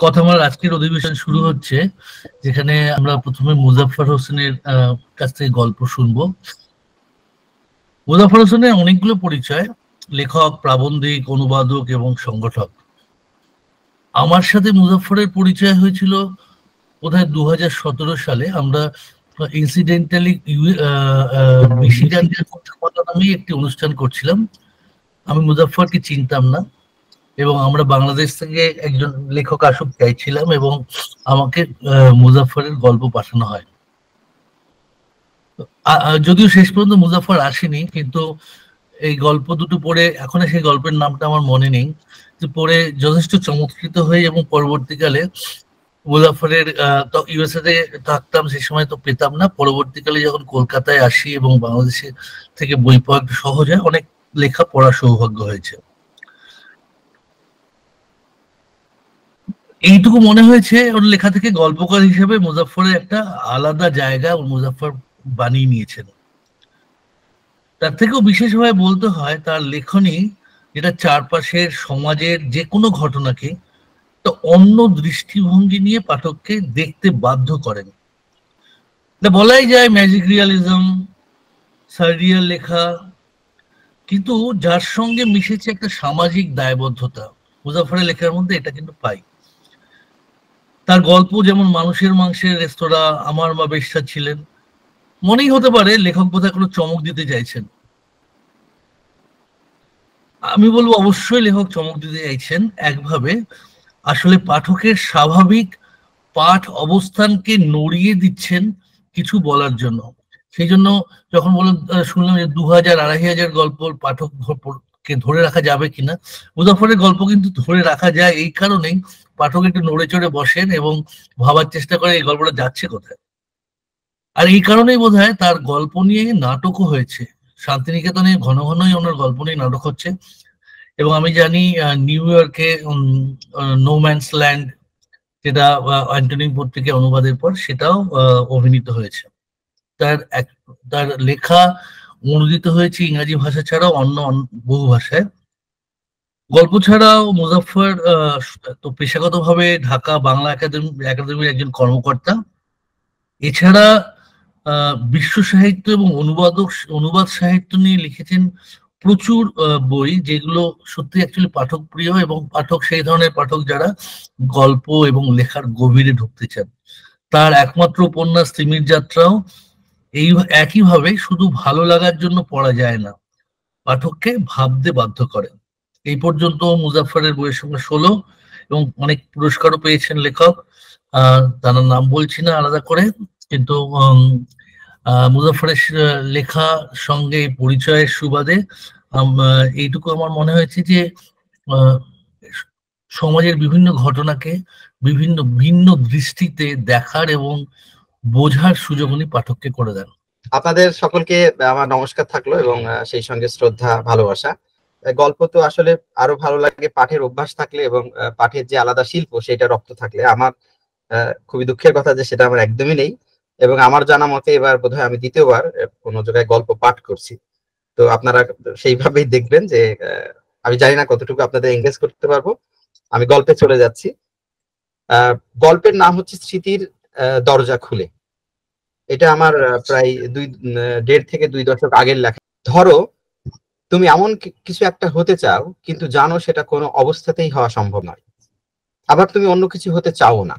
কথা আমার আজকের অধিবেশন শুরু হচ্ছে, যেখানে আমরা প্রথমে মুজাফফর হোসেনের কাছ থেকে গল্প শুনবো। মুজাফফর হোসেনের অনেকগুলো পরিচয়: লেখক, প্রাবন্ধিক, অনুবাদক এবং সংগঠক। আমার সাথে মুজাফফরের পরিচয় হয়েছিল বোধহয় 2017 সালে। আমরা ইনসিডেন্টালি মিশিগান নামে একটি অনুষ্ঠান করছিলাম। আমি মুজাফফরকে চিনতাম না এবং আমরা বাংলাদেশ থেকে একজন লেখক আসুক চাইছিলাম এবং আমাকে মুজাফফরের গল্প পাঠানো হয়। যদিও শেষ পর্যন্ত মুজাফফর আসেনি, কিন্তু এই গল্প দুটো পড়ে, এখন সেই গল্পের নামটা আমার মনে নেই, যে পড়ে যথেষ্ট চমৎকৃত হয়ে এবং পরবর্তীকালে মুজাফফরের ইউএসএ তে থাকতাম, সে সময় তো পেতাম না। পরবর্তীকালে যখন কলকাতায় আসি এবং বাংলাদেশে থেকে বই পাওয়া একটু সহজ হয়, অনেক লেখা পড়ার সৌভাগ্য হয়েছে। এইটুকু মনে হয়েছে ওর লেখা থেকে গল্পকার হিসেবে মুজাফফরের একটা আলাদা জায়গা মুজাফফর বানিয়ে নিয়েছেন। তার থেকেও বিশেষভাবে বলতে হয় তার লেখনী, যেটা চারপাশের সমাজের যে কোনো ঘটনাকে তো অন্য দৃষ্টিভঙ্গি নিয়ে পাঠককে দেখতে বাধ্য করেন। বলাই যায় ম্যাজিক রিয়ালিজম, সার্রিয়াল লেখা, কিন্তু যার সঙ্গে মিশেছে একটা সামাজিক দায়বদ্ধতা। মুজাফফরের লেখার মধ্যে এটা কিন্তু পাই। তার গল্প যেমন মানুষের মাংসের রেস্তোরাঁ, আমার মা বেশ্যা ছিলেন, মনেই হতে পারে লেখক বোধহয় কোনো চমক দিতে চাইছেন। আমি বলবো অবশ্যই লেখক চমক দিতে চাইছেন একভাবে, আসলে পাঠকের স্বাভাবিক পাঠ অবস্থানকে নড়িয়ে দিচ্ছেন কিছু বলার জন্য। সেই জন্য যখন শুনলাম যে 2000-2500 গল্প পাঠককে ধরে রাখা যাবে কিনা, মুজাফফরের গল্প কিন্তু ধরে রাখা যায় এই কারণেই পাঠক একটু নড়ে চড়ে বসেন এবং ভাবার চেষ্টা করে এই গল্পটা যাচ্ছে কোথায়। আর এই কারণেই বোধহয় তার গল্প নিয়ে নাটকও হয়েছে। শান্তিনিকেতনে ঘন ঘনই ওনার গল্প নিয়ে নাটক হচ্ছে, এবং আমি জানি নিউ ইয়র্কে নো ম্যানস ল্যান্ড, যেটা অ্যান্টনি পত্রিকায় অনুবাদের পর সেটাও অভিনীত হয়েছে। তার লেখা অনুদিত হয়েছে ইংরেজি ভাষা ছাড়াও অন্য বহু ভাষায়। গল্প ছাড়াও মুজাফফর তো পেশাগতভাবে ঢাকা বাংলা একাডেমির একজন কর্মকর্তা। এছাড়া বিশ্ব সাহিত্য এবং অনুবাদ সাহিত্য নিয়ে লিখেছেন প্রচুর বই, যেগুলো সত্যি অ্যাকচুয়ালি পাঠক প্রিয়, এবং পাঠক সেই ধরনের পাঠক যারা গল্প এবং লেখার গভীরে ঢুকতে চান। তার একমাত্র উপন্যাস তিমির যাত্রাও এই একইভাবে শুধু ভালো লাগার জন্য পড়া যায় না, পাঠককে ভাবতে বাধ্য করে। এই পর্যন্ত মুজাফফরের বইয়ের সংখ্যা 16 এবং অনেক পুরস্কারও পেয়েছেন লেখক। তার নাম বলছি না আলাদা করে, কিন্তু মুজাফফরের লেখা সঙ্গে পরিচয়ের সুবাদে এইটুকু আমার মনে হয়েছে যে সমাজের বিভিন্ন ঘটনাকে বিভিন্ন ভিন্ন দৃষ্টিতে দেখার এবং বোঝার সুযোগ উনি পাঠককে করে দেন। আপনাদের সকলকে আমার নমস্কার থাকলো এবং সেই সঙ্গে শ্রদ্ধা, ভালোবাসা। গল্প তো আসলে আরো ভালো লাগে পাঠের অভ্যাস থাকলে এবং পাঠের যে আলাদা শিল্প সেটা রক্ত থাকলে। আমার খুবই দুঃখের কথা যে সেটা আমার একদমই নেই, এবং আমার জানা মতে এবার বোধহয় আমি দ্বিতীয়বার কোনো জায়গায় গল্প পাঠ করছি। তো আপনারা সেইভাবেই দেখবেন যে আমি জানি না কতটুকু আপনাদের এঙ্গেজ করতে পারবো। আমি গল্পে চলে যাচ্ছি। গল্পের নাম হচ্ছে স্মৃতির দরজা খুলে। এটা আমার প্রায় 1.5 থেকে 2 দশক আগের লেখা। ধরো তুমি এমন কিছু একটা হতে চাও, কিন্তু জানো সেটা কোনো অবস্থাতেই হওয়া সম্ভব নয়। আবার তুমি অন্য কিছু হতে চাও না।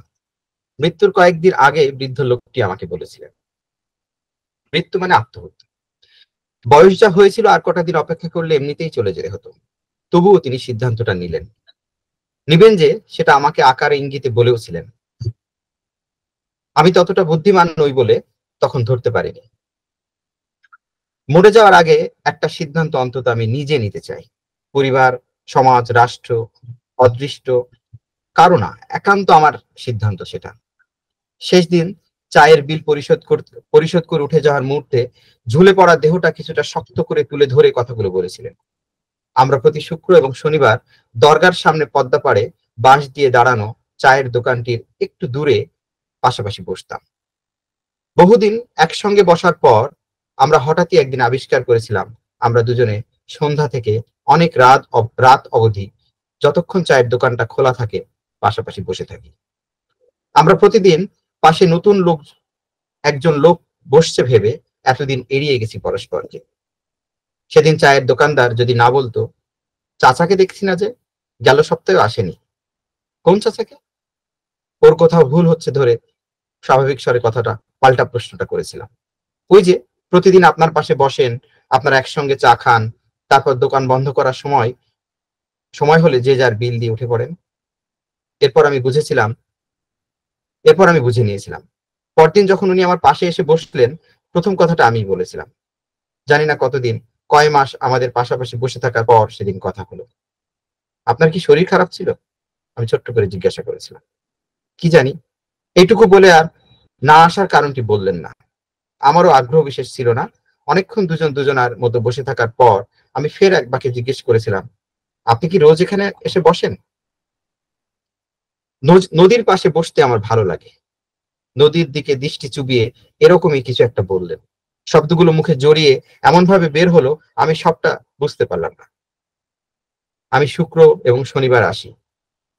মৃত্যুর কয়েকদিন আগে বৃদ্ধ লোকটি আমাকে বলেছিলেন। মৃত্যু মানে আত্মহত্যা। বয়স যা হয়েছিল আর কটা দিন অপেক্ষা করলে এমনিতেই চলে যেতে হতো। তবুও তিনি সিদ্ধান্তটা নিবেন যে সেটা আমাকে আকারে ইঙ্গিতে বলেওছিলেন। আমি ততটা বুদ্ধিমান নই বলে তখন ধরতে পারিনি। মরে যাওয়ার আগে একটা সিদ্ধান্ত অন্তত আমি নিজে নিতে চাই। পরিবার, সমাজ, রাষ্ট্র, অদৃষ্ট কারো না, একান্ত আমার সিদ্ধান্ত সেটা। শেষ দিন চায়ের বিল পরিশোধ করে উঠে যাওয়ার মুহূর্তে ঝুলে পড়া দেহটা কিছুটা শক্ত করে তুলে ধরে কথাগুলো বলেছিলেন। আমরা প্রতি শুক্র এবং শনিবার দরগার সামনে পদ্মা পাড়ে বাঁশ দিয়ে দাঁড়ানো চায়ের দোকানটির একটু দূরে পাশাপাশি বসতাম। বহুদিন একসঙ্গে বসার পর আমরা হঠাৎই একদিন আবিষ্কার করেছিলাম আমরা দুজনে সন্ধ্যা থেকে অনেক রাত অবধি যতক্ষণ চায়ের দোকানটা খোলা থাকে পাশাপাশি বসে থাকি। আমরা প্রতিদিন পাশে নতুন একজন লোক বসছে ভেবে এতদিন এড়িয়ে গেছি পরস্পরকে। সেদিন চায়ের দোকানদার যদি না বলতো, চাচাকে দেখছি না যে, গেল সপ্তাহে আসেনি, কোন চাচাকে? ওর কোথাও ভুল হচ্ছে ধরে স্বাভাবিক স্বরে কথাটা পাল্টা প্রশ্নটা করেছিলাম। ওই যে প্রতিদিন আপনার পাশে বসেন, আপনারা একসঙ্গে চা খান, তারপর দোকান বন্ধ করার সময় হলে যে যার বিল দিয়ে উঠে পড়েন। এরপর আমি বুঝে নিয়েছিলাম। পরদিন যখন উনি আমার পাশে এসে বসলেন, প্রথম কথাটা আমিই বলেছিলাম। জানি না কয় মাস আমাদের পাশাপাশি বসে থাকার পর সেদিন কথা হলো। আপনার কি শরীর খারাপ ছিল? আমি ছোট্ট করে জিজ্ঞাসা করেছিলাম। কি জানি, এইটুকু বলে আর না আসার কারণটি বললেন না। আমারও আগ্রহ বিশেষ ছিল না। অনেকক্ষণ দুজনার মতো বসে থাকার পর আমি ফের এক বাক্যে জিজ্ঞেস করেছিলাম, আপনি কি রোজ এখানে এসে বসেন? নদীর পাশে বসতে আমার ভালো লাগে। নদীর দিকে দৃষ্টি চুবিয়ে এরকমই কিছু একটা বললেন। শব্দগুলো মুখে জড়িয়ে এমন ভাবে বের হলো, আমি সবটা বুঝতে পারলাম না। আমি শুক্র এবং শনিবার আসি,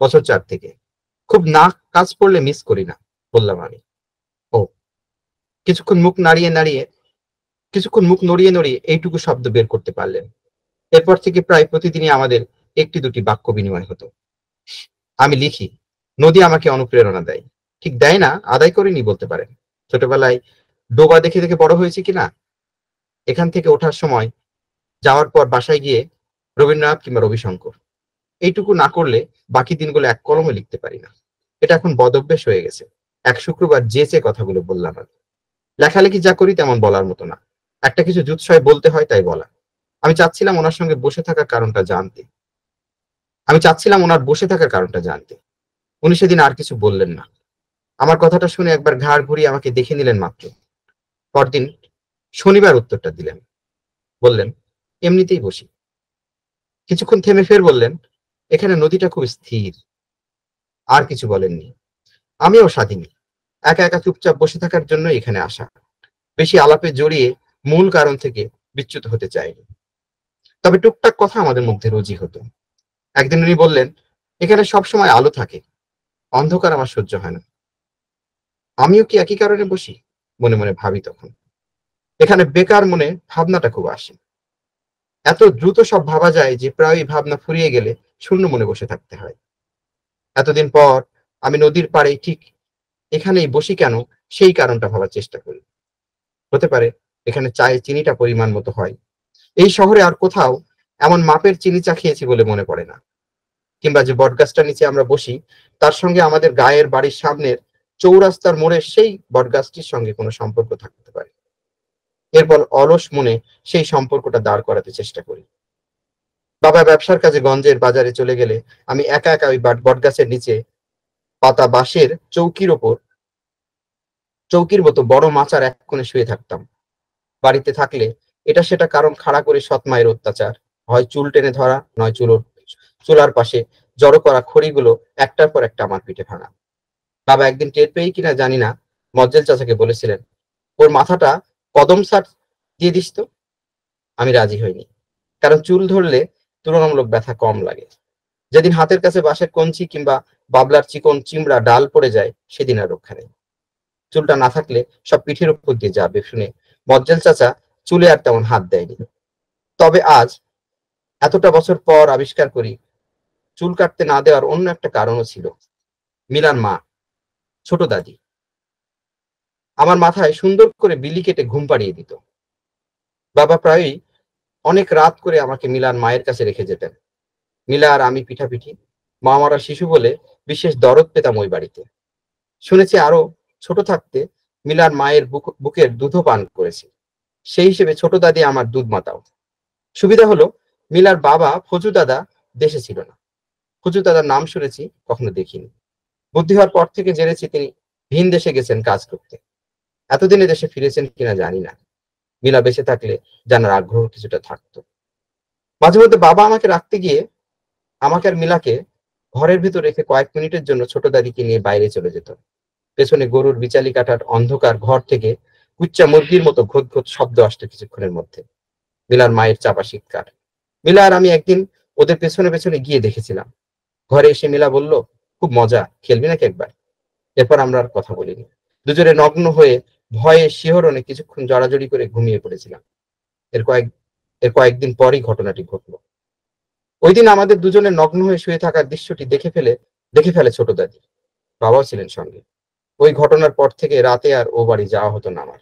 বছর 4 থেকে। খুব না কাজ পড়লে মিস করি না, বললাম আমি। ও, কিছুক্ষণ মুখ নড়িয়ে নড়িয়ে এইটুকু শব্দ বের করতে পারলেন। এরপর থেকে প্রায় প্রতিদিনই আমাদের একটি দুটি বাক্য বিনিময় হতো। আমি লিখি, নদী আমাকে অনুপ্রেরণা দেয়। ঠিক দেয় না, আদায় করেনি বলতে পারেন। ছোটবেলায় ডোবা দেখে দেখে বড় হয়েছে কিনা, এখান থেকে ওঠার সময়, যাওয়ার পর বাসায় গিয়ে রবীন্দ্রনাথ কিংবা রবিশঙ্কর, এইটুকু না করলে বাকি দিনগুলো এক কলমে লিখতে পারি না। এটা এখন বদভ্যাস হয়ে গেছে। এক শুক্রবার যে কথাগুলো বললাম আমি। লেখালেখি যা করি তেমন বলার মতো না, একটা কিছু জুৎসয় বলতে হয় তাই বলা। আমি চাচ্ছিলাম ওনার বসে থাকার কারণটা জানতে। উনি সেদিন আর কিছু বললেন না। আমার কথাটা শুনে একবার ঘাড় ঘুরিয়ে আমাকে দেখে নিলেন মাত্র। পরদিন শনিবার উত্তরটা দিলেন, বললেন, এমনিতেই বসি। কিছুক্ষণ থেমে ফের বললেন, এখানে নদীটা খুব স্থির। আর কিছু বলেননি। আমিও স্বাধীনী, একা একা চুপচাপ বসে থাকার জন্য এখানে আসা। বেশি আলাপে জড়িয়ে মূল কারণ থেকে বিচ্যুত হতে চাইনি। তবে টুকটাক কথা আমাদের মধ্যে রোজই হতো। একদিন উনি বললেন, এখানে সবসময় আলো থাকে, অন্ধকার আমার সহ্য হয় না। আমিও কি একই কারণে বসি? মনে মনে ভাবি তখন। এখানে বেকার মনে ভাবনাটা খুব আসে। এত দ্রুত সব ভাবা যায় যে প্রায়ই ভাবনা ফুরিয়ে গেলে শূন্য মনে বসে থাকতে হয়। এতদিন পর আমি নদীর পাড়ে ঠিক এখানেই বসি কেন, সেই কারণটা ভাবার চেষ্টা করি। হতে পারে এখানে চায়ে চিনিটা পরিমাণ মতো হয়। এই শহরে আর কোথাও এমন মাপের চিনি চা খেয়েছি বলে মনে পড়ে না। কিংবা যে বটগাছটার নিচে আমরা বসি, তার সঙ্গে আমাদের গায়ের বাড়ির সামনের চৌরাস্তার মোড়ের সেই বটগাছটির সঙ্গে কোনো সম্পর্ক থাকতে পারে। এরপর অলস মনে সেই সম্পর্কটা দাঁড় করাতে চেষ্টা করি। বাবা ব্যবসার কাজে গঞ্জের বাজারে চলে গেলে আমি একা একা ওই বটগাছের নিচে পাতা বাঁশের চৌকির মতো বড় মাচার এক কোণে শুয়ে থাকতাম। বাড়িতে থাকলে এটা সেটা কারণ খাড়া করে সৎ মায়ের অত্যাচার, হয় চুল টেনে ধরা, নয় চুলার পাশে জড়ো করা খড়িগুলো একটার পর একটা আমার পিঠে ভাঙা। বাবা একদিন টের পেয়েই কিনা জানি না, মজ্জেল চাচাকে বলেছিলেন, ওর মাথাটা কদম সার দিয়ে দিস তো। আমি রাজি হইনি, কারণ চুল ধরলে তুলনামূলক ব্যথা কম লাগে। যেদিন হাতের কাছে বাঁশের কঞ্চি কিংবা বাবলার চিকন চিমড়া ডাল পড়ে যায়, সেদিন আর রক্ষা নেই। চুলটা না থাকলে সব পিঠের উপর দিয়ে যাবে শুনে মজ্জেল চাচা চুলে আর তেমন হাত দেয়নি। তবে আজ এতটা বছর পর আবিষ্কার করি, চুল কাটতে না দেওয়ার অন্য একটা কারণও ছিল। মিলার মা, ছোট দাদি, আমার মাথায় সুন্দর করে বিলি কেটে ঘুম পাড়িয়ে দিত। বাবা প্রায়ই অনেক রাত করে আমাকে মিলার মায়ের কাছে রেখে যেতেন। মিলা আর আমি পিঠাপিঠি, মা মারা শিশু বলে বিশেষ দরদ পেতাম ওই বাড়িতে। শুনেছি আরো ছোট থাকতে মিলার মায়ের বুকের দুধও পান করেছি। সেই হিসেবে ছোট দাদি আমার দুধ মাতাও। সুবিধা হলো মিলার বাবা ফজু দাদা দেশে ছিল না। ফজু দাদার নাম শুনেছি, কখনো দেখিনি। বুদ্ধি হওয়ার পর থেকে জেনেছি তিনি ভিন দেশে গেছেন কাজ করতে। এতদিনে দেশে ফিরেছেন কিনা জানি না। মিলা বেঁচে থাকলে জানার আগ্রহ কিছুটা থাকতো। মাঝে মধ্যে বাবা আমাকে রাখতে গিয়ে আমাকে আর মিলাকে ঘরের ভিতর রেখে কয়েক মিনিটের জন্য ছোট দাদিকে নিয়ে বাইরে চলে যেত। পেছনে গরুর বিচালি কাটার অন্ধকার ঘর থেকে কুচ্চা মুরগির মতো ঘোত ঘোত শব্দ আসতো কিছুক্ষণের মধ্যে। মিলার মায়ের চাপা চিৎকার। মিলা আর আমি একদিন ওদের পেছনে পেছনে গিয়ে দেখেছিলাম। ঘরে এসে মিলা বলল, খুব মজা, খেলবি নাকি একবার? এরপর আমরা আর কথা বলিনি। দুজনে নগ্ন হয়ে ভয়ে শিহরণে কিছুক্ষণ জড়াজড়ি করে ঘুমিয়ে পড়েছিলাম। এর কয়েক এর কয়েকদিন পরই ঘটনাটি ঘটলো। ওই দিন আমাদের দুজনের নগ্ন হয়ে শুয়ে থাকার দৃশ্যটি দেখে ফেলে ছোট দাদি। বাবাও ছিলেন সঙ্গে। ওই ঘটনার পর থেকে রাতে আর ও বাড়ি যাওয়া হতো না আমার।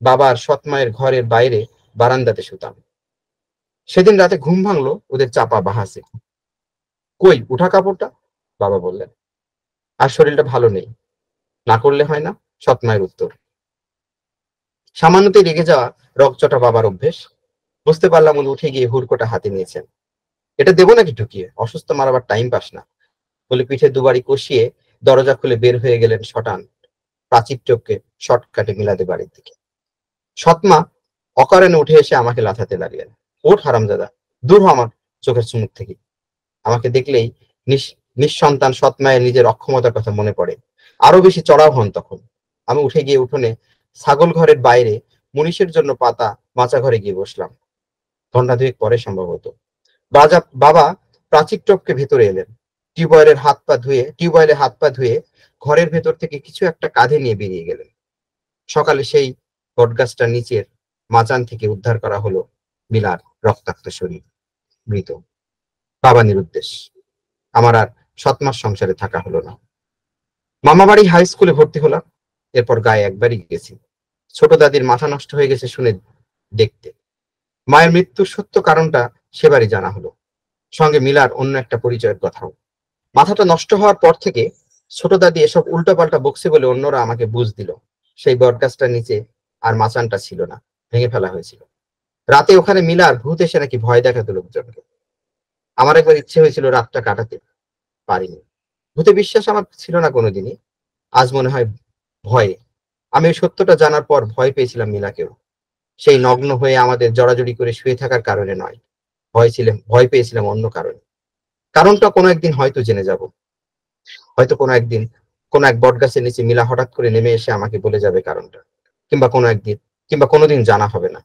বাবা আর সৎ মায়ের ঘরের বাইরে বারান্দাতে শুতাম। সেদিন রাতে ঘুম ভাঙলো ওদের চাপা বাহাসে। কই উঠা কাপড়টা, বাবা বললেন। আর শরীরটা ভালো নেই, না করলে হয় না, সৎ মায়ের উত্তর। সামান্যতেই রেগে যাওয়া রগচটা বাবার অভ্যেস। বুঝতে পারলাম উনি উঠে গিয়ে হুড়কোটা হাতে নিয়েছেন। এটা দেবো নাকি ঢুকিয়ে, অসুস্থ মারাবার টাইম পাস না, বলে পিঠে দুবারই কষিয়ে দরজা খুলে বের হয়ে গেলেন শটান। প্রাচীর চোখকে শর্টকাটে মিলাতে বাড়ির দিকে। সৎমা অকারণে উঠে এসে আমাকে লাথাতে লাগলেন। ওঠ হারামজাদা, দূর হ আমার চোখের চুমুক থেকে। আমাকে দেখলেই নিঃসন্তান সৎমায়ের নিজের অক্ষমতার কথা মনে পড়ে। আরো বেশি চড়াও হন তখন। আমি উঠে গিয়ে উঠোনে ছাগল ঘরের বাইরে মুনিশের জন্য পাতা মাচা ঘরে গিয়ে বসলাম। ঘন্টা দুয়েক পরে সম্ভবত। বাবা প্রাচীর টপকে ভেতরে এলেন। টিউবওয়েলে হাত পা ধুয়ে ঘরের ভেতর থেকে কিছু একটা কাঁধে নিয়ে বেরিয়ে গেলেন। সকালে সেই বটগাছটার নিচের মাচান থেকে উদ্ধার করা হলো মিলার রক্তাক্ত শরীর, মৃত। বাবা নিরুদ্দেশ। আমার আর সৎমার সংসারে থাকা হলো না। মামাবাড়ি হাই স্কুলে ভর্তি হলাম। এরপর গায়ে একবারই গেছি। ছোট দাদির মাথা নষ্ট হয়ে গেছে শুনে দেখতে। মায়ের মৃত্যুর সত্য কারণটা সেবারই জানা হলো, সঙ্গে মিলার অন্য একটা পরিচয়ের কথাও। মাথাটা নষ্ট হওয়ার পর থেকে ছোট দাদি এসব উল্টাপাল্টা বকছে বলে অন্যরা আমাকে বুঝ দিল সেই বটগাছটার নিচে আর মাচানটা ছিল না, ভেঙে ফেলা হয়েছিল। রাতে ওখানে মিলার ভূত এসে নাকি ভয় দেখাতো লোকজনকে। আমার একবার ইচ্ছে হয়েছিল রাতটা কাটাতে, পারিনি। ভূতে বিশ্বাস আমার ছিল না কোনোদিনই। আজ মনে হয় ভয়ে। আমি ওই সত্যটা জানার পর ভয় পেয়েছিলাম মিলাকেও। সেই নগ্ন হয়ে আমাদের জড়াজড়ি করে শুয়ে থাকার কারণে নয়, ভয় পেয়েছিলাম অন্য কারণে। কারণটা কোনো একদিন হয়তো জেনে যাব। হয়তো কোনো একদিন কোনো এক বটগাছের নিচে মিলা হঠাৎ করে নেমে এসে আমাকে বলে যাবে কারণটা। কিংবা কোনোদিন জানা হবে না।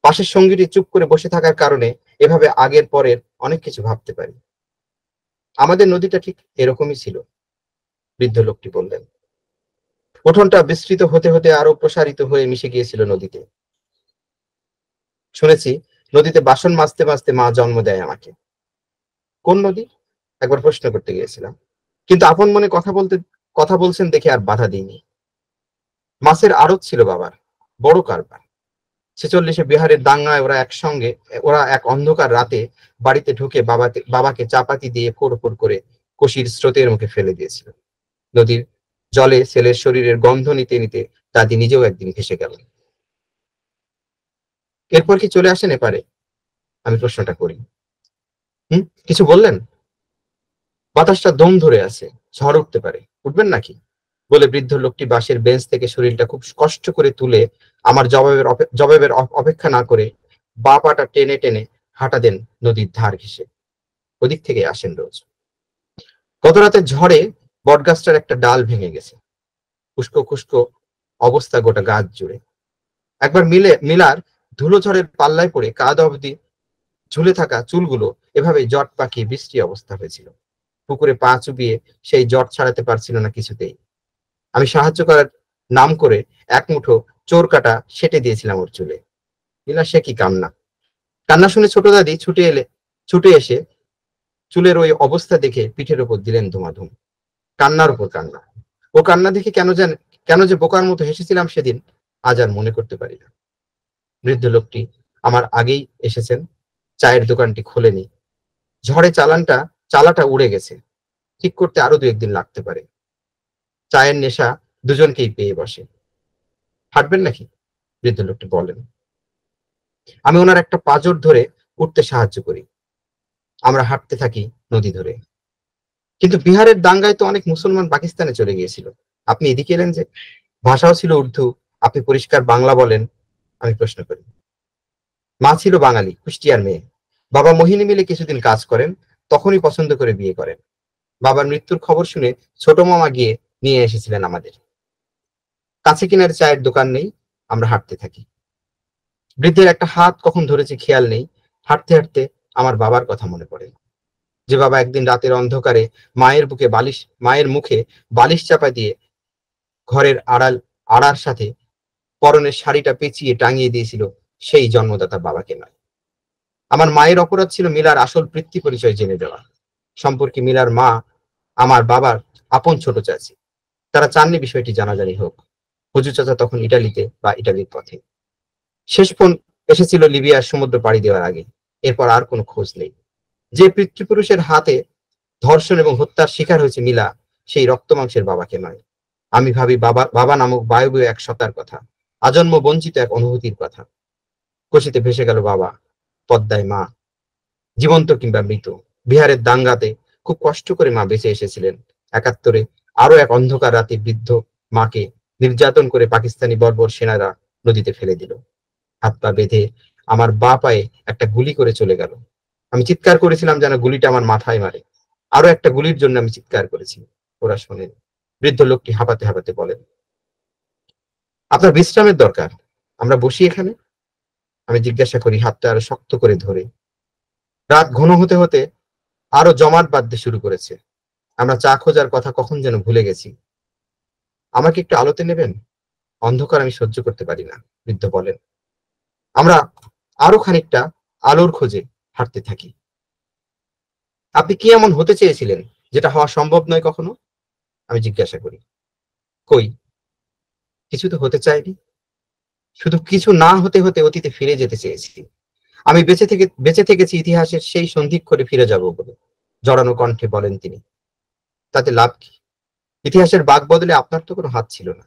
পাশের সঙ্গীটি চুপ করে বসে থাকার কারণে এভাবে আগের পরের অনেক কিছু ভাবতে পারি। আমাদের নদীটা ঠিক এরকমই ছিল, বৃদ্ধ লোকটি বললেন। উঠোনটা বিস্তৃত হতে হতে আরো প্রসারিত হয়ে মিশে গিয়েছিল নদীতে। শুনেছি নদীতে বাসন মাজতে মাজতে মা জন্ম দেয় আমাকে। কোন নদী, একবার প্রশ্ন করতে গিয়েছিলাম, কিন্তু আপন মনে কথা বলছেন দেখে আর বাধা দিইনি। মাছের আড়ত ছিল বাবার, বড় কারবার। 46-এ বিহারের দাঙ্গায় ওরা এক অন্ধকার রাতে বাড়িতে ঢুকে বাবাকে চাপাতি দিয়ে ফোড় করে কষির স্রোতের মুখে ফেলে দিয়েছিল। নদীর জলে ছেলের শরীরের গন্ধ নিতে নিতে দাদি নিজেও একদিন ভেসে গেল। এরপর কি চলে আসেন এপারে, আমি প্রশ্নটা করি। কিছু বললেন? বাতাসটা দম ধরে আছে, ঝড় উঠতে পারে, উঠবেন নাকি, বলে বৃদ্ধ লোকটি বাঁশের বেঞ্চ থেকে শরীরটা খুব কষ্ট করে তুলে আমার জবাবের অপেক্ষা না করে বা পাটা টেনে টেনে হাঁটা দেন নদীর ধার ঘেঁষে। ওদিক থেকে আসেন রোজ। গত রাতের ঝড়ে বটগাছটার একটা ডাল ভেঙে গেছে, খুস্কো খুস্কো অবস্থা গোটা গাছ জুড়ে। একবার মিলার ধুলো ঝড়ের পাল্লায় পড়ে কাঁধ অবধি ঝুলে থাকা চুলগুলো এভাবে জট পাকিয়ে বৃষ্টি অবস্থা হয়েছিল। পুকুরে পা চুবিয়ে সেই জট ছাড়াতে পারছিল না কিছুতেই। আমি সাহায্য করার নাম করে এক মুঠো চোর কাটা সেটে দিয়েছিলাম ওর চুলে। মিলা সে কি কান্না শুনে ছোট দাদি ছুটে এসে চুলের ওই অবস্থা দেখে পিঠের উপর দিলেন ধুমাধুম। কান্নার উপর কান্না। ও কান্না দেখে কেন যে বোকার মতো হেসেছিলাম সেদিন, আজ আর মনে করতে পারি না। বৃদ্ধ লোকটি আমার আগেই এসেছেন, চায়ের দোকানটি খোলেনি। ঝড়ে চালাটা উড়ে গেছে, ঠিক করতে আরো 2-1 দিন লাগতে পারে। চায়ের নেশা দুজনকেই পেয়ে বসে। হাঁটবেন নাকি, বৃদ্ধ লোকটি বলেন। আমি ওনার একটা পাঁজর ধরে উঠতে সাহায্য করি। আমরা হাঁটতে থাকি নদী ধরে। কিন্তু বিহারের দাঙ্গায় তো অনেক মুসলমান পাকিস্তানে চলে গিয়েছিল, আপনি এদিকে এলেন যে? ভাষাও ছিল উর্দু, আপনি পরিষ্কার বাংলা বলেন, আমি প্রশ্ন করি। মা ছিল বাঙালি, কুষ্টিয়ার মেয়ে। বাবা মোহিনী মিলে কিছুদিন কাজ করেন, তখনই পছন্দ করে বিয়ে করেন। বাবার মৃত্যুর খবর শুনে ছোট মামা গিয়ে নিয়ে এসেছিলেন আমাদের। কাছে কিনারে চায়ের দোকান নেই, আমরা হাঁটতে থাকি। বৃদ্ধের একটা হাত কখন ধরেছে খেয়াল নেই। হাঁটতে হাঁটতে আমার বাবার কথা মনে পড়ে, যে বাবা একদিন রাতের অন্ধকারে মায়ের মুখে বালিশ চাপা দিয়ে ঘরের আড়ার সাথে পরনের শাড়িটা পেঁচিয়ে টাঙিয়ে দিয়েছিল, সেই জন্মদাতা বাবাকে নয়। আমার মায়ের অপরাধ ছিল মিলার আসল পিতৃ পরিচয় জেনে দেওয়া। সম্পর্কে মিলার মা আমার বাবার আপন ছোট চাচি, তারা চাননি বিষয়টি জানাজানি হোক। হুজু চাচা তখন ইটালিতে বা ইটালির পথে। শেষ ফোন এসেছিল লিবিয়ার সমুদ্র পাড়ি দেওয়ার আগে। এরপর আর কোনো খোঁজ নেই। যে পিতৃপুরুষের হাতে ধর্ষণ এবং হত্যার শিকার হয়েছে মিলা, সেই রক্ত মাংসের বাবাকে নয়। আমি ভাবি বাবা নামক বায়বীয় এক সত্তার কথা, আজন্ম বঞ্চিত এক অনুভূতির কথা। কশিতে ভেসে গেল বাবা, পদ্মায় মা, জীবন্ত কিংবা মৃত। বিহারের দাঙ্গাতে খুব কষ্ট করে মা বেঁচে এসেছিলেন। ৭১ আরো এক অন্ধকার রাতে বৃদ্ধ মাকে নির্যাতন করে পাকিস্তানি বর্বর সেনারা নদীতে ফেলে দিল। হাত পা বেঁধে আমার বা পায়ে একটা গুলি করে চলে গেল। আমি চিৎকার করেছিলাম যেন গুলিটা আমার মাথায় মারে। আরো একটা গুলির জন্য আমি চিৎকার করেছি, ওরা শোনেন। বৃদ্ধ লোকটি হাঁপাতে হাঁপাতে বলেন, আপনার বিশ্রামের দরকার, আমরা বসি এখানে। আমি জিজ্ঞাসা করি, হাতটা আরো শক্ত করে ধরে। রাত ঘন হতে হতে আরো জমাট বাঁধতে শুরু করেছে। আমরা চা খোঁজার কথা কখন যেন ভুলে গেছি। আমাকে একটু আলোতে নেবেন, অন্ধকার আমি সহ্য করতে পারি না, বৃদ্ধ বলেন। আমরা আরো খানিকটা আলোর খোঁজে হাঁটতে থাকি। আপনি কি এমন হতে চেয়েছিলেন যেটা হওয়া সম্ভব নয় কখনো? আমি জিজ্ঞাসা করি। কই, কিছু তো হতে চাইনি, শুধু কিছু না হতে হতে অতীতে ফিরে যেতে চেয়েছি। আমি বেঁচে থেকেছি ইতিহাসের সেই সন্ধিক্ষণে ফিরে যাব বলে, জড়ানো কণ্ঠে বলেন তিনি। তাতে লাভ কি? ইতিহাসের বাঁক বদলে আপনার তো কোনো হাত ছিল না।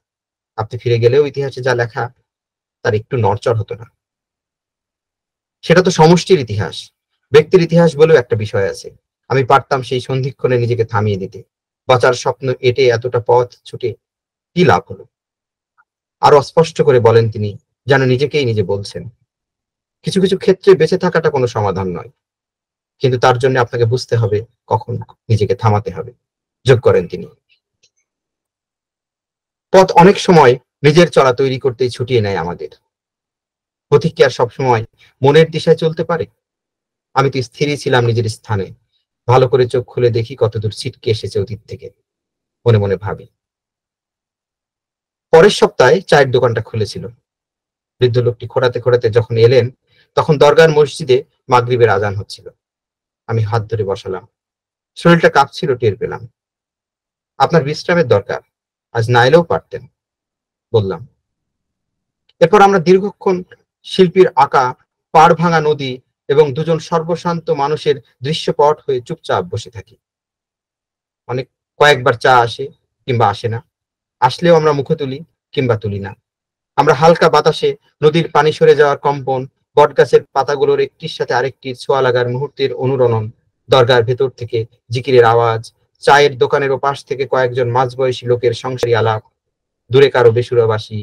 আপনি ফিরে গেলেও ইতিহাসে যা লেখা তার একটু নড়চড় হতো না। সেটা তো সমষ্টির ইতিহাস, ব্যক্তির ইতিহাস বলেও একটা বিষয় আছে। আমি পারতাম সেই সন্ধিক্ষণে নিজেকে থামিয়ে দিতে। বাঁচার স্বপ্ন এটে এতটা পথ ছুটে কি লাভ হলো? আরো স্পষ্ট করে বলেন তিনি, যেন নিজেকেই নিজে বলছেন। কিছু কিছু ক্ষেত্রে বেঁচে থাকাটা কোনো সমাধান নয়, কিন্তু তার জন্য আপনাকে বুঝতে হবে কখন নিজেকে থামাতে হবে, যোগ করেন তিনি। পথ অনেক সময় নিজের চলা তৈরি করতেই ছুটিয়ে নেয় আমাদের। পথিক কি আর সবসময় মনের দিশায় চলতে পারে? আমি তো স্থিরই ছিলাম নিজের স্থানে। ভালো করে চোখ খুলে দেখি কতদূর ছিটকে এসেছে অতীত থেকে, মনে মনে ভাবি। পরের সপ্তাহে চায়ের দোকানটা খুলেছিল। বৃদ্ধ লোকটি খোঁড়াতে খোঁড়াতে যখন এলেন, তখন দরগার মসজিদে মাগরিবের আজান হচ্ছিল। আমি হাত ধরে বসালাম, শরীরটা কাঁপছিল টের পেলাম। আপনার বিশ্রামের দরকার, আজ না এলেও পারতেন, বললাম। এরপর আমরা দীর্ঘক্ষণ শিল্পীর আঁকা পাড় ভাঙা নদী এবং দুজন সর্বশান্ত মানুষের দৃশ্যপট হয়ে চুপচাপ বসে থাকি। কয়েকবার চা আসে কিংবা আসে না, আসলেও আমরা মুখে তুলি কিংবা তুলি না। আমরা হালকা বাতাসে নদীর পানি সরে যাওয়ার কম্পন, বটগাছের পাতাগুলোর একটির সাথে আরেকটির ছোঁয়া লাগার মুহূর্তের অনুরণন, দরগার ভেতর থেকে জিকিরের আওয়াজ, চায়ের দোকানের ওপাশ থেকে কয়েকজন মাঝবয়সী লোকের সংসারী আলাপ, দূরে কারো বেসুরাবাসী,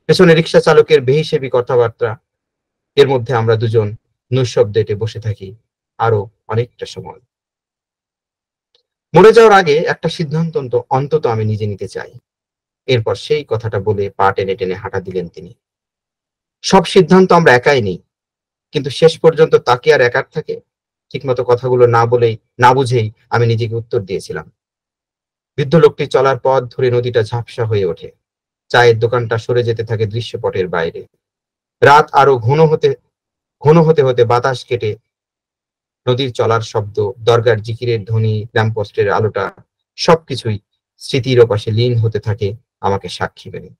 পেছনে রিক্সা চালকের বেহিসেবি কথাবার্তা। এর মধ্যে আমরা দুজন নিঃশব্দে এটে বসে থাকি আরো অনেকটা সময়। মরে যাওয়ার আগে একটা সিদ্ধান্ত অন্তত আমি নিজে নিতে চাই। এরপর সেই কথাটা বলে পা টেনে টেনে হাঁটা দিলেন তিনি। সব সিদ্ধান্ত আমরা একাই নেই, কিন্তু শেষ পর্যন্ত তাকে আর একার থাকে? ঠিকমতো কথাগুলো না বুঝেই আমি নিজেকে উত্তর দিয়েছিলাম। বৃদ্ধ লোকটি চলার পথ ধরে নদীটা ঝাপসা হয়ে ওঠে। চায়ের দোকানটা সরে যেতে থাকে দৃশ্যপটের বাইরে। রাত আরো ঘন হতে হতে বাতাস কেটে নদীর চলার শব্দ, দরগার জিকিরের ধ্বনি, ল্যাম্পপোস্টের আলোটা সবকিছুই স্মৃতির ওপাশে লীন হতে থাকে আমাকে সাক্ষী মেনে।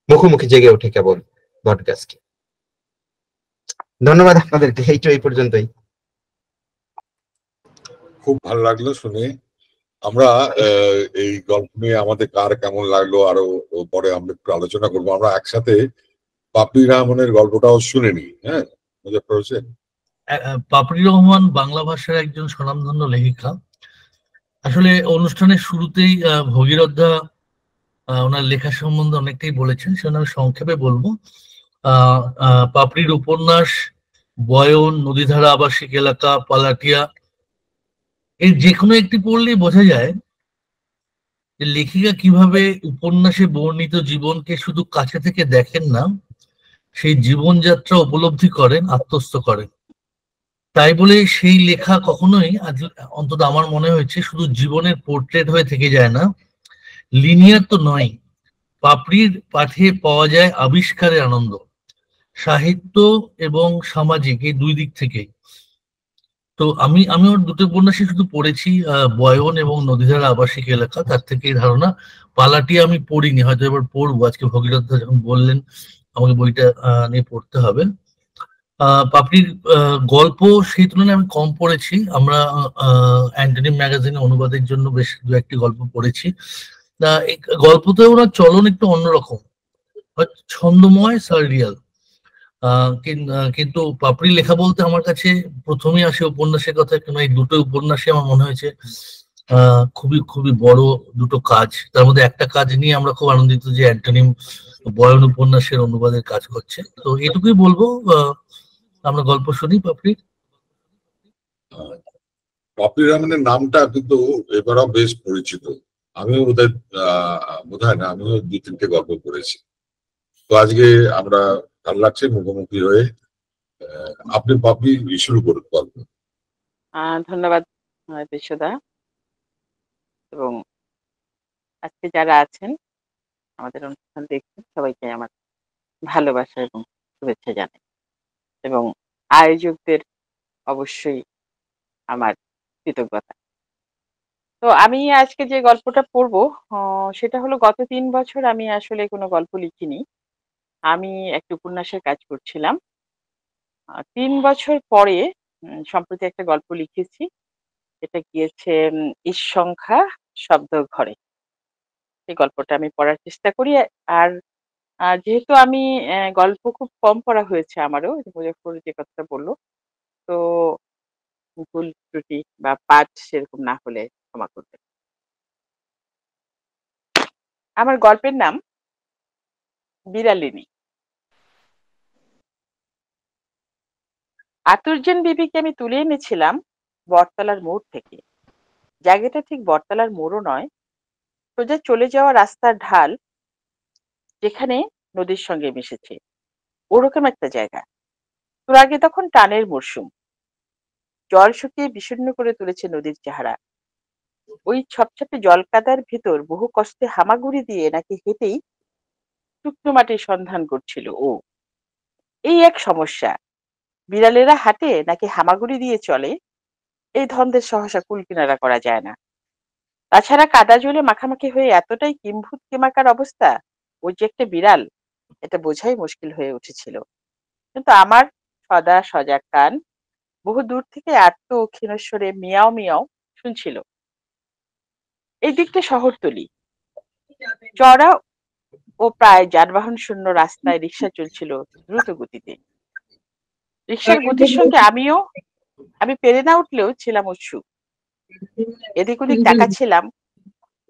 মুখোমুখি জেগে ওঠে কেবল বটগাছটি। ধন্যবাদ আপনাদেরকে, এই পর্যন্তই। খুব ভালো লাগলো শুনে। আমরা এই গল্প নিয়ে আমাদের কার কেমন লাগলো আরো পরে আমরা একটু আলোচনা করবো। আমরা একসাথে পাপড়ি রহমানের গল্পটাও শুনে নিই। হ্যাঁ, মুজাফফর হোসেন। পাপড়ি রহমান বাংলা ভাষার একজন স্বনামধন্য লেখিকা। আসলে অনুষ্ঠানের শুরুতেই ভগীরথদা ওনার লেখা সম্বন্ধে অনেকটাই বলেছেন, সেজন্য আমি সংক্ষেপে বলবো। পাপড়ির উপন্যাস বয়ন, নদীধারা আবাসিক এলাকা, পালাটিয়া, এই যে কোনো একটি পড়লেই বোঝা যায় যে লেখিকা কিভাবে উপন্যাসে বর্ণিত জীবনকে শুধু কাছে থেকে দেখেন না, সেই জীবনযাত্রা উপলব্ধি করেন, আত্মস্থ করেন। তাই বলে সেই লেখা কখনোই আজ অন্তত আমার মনে হয়েছে শুধু জীবনের পোর্ট্রেট হয়ে থেকে যায় না, লিনিয়ার তো নয়। পাপড়ির পাঠে পাওয়া যায় আবিষ্কারের আনন্দ, সাহিত্য এবং সামাজিক এই দুই দিক থেকে। তো আমি ওর দুটো উপন্যাসই শুধু পড়েছি, বয়ন এবং নদীধারা আবাসিক এলাকা, তার থেকে এই ধারণা। পালাটি আমি পড়িনি, হয়তো এবার পড়বো। আজকে ভগীরথ দা যখন বললেন আমাকে বইটা নিয়ে পড়তে হবে। পাপড়ির গল্প সেই তুলনায় আমি কম পড়েছি। আমরা অ্যান্টনি ম্যাগাজিনে অনুবাদের জন্য বেশ দু একটি গল্প পড়েছি। এই গল্পতে ওনার চলন একটু অন্যরকম, ছন্দময়, সার্রিয়াল। কিন্তু পাপড়ি লেখা বলতে আমার কাছে প্রথমেই আসে উপন্যাসের কথা, কেন এই দুটো উপন্যাসে আমার মনে হয়েছে খুবই খুবই বড় দুটো কাজ। তার মধ্যে একটা কাজ নিয়ে আমরা খুব আনন্দিত যে অ্যান্টনিম বয়ন উপন্যাসের অনুবাদের কাজ করছে। তো এটুকুই বলবো। আমরা গল্প শুনি পাপড়ির। পাপড়ি রহমানের নামটা কিন্তু এবারও বেশ পরিচিত। আমিও বোধহয় না, আমিও 2-3টে গল্প পড়েছি। তো আজকে আমরা ভালো লাগছে মুখোমুখি হয়ে। আপনি পাপড়ি শুরু করুন গল্প। ধন্যবাদ বিশ্বদা, এবং আজকে যারা আছেন আমাদের অনুষ্ঠান দেখছেন সবাইকে আমার ভালোবাসা এবং শুভেচ্ছা জানাই, এবং আয়োজকদের অবশ্যই আমার কৃতজ্ঞতা। তো আমি আজকে যে গল্পটা পড়বো সেটা হলো, গত 3 বছর আমি আসলে কোনো গল্প লিখিনি। আমি একটা উপন্যাসের কাজ করছিলাম। 3 বছর পরে সম্প্রতি একটা গল্প লিখেছি। এটা গিয়েছে ঈদ-সংখ্যা শব্দ ঘরে। এই গল্পটা আমি পড়ার চেষ্টা করি। আর যেহেতু আমি গল্প খুব কম পড়া হয়েছে আমারও, মুজাফফর যে কথাটা বলল, তো ভুল ত্রুটি বা পাঠ সেরকম না হলে ক্ষমা করবেন। আমার গল্পের নাম বিড়ালিনী। আতুর্জান বিবিকে আমি তুলে এনেছিলাম বটতলার মোড় থেকে। জায়গাটা ঠিক বটতলার মোড়ও নয়, সোজা চলে যাওয়া রাস্তার ঢাল, যেখানে নদীর সঙ্গে মিশেছে, ওরকম একটা জায়গা। তোর আগে তখন টানের মরশুম, জল শুকিয়ে বিষণ্ণ করে তুলেছে নদীর চেহারা। ওই ছপছপে জলকাদার ভেতর বহু কষ্টে হামাগুড়ি দিয়ে নাকি হেঁটেই শুকনো মাটির সন্ধান করছিল ও। এই এক সমস্যা, বিড়ালেরা হাঁটে নাকি হামাগুড়ি দিয়ে চলে, এই ধন্দের সহসা কুলকিনারা করা যায় না। তাছাড়া কাদা জলে মাখামাখি হয়ে এতটাই কিম্ভূত কেমাকার অবস্থা, ও যে একটা বিড়াল এটা বোঝাই মুশকিল হয়ে উঠেছিল। কিন্তু আমার সদা সজাগ কান বহু দূর থেকে আর্ত ও ক্ষীণস্বরে মিয়াও মিয়াও শুনছিল। এই দিকটা শহরতলি, চড়া ও প্রায় যানবাহন শূন্য রাস্তায় রিক্সা চলছিল দ্রুত গতিতে। রিক্সার গতির সঙ্গে আমি পেরে না উঠলেও ছিলাম উৎসুক। এদিক ওদিক তাকাচ্ছিলাম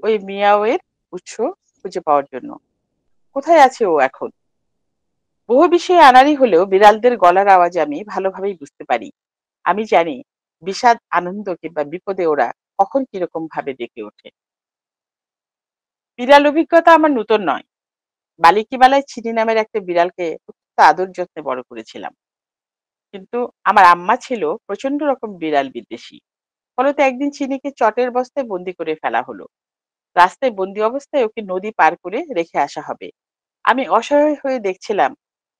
ওই মিয়াওয়ের উৎস খুঁজে পাওয়ার জন্য। কোথায় আছে ও এখন? বহু বিষয়ে আনাড়ি হলেও বিড়ালদের গলার আওয়াজ আমি ভালোভাবেই বুঝতে পারি। আমি জানি বিষাদ, আনন্দ কিংবা বিপদে ওরা কখন কিরকম ভাবে ডেকে ওঠে। বিড়াল অভিজ্ঞতা আমার নতুন নয়। বালিকিবালায় চিনি নামের একটা বিড়ালকে অত্যন্ত আদর যত্নে বড় করেছিলাম। কিন্তু আমার আম্মা ছিল প্রচন্ড রকম বিড়াল বিদ্বেষী। ফলত একদিন চিনিকে চটের বস্তায় বন্দি করে ফেলা হলো। রাস্তায় বন্দি অবস্থায় ওকে নদী পার করে রেখে আসা হবে। আমি অসহায় হয়ে দেখছিলাম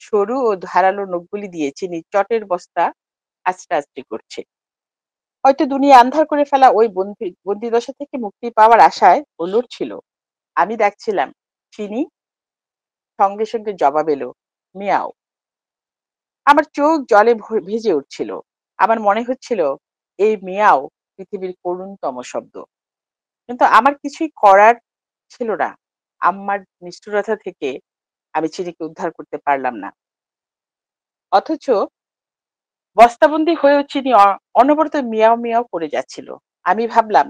সরু ও ধারালো নখগুলি দিয়ে চিনি চটের বস্তা আস্তে আস্তে করছে। হয়তো দুনিয়া আন্ধার করে ফেলা ওই বন্দি দশা থেকে মুক্তি পাওয়ার আশায় ও লড়ছিল। আমি দেখছিলাম চিনি, সঙ্গে সঙ্গে জবাব এলো মিয়াও। আমার চোখ জলে ভিজে উঠছিল। আমার মনে হচ্ছিল এই মিয়াও পৃথিবীর করুণতম শব্দ। কিন্তু আমার কিছুই করার ছিল না। আম্মার নিষ্ঠুরতা থেকে আমি চিনিকে উদ্ধার করতে পারলাম না। অথচ বস্তাবন্দি হয়েও চিনি অনবরত মিয়াও মিয়াও করে যাচ্ছিল। আমি ভাবলাম,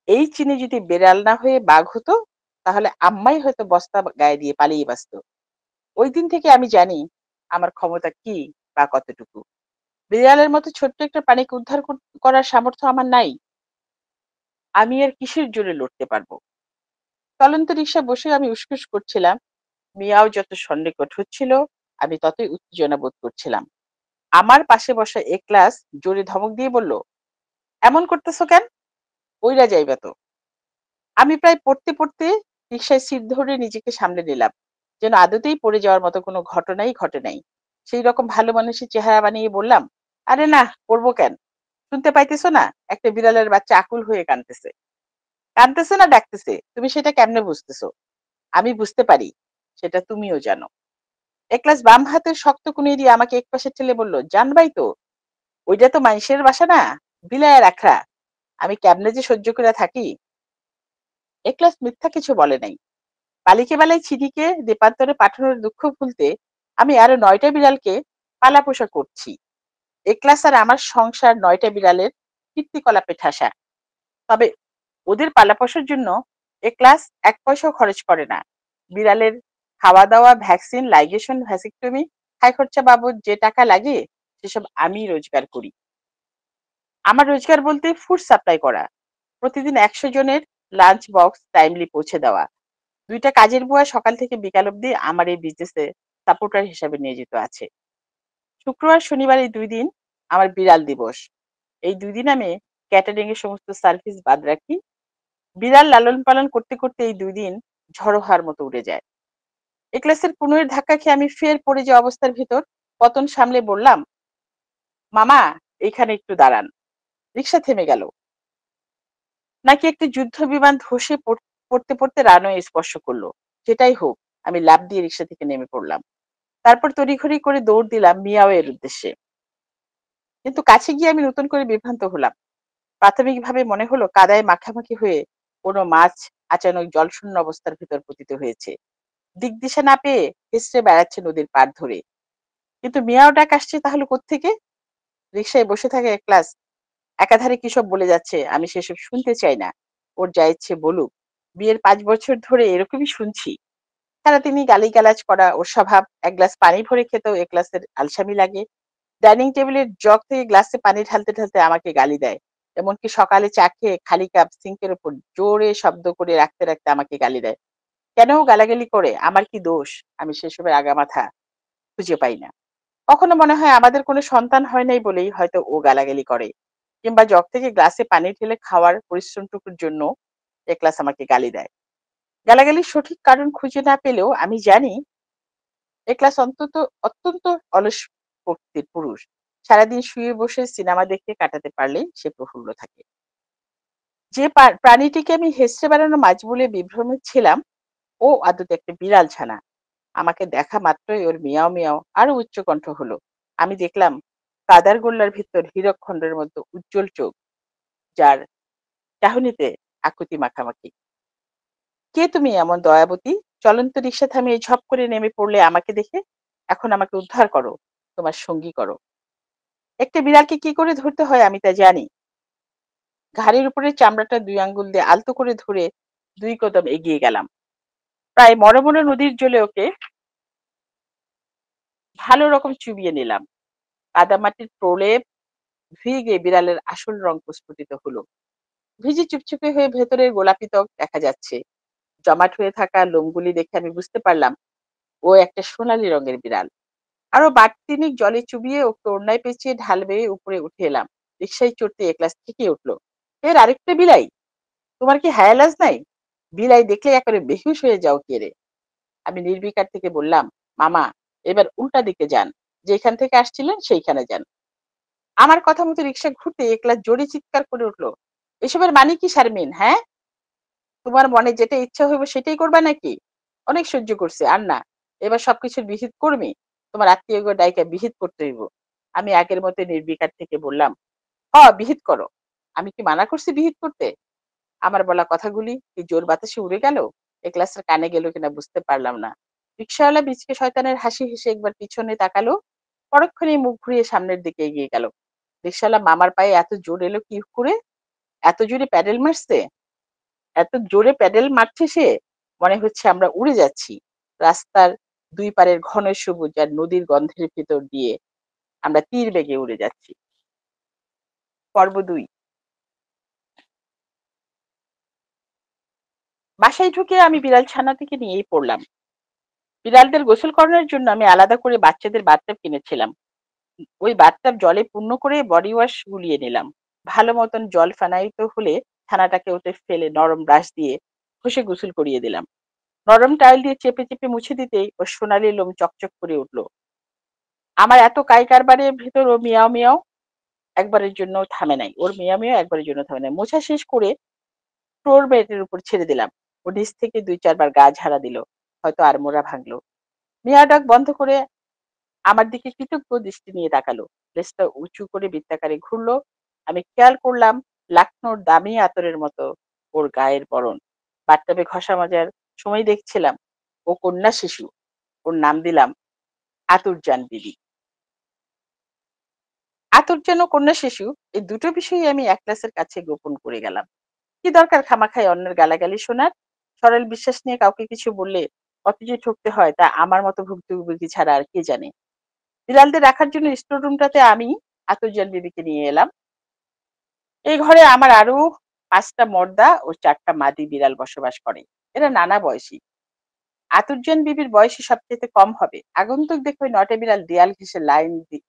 এই চিনি যদি বেড়াল না হয়ে বাঘ হতো, তাহলে আম্মাই হয়তো বস্তা গায়ে দিয়ে পালিয়ে বাঁচত। ওই দিন থেকে আমি জানি আমার ক্ষমতা কি বা কতটুকু। বিড়ালের মতো ছোট্ট একটা প্রাণীকে উদ্ধার করার সামর্থ্য আমার নাই। আমি আর কিসের জোরে লড়তে পারবো? চলন্ত রিকশা বসে আমি উসখুস করছিলাম। মিয়াও যত সন্নিকট হচ্ছিল, আমি ততই উত্তেজনা বোধ করছিলাম। আমার পাশে বসা এ ক্লাস জোরে ধমক দিয়ে বলল, এমন করতেছো কেন? ওইরা যাইবা তো। আমি প্রায় পড়তে পড়তে রিক্সায় সিট ধরে নিজেকে সামলে নিলাম, যেন আদতেই পড়ে যাওয়ার মতো কোনো ঘটনাই ঘটে নাই। সেই রকম ভালো মানুষের চেহারা বানিয়ে বললাম, আরে না, পড়বো কেন? শুনতে পাইতেছো না একটা বিড়ালের বাচ্চা আকুল হয়ে কাঁদতেছে? কাঁদতেছে না ডাকতেছে, তুমি সেটা কেমনে বুঝতেছো? আমি বুঝতে পারি, সেটা তুমিও জানো। এক ক্লাস বাম হাতের শক্ত কুনি দিয়ে আমাকে এক পাশে ঠেলে বলল, জানবাই তো, ওইটা তো মানুষের বাসা না, বিলায় রাখা। আমি কেমনে যে সহ্য করে থাকি। এক ক্লাস মিথ্যা কিছু বলে নাই। বালিকে বেলায় ছিদিকে দেপান্তরে পাঠানোর দুঃখ ভুলতে আমি আরো 9টা বিড়ালকে পালা পোষা করছি। এ ক্লাস আর আমার সংসার 9টা বিড়ালের কীর্তিকলাপে ঠাসা। তবে ওদের পালা পোষার জন্য এ ক্লাস 1 পয়সাও খরচ করে না। বিড়ালের খাওয়া দাওয়া, ভ্যাকসিন, লাইগেশন, ভ্যাসিকটমি, খাই খরচা বাবদ যে টাকা লাগে সেসব আমি রোজগার করি। আমার রোজগার বলতে ফুড সাপ্লাই করা, প্রতিদিন 100 জনের লাঞ্চ বক্স টাইমলি পৌঁছে দেওয়া। 2টা কাজের বুয়া সকাল থেকে বিকাল অবধি আমার এই বিজনেসে সাপোর্টার হিসাবে নিয়োজিত আছে। শুক্রবার শনিবার এই 2 দিন আমার বিড়াল দিবস। এই 2 দিন আমি ক্যাটারিং এর সমস্ত সার্ভিস বাদ রাখি। বিড়াল লালন পালন করতে করতে এই 2 দিন ঝড়ো হাওয়ার মতো উড়ে যায়। এ ক্লাসের 15 ধাক্কা খেয়ে আমি ফের পড়ে যাওয়া অবস্থার ভিতর পতন সামলে বললাম, মামা এইখানে একটু দাঁড়ান। রিক্সা থেমে গেল। নাকি একটি যুদ্ধ বিমান ধসে পড়তে পড়তে রানওয়ে স্পর্শ করলো। যেটাই হোক, আমি লাফ দিয়ে রিক্সা থেকে নেমে পড়লাম। তারপর তড়িঘড়ি করে দৌড় দিলাম মিয়াও এর উদ্দেশ্যে। কিন্তু কাছে গিয়ে আমি নতুন করে বিভ্রান্ত হলাম। প্রাথমিকভাবে মনে হলো কাদায় মাখামাখি হয়ে কোনো মাছ আচানক জলশূন্য অবস্থার ভিতর পতিত হয়েছে। দিক দিশা না পেয়ে হেসড়ে বেড়াচ্ছে নদীর পাড় ধরে। কিন্তু মিয়াও ডাক আসছে তাহলে কোত্থেকে? রিক্সায় বসে থাকা এক ক্লাস একাধারে কি সব বলে যাচ্ছে, আমি সেসব শুনতে চাই না। ওর যা ইচ্ছে বলুক। বিয়ের 5 বছর ধরে এরকমই শুনছি। সারাদিনই গালিগালাজ করা ওর স্বভাব। এক গ্লাস পানি ভরে খেতেও এক গ্লাসের আলসামি লাগে। ডাইনিং টেবিলের জগ থেকে গ্লাসে পানি ঢালতে ঢালতে আমাকে গালি দেয়। এমনকি সকালে চা খেয়ে খালি কাপ সিঙ্কের উপর জোরে শব্দ করে রাখতে রাখতে আমাকে গালি দেয়। কেন ও গালাগালি করে? আমার কি দোষ? আমি সেসবের আগামাথা খুঁজে পাই না। কখনো মনে হয় আমাদের কোনো সন্তান হয় নাই বলেই হয়তো ও গালাগালি করে, কিংবা জগ থেকে গ্লাসে পানি ঢেলে খাওয়ার পরিশ্রমটুকুর জন্য এ ক্লাস আমাকে গালি দেয়। গালাগালির সঠিক কারণ খুঁজে না পেলেও আমি জানি এ ক্লাস অত্যন্ত অলস প্রকৃতির পুরুষ। সারাদিন শুয়ে বসে সিনেমা দেখে কাটাতে পারলেই সে প্রফুল্ল থাকে। যে প্রাণীটিকে আমি হেসড়ে বেড়ানো মাছ বলে বিভ্রমে ছিলাম, ও আদতে একটা বিড়াল ছানা। আমাকে দেখা মাত্রই ওর মিয়াও মিয়াও আরো উচ্চকণ্ঠ হলো। আমি দেখলাম কাদার গোল্লার ভিতর হীরকখণ্ডের মতো উজ্জ্বল চোখ, যার চাহনিতে আকুতি মাখামাখি। কে তুমি এমন দয়াবতী? চলন্ত রিক্সা থামিয়ে ঝপ করে নেমে পড়লে আমাকে দেখে। এখন আমাকে উদ্ধার করো, তোমার সঙ্গী করো। একটা বিড়ালকে কি করে ধরতে হয় আমি তা জানি। ঘাড়ের উপরে চামড়াটা 2 আঙ্গুল দিয়ে আলতো করে ধরে 2 কদম এগিয়ে গেলাম। প্রায় মরমরে নদীর জলে ওকে ভালো রকম চুবিয়ে নিলাম। কাদামাটির প্রলেপ ভিগে বিড়ালের আসল রং প্রস্ফুটিত হলো। ভিজে চুপচুপে হয়ে ভেতরের গোলাপি ত্বক দেখা যাচ্ছে। জমাট হয়ে থাকা লোমগুলি দেখে আমি বুঝতে পারলাম ও একটা সোনালী রঙের বিড়াল। আরো বাড়তিনিক জলে চুবিয়ে ওকে ওড়নায় পেঁচিয়ে ঢাল বেয়ে উপরে উঠে এলাম। রিক্সায় চড়তে এ ক্লাস থেকে উঠলো। এর আরেকটা বিলাই? তোমার কি হায়ালাজ নাই? বিলাই দেখলে একেবারে বেহুশ হয়ে যাও কে রে? আমি নির্বিকার থেকে বললাম, মামা এবার উল্টা দিকে যান, যেখান থেকে আসছিলেন সেইখানে যান। আমার কথা মতো রিক্সা ঘুরতে এ ক্লাস জোরে চিৎকার করে উঠলো, এসবের মানে কি শারমিন? হ্যাঁ, তোমার মনে যেটা ইচ্ছা হইব সেটাই করবা নাকি? অনেক সহ্য করছে, আর না। এবার সবকিছুর বিহিত করবি? তোমার আত্মীয় ডাইকা বিহিত করতে হইব। আমি আগের মতো নির্বিকার থেকে বললাম, বিহিত করো। আমি কি মানা করছি বিহিত করতে? আমার বলা কথাগুলি কি জোর বাতাসে উড়ে গেল? এ ক্লাসের কানে গেল কিনা বুঝতে পারলাম না। রিক্সাওয়ালা বিচকে শয়তানের হাসি হেসে একবার পিছনে তাকালো, পরক্ষণেই মুখ ঘুরিয়ে সামনের দিকে এগিয়ে গেল। রিক্সাওয়ালা মামার পায়ে এত জোর এলো কি করে? এত জোরে প্যাডেল মারছে, এত জোরে প্যাডেল মারছে সে, মনে হচ্ছে আমরা উড়ে যাচ্ছি। রাস্তার 2 পারের ঘন সবুজ আর নদীর গন্ধের ভিতর দিয়ে আমরা তীর বেগে উড়ে যাচ্ছি। পর্ব 2। বাসায় ঢুকে আমি বিড়াল ছানাটিকে নিয়েই পড়লাম। বিড়ালদের গোসল করানোর জন্য আমি আলাদা করে বাচ্চাদের বাথটাব কিনেছিলাম। ওই বাথটাব জলে পূর্ণ করে বডি ওয়াশ গুলিয়ে নিলাম। ভালো মতন জল ফেনায়িত হলে ছানাটাকে ওতে ফেলে নরম ব্রাশ দিয়ে ঘষে গোসল করিয়ে দিলাম। নরম টাইল দিয়ে চেপে চেপে মুছে দিতেই ওর সোনালি লোম চকচক করে উঠল। আমার এত কারবারের ভেতর ও মিয়াও মিয়াও একবারের জন্য থামে নাই। ওর মিয়াও মিয়াও একবারের জন্য থামে নাই। মোছা শেষ করে ফ্লোর ম্যাটের উপর ছেড়ে দিলাম। ও নিচ থেকে ২-৪ বার গা ঝাড়া দিল। হয়তো আড়মোড়া ভাঙলো। মিয়াও ডাক বন্ধ করে আমার দিকে কৃতজ্ঞ দৃষ্টি নিয়ে তাকালো। লেজটা উঁচু করে বৃত্তাকারে ঘুরলো। আমি খেয়াল করলাম লাকনোর দামি আতরের মতো ওর গায়ের বরণ। বাথটাবে ঘষা মাজার সময় দেখছিলাম ও কন্যা শিশু। ওর নাম দিলাম আতুরজান বিবি। আতুরজান ও কন্যা শিশু এই দুটো বিষয়ই আমি একলাসের কাছে গোপন করে গেলাম। কি দরকার খামাখায় অন্যের গালাগালি শোনার? সরল বিশ্বাস নিয়ে কাউকে কিছু বললে কত যে ঠকতে হয় তা আমার মতো ভুক্তভোগী ছাড়া আর কে জানে। বিড়ালদের রাখার জন্য স্টোর রুমটাতে আমি আতুরজান বিবিকে নিয়ে এলাম। এই ঘরে আমার আরো ৫টা মর্দা ও ৪টা মাদি বিড়াল বসবাস করে। এরা নানা বয়সী। আতুরজান বিবির বয়সী সবচেয়ে কম হবে। আগন্তুক দেখে ওই ৯টা বিড়াল দেয়াল ঘেঁষে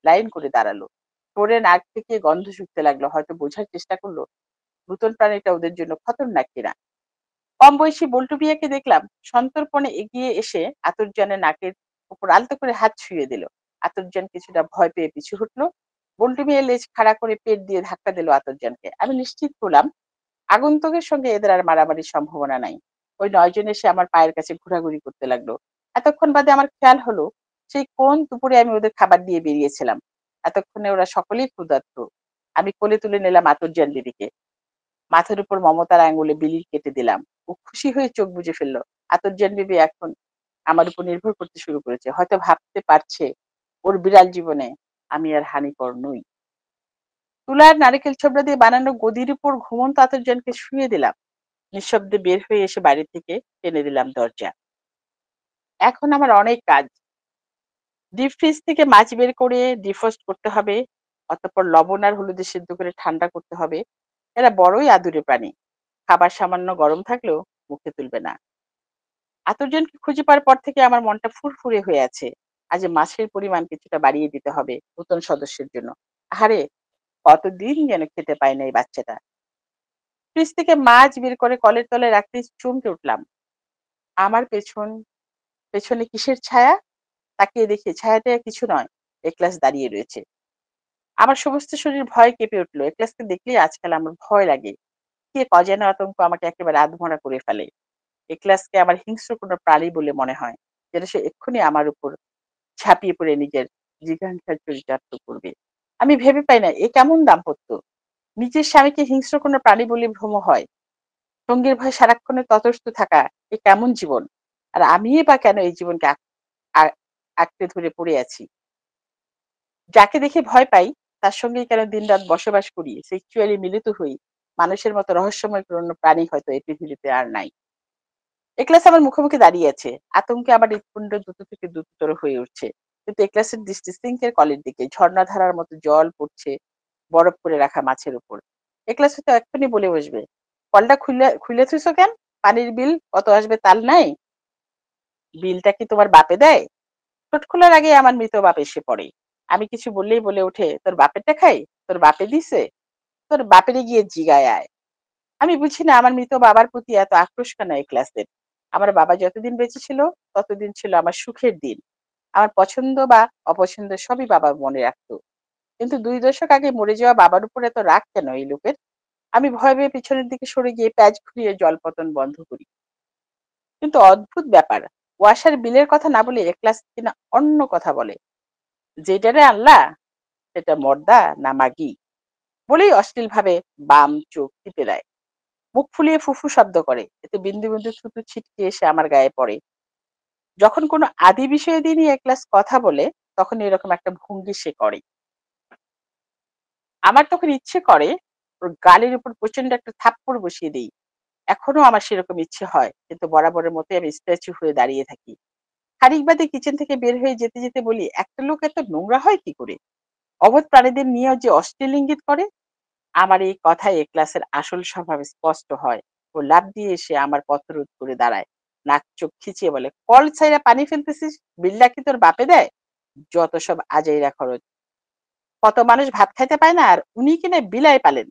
লাইন করে দাঁড়ালো। সরে নাক থেকে গন্ধ শুকতে লাগলো। হয়তো বোঝার চেষ্টা করলো নতুন প্রাণীটা ওদের জন্য খতরনাক কিনা। কম বয়সী বল্টু মিয়াকে দেখলাম সন্তর্পণে এগিয়ে এসে আতুরজানের নাকের উপর আলতো করে হাত ছুঁয়ে দিল। আতুরজান কিছুটা ভয় পেয়ে পিছু হটলো। বল্টু মিয়া লেজ খাড়া করে পেট দিয়ে ধাক্কা দিল আতুরজানকে। আমি নিশ্চিত হলাম আগন্তুকের সঙ্গে এদের আর মারামারির সম্ভাবনা নাই। ওই ৯ জন এসে আমার পায়ের কাছে ঘোরাঘুরি করতে লাগলো। এতক্ষণ বাদে আমার খেয়াল হলো সেই কোন দুপুরে আমি ওদের খাবার দিয়ে বেরিয়েছিলাম। এতক্ষণে ওরা সকলেই ক্ষুধার্ত। আমি কোলে তুলে নিলাম আতুরজান দিদিকে। মাথার উপর মমতার আঙুলে বিলি কেটে দিলাম। ও খুশি হয়ে চোখ বুজে ফেলল। আতুরজান বিবি এখন আমার উপর নির্ভর করতে শুরু করেছে। হয়তো ভাবতে পারছে ওর বিড়াল জীবনে আমি আর হানিকর নই। তুলার নারকেল ছোবড়া দিয়ে বানানো গদির উপর ঘুমন্ত আতুরজানকে শুয়ে দিলাম। নিঃশব্দে বের হয়ে এসে বাড়ি থেকে টেনে দিলাম দরজা। এখন আমার অনেক কাজ। ডিপ ফ্রিজ থেকে মাছ বের করে ডিফ্রস্ট করতে হবে। অতঃপর লবণ আর হলুদে সিদ্ধ করে ঠান্ডা করতে হবে। এরা বড়ই আদুরে প্রাণী। খাবার সামান্য গরম থাকলেও মুখে তুলবে না। আতুরজনকে খুঁজে পাওয়ার পর থেকে আমার মনটা ফুরফুরে হয়ে আছে। আজ মাছের পরিমাণ কিছুটা বাড়িয়ে দিতে হবে নতুন সদস্যের জন্য। আহারে, কতদিন যেন খেতে পায় না এই বাচ্চাটা। ফ্রিজ থেকে মাছ বের করে কলের তলায় রাখতেই চমকে উঠলাম। আমার পেছনে কিসের ছায়া? তাকিয়ে দেখি ছায়াটা কিছু নয়, একলাস দাঁড়িয়ে রয়েছে। আমার সমস্ত শরীর ভয়ে কেঁপে উঠলো। একলাসকে দেখলেই আজকাল আমার ভয় লাগে। কি এক অজানা আতঙ্ক আমাকে একেবারে আধমরা করে ফেলে। একলাসকে আমার হিংস্র কোনো প্রাণী বলে মনে হয়। যেন সে এক্ষুনি আমার উপর ঝাঁপিয়ে পড়ে নিজের জিঘাংসার চরিতার্থ করবে। আমি ভেবে পাই না এ কেমন দাম্পত্য। নিজের স্বামীকে হিংস্র কোনো প্রাণী বলে ভ্রম হয়। সঙ্গীর ভয়ে সারাক্ষণে ততস্থ থাকা এ কেমন জীবন? আর আমিই বা কেন এই জীবনকে আঁকড়ে ধরে পড়ে আছি? যাকে দেখে ভয় পাই তার সঙ্গেই কেন দিনরাত বসবাস করি, সেক্সুয়ালি মিলিত হই? মানুষের মতো রহস্যময় কোনো প্রাণী হয়তো এই পৃথিবীতে আর নাই। একলাস আমার মুখোমুখি দাঁড়িয়ে আছে। আতঙ্কে আমার হৃৎপিণ্ড দ্রুত থেকে দ্রুততর হয়ে উঠছে। কিন্তু একলাসের দৃষ্টি সিঙ্কের কলের দিকে। ঝর্ণাধারার মতো জল পড়ছে বরফ করে রাখা মাছের উপর। একলাস হয়তো এক্ষুনি বলে বসবে, কলটা খুলে থুইছো কেন? পানির বিল কত আসবে তাল নাই? বিলটা কি তোমার বাপে দেয়? ঠোঁট খোলার আগে আমার মৃত বাপ এসে পড়ে। আমি কিছু বললেই বলে ওঠে, তোর বাপেরটা খাই? তোর বাপে দিছে? তোর বাপেরে গিয়ে জিগায় আয়। আমি বুঝি না আমার মৃত বাবার প্রতি এত আক্রোশ কেন এই ক্লাসের। আমার বাবা যতদিন বেঁচে ছিল ততদিন ছিল আমার সুখের দিন। আমার পছন্দ বা অপছন্দ সবই বাবা মনে রাখতো। কিন্তু ২ দশক আগে মরে যাওয়া বাবার উপর এত রাগ কেন এই লোকের? আমি ভয় পেয়ে পিছনের দিকে সরে গিয়ে প্যাচ ঘুরিয়ে জলপতন বন্ধ করি। কিন্তু অদ্ভুত ব্যাপার, ওয়াসার বিলের কথা না বলে একলাস কিনা অন্য কথা বলে। যেটারে আনলা সেটা মর্দা না মাগি? বলেই অশ্লীল ভাবে বাম চোখ টিপে দেয়। মুখ ফুলিয়ে ফুফু শব্দ করে। এতে বিন্দু বিন্দু থুতু ছিটকে এসে আমার গায়ে পড়ে। যখন কোনো আদি বিষয় নিয়ে এক ক্লাস কথা বলে তখন এরকম একটা ভঙ্গি সে করে। আমার তখন ইচ্ছে করে ওর গালের উপর প্রচন্ড একটা থাপ্পড় বসিয়ে দিই। এখনো আমার সেরকম ইচ্ছে হয়, কিন্তু বরাবরের মতোই আমি স্ট্যাচু হয়ে দাঁড়িয়ে থাকি। খানিক বাদে কিচেন থেকে বের হয়ে যেতে যেতে বলি, একটা লোক এত নোংরা হয় কি করে? অবধ প্রাণীদের নিয়েও যে অশ্লীল ইঙ্গিত করে। আমার এই কথায় এ ক্লাসের আসল স্বভাব স্পষ্ট হয়। ও লাফ দিয়ে এসে আমার পথ রোধ করে দাঁড়ায়। নাক চোখ খিচিয়ে বলে, কল ছাইরা পানি ফেলতেছিস? বিলটা কি তোর বাপে দেয়? যত সব আজাইরা খরচ। কত মানুষ ভাত খাইতে পায় না, আর উনি কিনা বিলাই পালেন।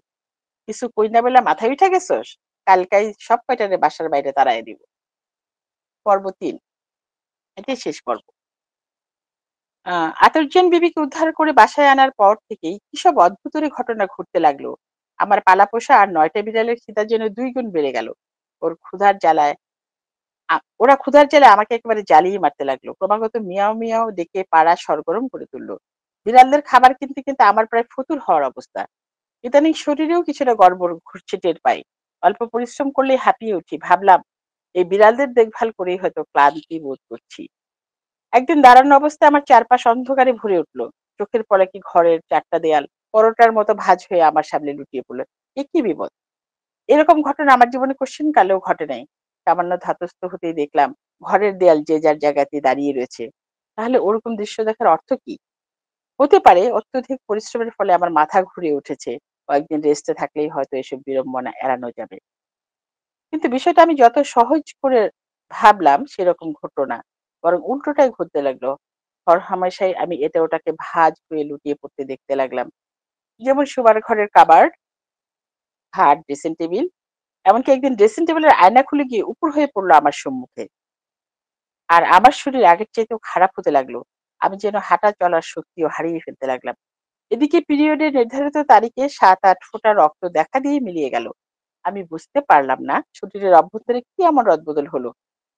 কিছু কই না বলে মাথায় উঠে গেছস, কালকাই সব কয়টারে বাসার বাইরে তাড়ায় দিব। পর্ব ৩, এটাই শেষ পর্ব। আতরজান বিবিকে উদ্ধার করে বাসায় আনার পর থেকেই কি সব অদ্ভুতরে ঘটনা ঘটতে লাগলো। আমার পালাপোষা আর ৯টা বিড়ালের খিদা যেন ২ গুণ বেড়ে গেল। ওর ক্ষুধার জ্বালায় ওরা ক্ষুধার জ্বালায় আমাকে একেবারে জ্বালিয়ে মারতে লাগলো। ক্রমাগত মিয়াও মিয়াও ডেকে পাড়া সরগরম করে তুললো। বিড়ালদের খাবার কিনতে কিনতে আমার প্রায় ফতুর হওয়ার অবস্থা। ইদানিং শরীরেও কিছুটা গড়বড় ঘুরছে টের পাই। অল্প পরিশ্রম করলেই হাঁপিয়ে উঠি। ভাবলাম এই বিড়ালদের দেখভাল করেই হয়তো ক্লান্তি বোধ করছি। একদিন দাঁড়ানো অবস্থায় আমার চারপাশ অন্ধকারে ভরে উঠলো। চোখের পলকে ঘরের ৪টা দেয়াল পরোটার মতো ভাঁজ হয়ে আমার সামনে লুটিয়ে পড়লো। এ কি বিপদ! এরকম ঘটনা আমার জীবনে কোশ্চেন কালেও ঘটে নাই। সামান্য ধাতস্থ হতেই দেখলাম ঘরের দেয়াল যে যার জায়গাতে দাঁড়িয়ে রয়েছে। তাহলে ওরকম দৃশ্য দেখার অর্থ কি? হতে পারে অত্যধিক পরিশ্রমের ফলে আমার মাথা ঘুরে উঠেছে। কয়েকদিন রেস্টে থাকলেই হয়তো এসব বিড়ম্বনা এড়ানো যাবে। কিন্তু বিষয়টা আমি যত সহজ করে ভাবলাম সেরকম ঘটলো না। বরং উল্টোটাই ঘটতে লাগলো। হরহামেশাই আমি এটা ওটাকে ভাঁজ হয়ে লুটিয়ে পড়তে দেখতে লাগলাম। যেমন শোবার ঘরের কাবার্ড, খাট, ড্রেসিং টেবিল, এমনকি একদিন ড্রেসিং টেবিলের আয়না খুলে গিয়ে উপুর হয়ে পড়লো আমার সম্মুখে। আর আমার শরীর আগের চাইতেও খারাপ হতে লাগলো। আমি যেন হাঁটা চলার শক্তিও হারিয়ে ফেলতে লাগলাম। এদিকে পিরিয়ডের নির্ধারিত তারিখে ৭-৮ ফোঁটা রক্ত দেখা দিয়ে মিলিয়ে গেল। আমি বুঝতে পারলাম না শরীরের অভ্যন্তরে কি এমন রদবদল হলো।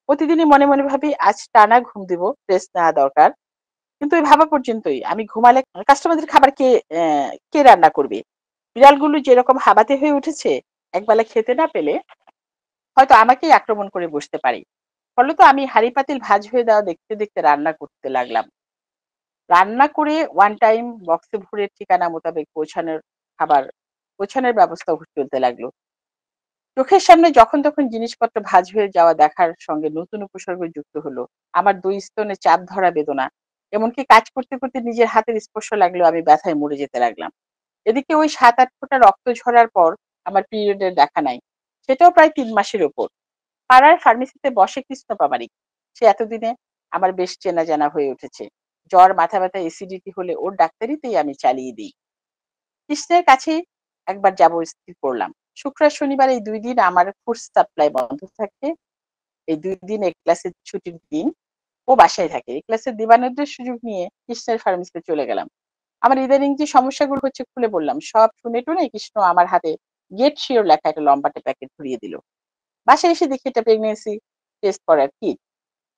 প্রতিদিনই মনে মনে ভাবি আজ টানা ঘুম দিব, রেস্ট নেওয়া দরকার। কিন্তু ওই ভাবা পর্যন্তই। আমি ঘুমালে কাস্টমারদের খাবার কে রান্না করবে? বিড়ালগুলো যেরকম হাবাতে হয়ে উঠেছে, একবেলা খেতে না পেলে হয়তো আমাকেই আক্রমণ করে বসতে পারে। ফলত আমি হাঁড়ি পাতিল ভাঁজ হয়ে দেওয়া দেখতে দেখতে রান্না করতে লাগলাম। রান্না করে ওয়ান টাইম বক্সে ভরে ঠিকানা মোতাবেক পৌঁছানোর ব্যবস্থা চলতে লাগলো। চোখের সামনে যখন তখন জিনিসপত্র ভাঁজ হয়ে যাওয়া দেখার সঙ্গে নতুন উপসর্গ যুক্ত হলো। আমার ২ স্তনে চাপ ধরা বেদনা। এমনকি কাজ করতে করতে নিজের হাতের স্পর্শ লাগলেও আমি ব্যথায় মরে যেতে লাগলাম। এদিকে ওই ৭-৮ ফোঁটা রক্ত ঝরার পর আমার পিরিয়ডের দেখা নাই। সেটাও প্রায় ৩ মাসের উপর। পাড়ার ফার্মেসিতে বসে কৃষ্ণ পামারি। সে এতদিনে আমার বেশ চেনা জানা হয়ে উঠেছে। জ্বর, মাথা ব্যথা, অ্যাসিডিটি হলে ওর ডাক্তারিতেই আমি চালিয়ে দিই। কৃষ্ণের কাছেই একবার যাব স্থির করলাম। শুক্র আর শনিবার এই ২ দিন আমার ফুড সাপ্লাই বন্ধ থাকে। এই ২ দিন এই ক্লাসের ছুটির দিন। ও বাসায় থাকে। এই ক্লাসের দিবানিদ্রার সুযোগ নিয়ে কৃষ্ণের ফার্মেসিতে চলে গেলাম। আমার ইদানিং যে সমস্যাগুলো হচ্ছে খুলে বললাম। সব শুনে টুনে কৃষ্ণ আমার হাতে গেট শিওর লেখা একটা লম্বাটে প্যাকেট ধরিয়ে দিল। বাসায় এসে দেখি এটা প্রেগন্যান্সি টেস্ট করার কিট।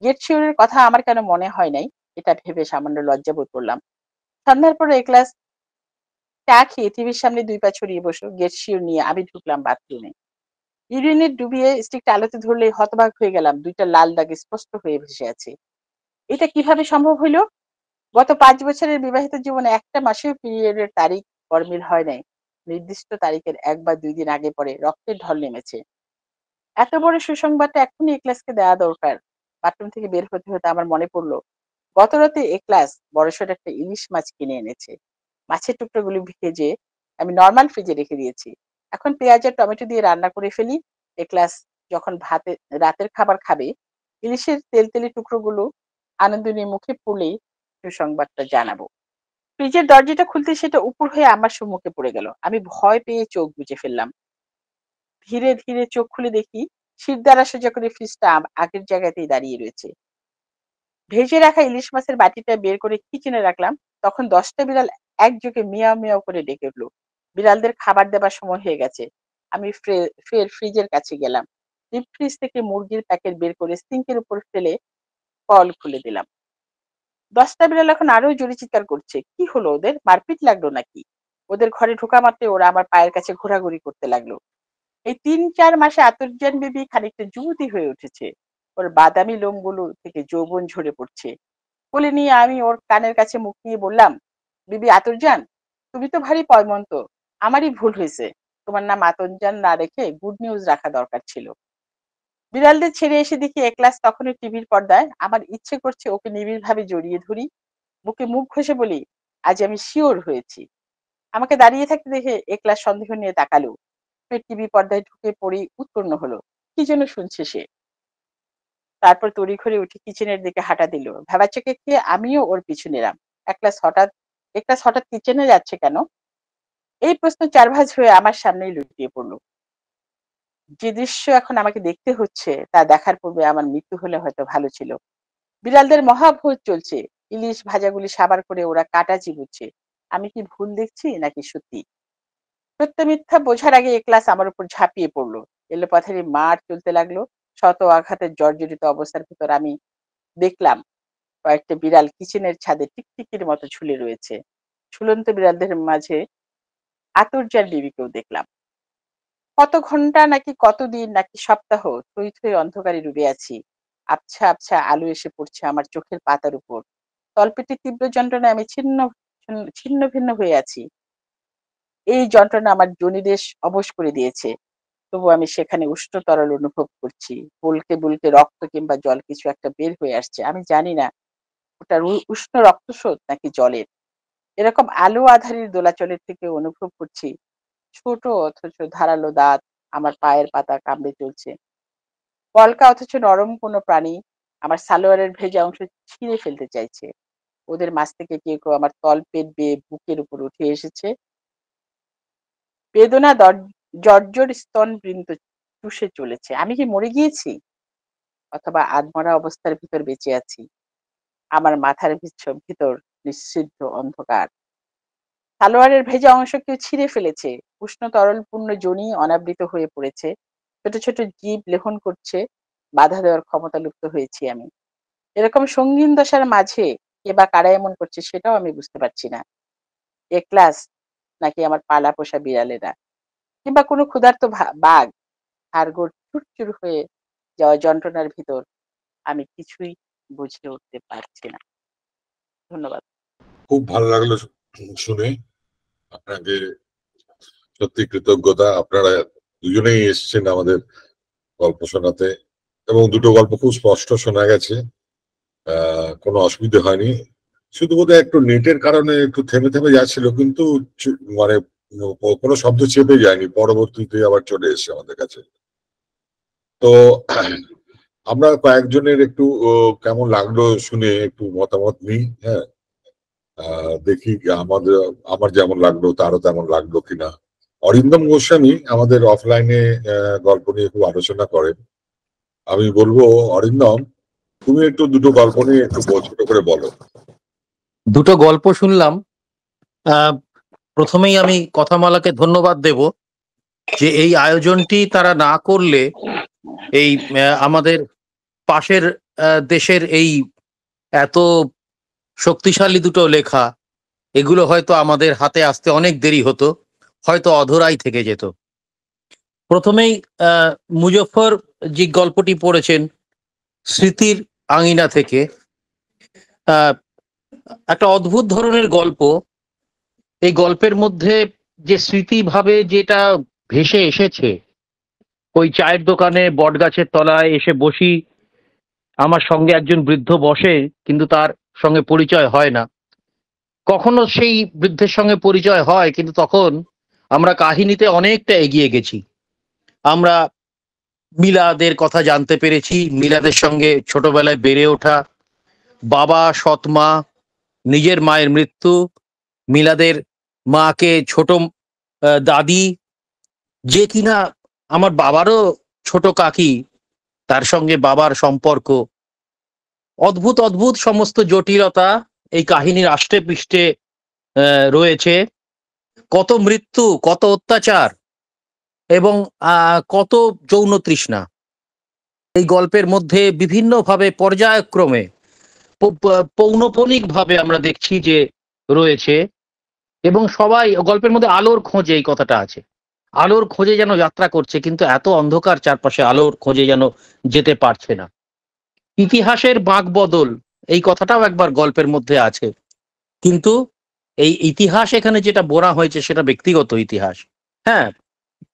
গেট শিওর এর কথা আমার কেন মনে হয় নাই, এটা ভেবে সামান্য লজ্জা বোধ করলাম। সন্ধ্যার পরে এই ক্লাস চা খেয়ে টিভির সামনে ২ পা ছড়িয়ে বসে গেট শিওর নিয়ে আমি ঢুকলাম বাথরুমে। ইউরিনের ডুবিয়ে স্টিকটা আলোতে ধরলেই হতবাক হয়ে গেলাম। ২ টা লাল দাগ স্পষ্ট হয়ে ভেসে আছে। এটা কিভাবে সম্ভব হইল? গত ৫ বছরের বিবাহিত জীবনে একটা মাসেও পিরিয়ডের তারিখ গরমিল হয় নাই। নির্দিষ্ট তারিখের ১ বা ২ দিন আগে পরে রক্তের ঢল নেমেছে। এত বড় সুসংবাদটা এক্ষুনি এ ক্লাসকে দেওয়া দরকার। বাথরুম থেকে বের হতে হতে আমার মনে পড়ল গত রাতে এ ক্লাস বড়সড় একটা ইলিশ মাছ কিনে এনেছে। মাছের টুকরোগুলো ভেজে আমি নরমাল ফ্রিজে রেখে দিয়েছি। এখন পেঁয়াজ আর টমেটো দিয়ে রান্না করে ফেলি। এ ক্লাস যখন রাতের খাবার খাবে, ইলিশের তেলতেলে টুকরোগুলো আনন্দ নিয়ে মুখে পড়লেই সুসংবাদটা জানাবো। ফ্রিজের দরজাটা খুলতে সেটা উপুড় হয়ে আমার সম্মুখে পড়ে গেল। আমি ভয় পেয়ে চোখ বুজে ফেললাম। ধীরে ধীরে চোখ খুলে দেখি শিরদাঁড়া সোজা করে ফ্রিজটা আগের জায়গাতেই দাঁড়িয়ে রয়েছে। ভেজে রাখা ইলিশ মাছের বাটিটা বের করে কিচেনে রাখলাম। তখন ১০টা বিড়াল একযোগে মিয়াও মিয়াও করে ডেকে উঠল। বিড়ালদের খাবার দেবার সময় হয়ে গেছে। আমি ফের ফ্রিজের কাছে গেলাম। ডিপ ফ্রিজ থেকে মুরগির প্যাকেট বের করে সিঙ্কের উপর ফেলে কল খুলে দিলাম। ১০টা বিড়াল এখন আরো জোরে চিৎকার করছে। কি হলো ওদের? মারপিট লাগলো নাকি? ওদের ঘরে ঢোকা মাত্রই ওরা আমার পায়ের কাছে ঘোরাঘুরি করতে লাগলো। এই ৩-৪ মাসে আতরজান বেবি খানিকটা যুবতী হয়ে উঠেছে। ওর বাদামি লোমগুলো থেকে যৌবন ঝরে পড়ছে। কোলে নিয়ে আমি ওর কানের কাছে মুখ নিয়ে বললাম, বিবি আতরজান, তুমি তো ভারী পয়মন্ত। আমারই ভুল হয়েছে। তোমার নাম আতরজান না রেখে গুড নিউজ রাখা দরকার ছিল। বিড়ালদের ছেড়ে এসে দেখি এ ক্লাস তখনই টিভির পর্দায়। আমার ইচ্ছে করছে ওকে নিবিড়ভাবে জড়িয়ে ধরি, বুকে মুখ ঘষে বলি, আজ আমি শিওর হয়েছি। আমাকে দাঁড়িয়ে থাকতে দেখে এ ক্লাস সন্দেহ নিয়ে তাকালো। ফের টিভি পর্দায় ঢুকে পড়েই উৎপন্ন হলো। কি যেন শুনছে সে। তারপর তড়িঘড়ি উঠে কিচেনের দিকে হাঁটা দিল। ভেবাচোখে খেয়ে আমিও ওর পিছু নিলাম। এক ক্লাস হঠাৎ একটা হঠাৎ কিচেনে যাচ্ছে কেন? এই প্রশ্ন চারভাঁজ হয়ে আমার সামনেই লুটিয়ে পড়লো। যে দৃশ্য এখন আমাকে দেখতে হচ্ছে তা দেখার পূর্বে আমার মৃত্যু হলে হয়তো ভালো ছিল। বিড়ালদের মহাভোজ চলছে। ইলিশ ভাজাগুলি সাবার করে ওরা কাটা চিবুচ্ছে। আমি কি ভুল দেখছি নাকি সত্যি? সত্য মিথ্যা বোঝার আগে একলাস আমার উপর ঝাঁপিয়ে পড়লো। এলোপাথারি মার চলতে লাগলো। শত আঘাতের জর্জরিত অবস্থার ভিতর আমি দেখলাম কয়েকটা বিড়াল কিচেনের ছাদে টিকটিকির মতো ঝুলে রয়েছে। ঝুলন্ত বিড়ালদের মাঝে আতরজার বিবিকেও দেখলাম। কত ঘন্টা নাকি কতদিন নাকি সপ্তাহ থই থই অন্ধকারে ডুবে আছি। আবছা আবছা আলো এসে পড়ছে আমার চোখের পাতার উপর। তলপেটে তীব্র যন্ত্রণায় আমি ছিন্ন ভিন্ন হয়ে আছি। এই যন্ত্রণা আমার যোনিদেশ অবশ করে দিয়েছে। তবু আমি সেখানে উষ্ণ তরল অনুভব করছি। বুলকে বুলকে রক্ত কিংবা জল কিছু একটা বের হয়ে আসছে। আমি জানি না ওটা উষ্ণ রক্তস্রোত নাকি জলের। এরকম আলো আঁধারির দোলাচলের থেকে অনুভব করছি ছোট অথচ ধারালো দাঁত আমার পায়ের পাতা কামড়ে চলছে। পলকা অথচ নরম কোনো প্রাণী আমার সালোয়ারের ভেজা অংশ ছিঁড়ে ফেলতে চাইছে। ওদের মাঝ থেকে কেউ কেউ আমার তলপেট বেয়ে বুকের উপর উঠে এসেছে। বেদনা জর্জর স্তন বৃন্ত চুষে চলেছে। আমি কি মরে গিয়েছি? অথবা আধমরা অবস্থার ভিতর বেঁচে আছি? আমার মাথার ভিতর নিঃসিদ্ধ অন্ধকার। সালোয়ারের ভেজা অংশ কেউ ছিঁড়ে ফেলেছে। উষ্ণ তরলপূর্ণ যোনি অনাবৃত হয়ে পড়েছে। ছোট ছোট জীব লেহন করছে। বাধা দেওয়ার ক্ষমতা লুপ্ত হয়েছি আমি। এরকম সঙ্গীন দশার মাঝে কে বা কারা এমন করছে সেটাও আমি বুঝতে পারছি না। একলাস নাকি আমার পালা পোষা বিড়ালেরা কিংবা কোনো ক্ষুধার্ত বাঘ। হাড়গোড় চুরচুর হয়ে যাওয়া যন্ত্রণার ভিতর আমি কিছুই বুঝে উঠতে পারছি না। ধন্যবাদ। খুব ভালো লাগলো শুনে। আপনাকে সত্যি কৃতজ্ঞতা। আপনারা দুজনেই এসেছেন আমাদের গল্প শোনাতে, এবং দুটো গল্প খুব স্পষ্ট শোনা গেছে। কোনো অসুবিধা হয়নি। শুধু বোধহয় একটু নেটের কারণে একটু থেমে থেমে যাচ্ছিল, কিন্তু মানে কোনো শব্দ চেপে যায়নি, পরবর্তীতে আবার চলে এসেছে আমাদের কাছে। তো আমরা কয়েকজনের একটু কেমন লাগলো শুনে একটু মতামত নিই। হ্যাঁ, দেখি আমার যেমন লাগলো তারও তেমন লাগলো কিনা। অরিন্দম গোস্বামী আমাদের অফলাইনে গল্প নিয়ে খুব আলোচনা করেন। আমি বলবো, অরিন্দম, তুমি একটু দুটো গল্প নিয়ে একটু ছোট করে বলো। দুটো গল্প শুনলাম। প্রথমেই আমি কথামালাকে ধন্যবাদ দেব যে এই আয়োজনটি তারা না করলে এই আমাদের পাশের দেশের এই এত শক্তিশালী দুটো লেখা, এগুলো হয়তো আমাদের হাতে আসতে অনেক দেরি হতো, হয়তো অধরাই থেকে যেত। প্রথমেই মুজফ্ফর যে গল্পটি পড়েছেন স্মৃতির আঙিনা থেকে, একটা অদ্ভুত ধরনের গল্প। এই গল্পের মধ্যে যে স্মৃতি ভাবে যেটা ভেসে এসেছে, ওই চায়ের দোকানে বট গাছের তলায় এসে বসি, আমার সঙ্গে একজন বৃদ্ধ বসে, কিন্তু তার সঙ্গে পরিচয় হয় না। কখনো সেই বৃদ্ধের সঙ্গে পরিচয় হয়, কিন্তু তখন আমরা কাহিনীতে অনেকটা এগিয়ে গেছি। আমরা মিলাদের কথা জানতে পেরেছি, মিলাদের সঙ্গে ছোটবেলায় বেড়ে ওঠা, বাবা, সৎমা, নিজের মায়ের মৃত্যু, মিলাদের মাকে ছোট দাদি, যে কিনা আমার বাবারও ছোট কাকি, তার সঙ্গে বাবার সম্পর্ক, অদ্ভুত অদ্ভুত সমস্ত জটিলতা এই কাহিনীর আষ্টে পৃষ্ঠে রয়েছে। কত মৃত্যু, কত অত্যাচার এবং কত যৌন তৃষ্ণা এই গল্পের মধ্যে বিভিন্নভাবে পর্যায়ক্রমে পৌনঃপুনিক ভাবে আমরা দেখছি যে রয়েছে। এবং সবাই গল্পের মধ্যে আলোর খোঁজে, এই কথাটা আছে, আলোর খোঁজে যেন যাত্রা করছে, কিন্তু এত অন্ধকার চারপাশে, আলোর খোঁজে যেন যেতে পারছে না। ইতিহাসের বাঁক বদল, এই কথাটাও একবার গল্পের মধ্যে আছে, কিন্তু এই ইতিহাস এখানে যেটা বলা হয়েছে সেটা ব্যক্তিগত ইতিহাস। হ্যাঁ,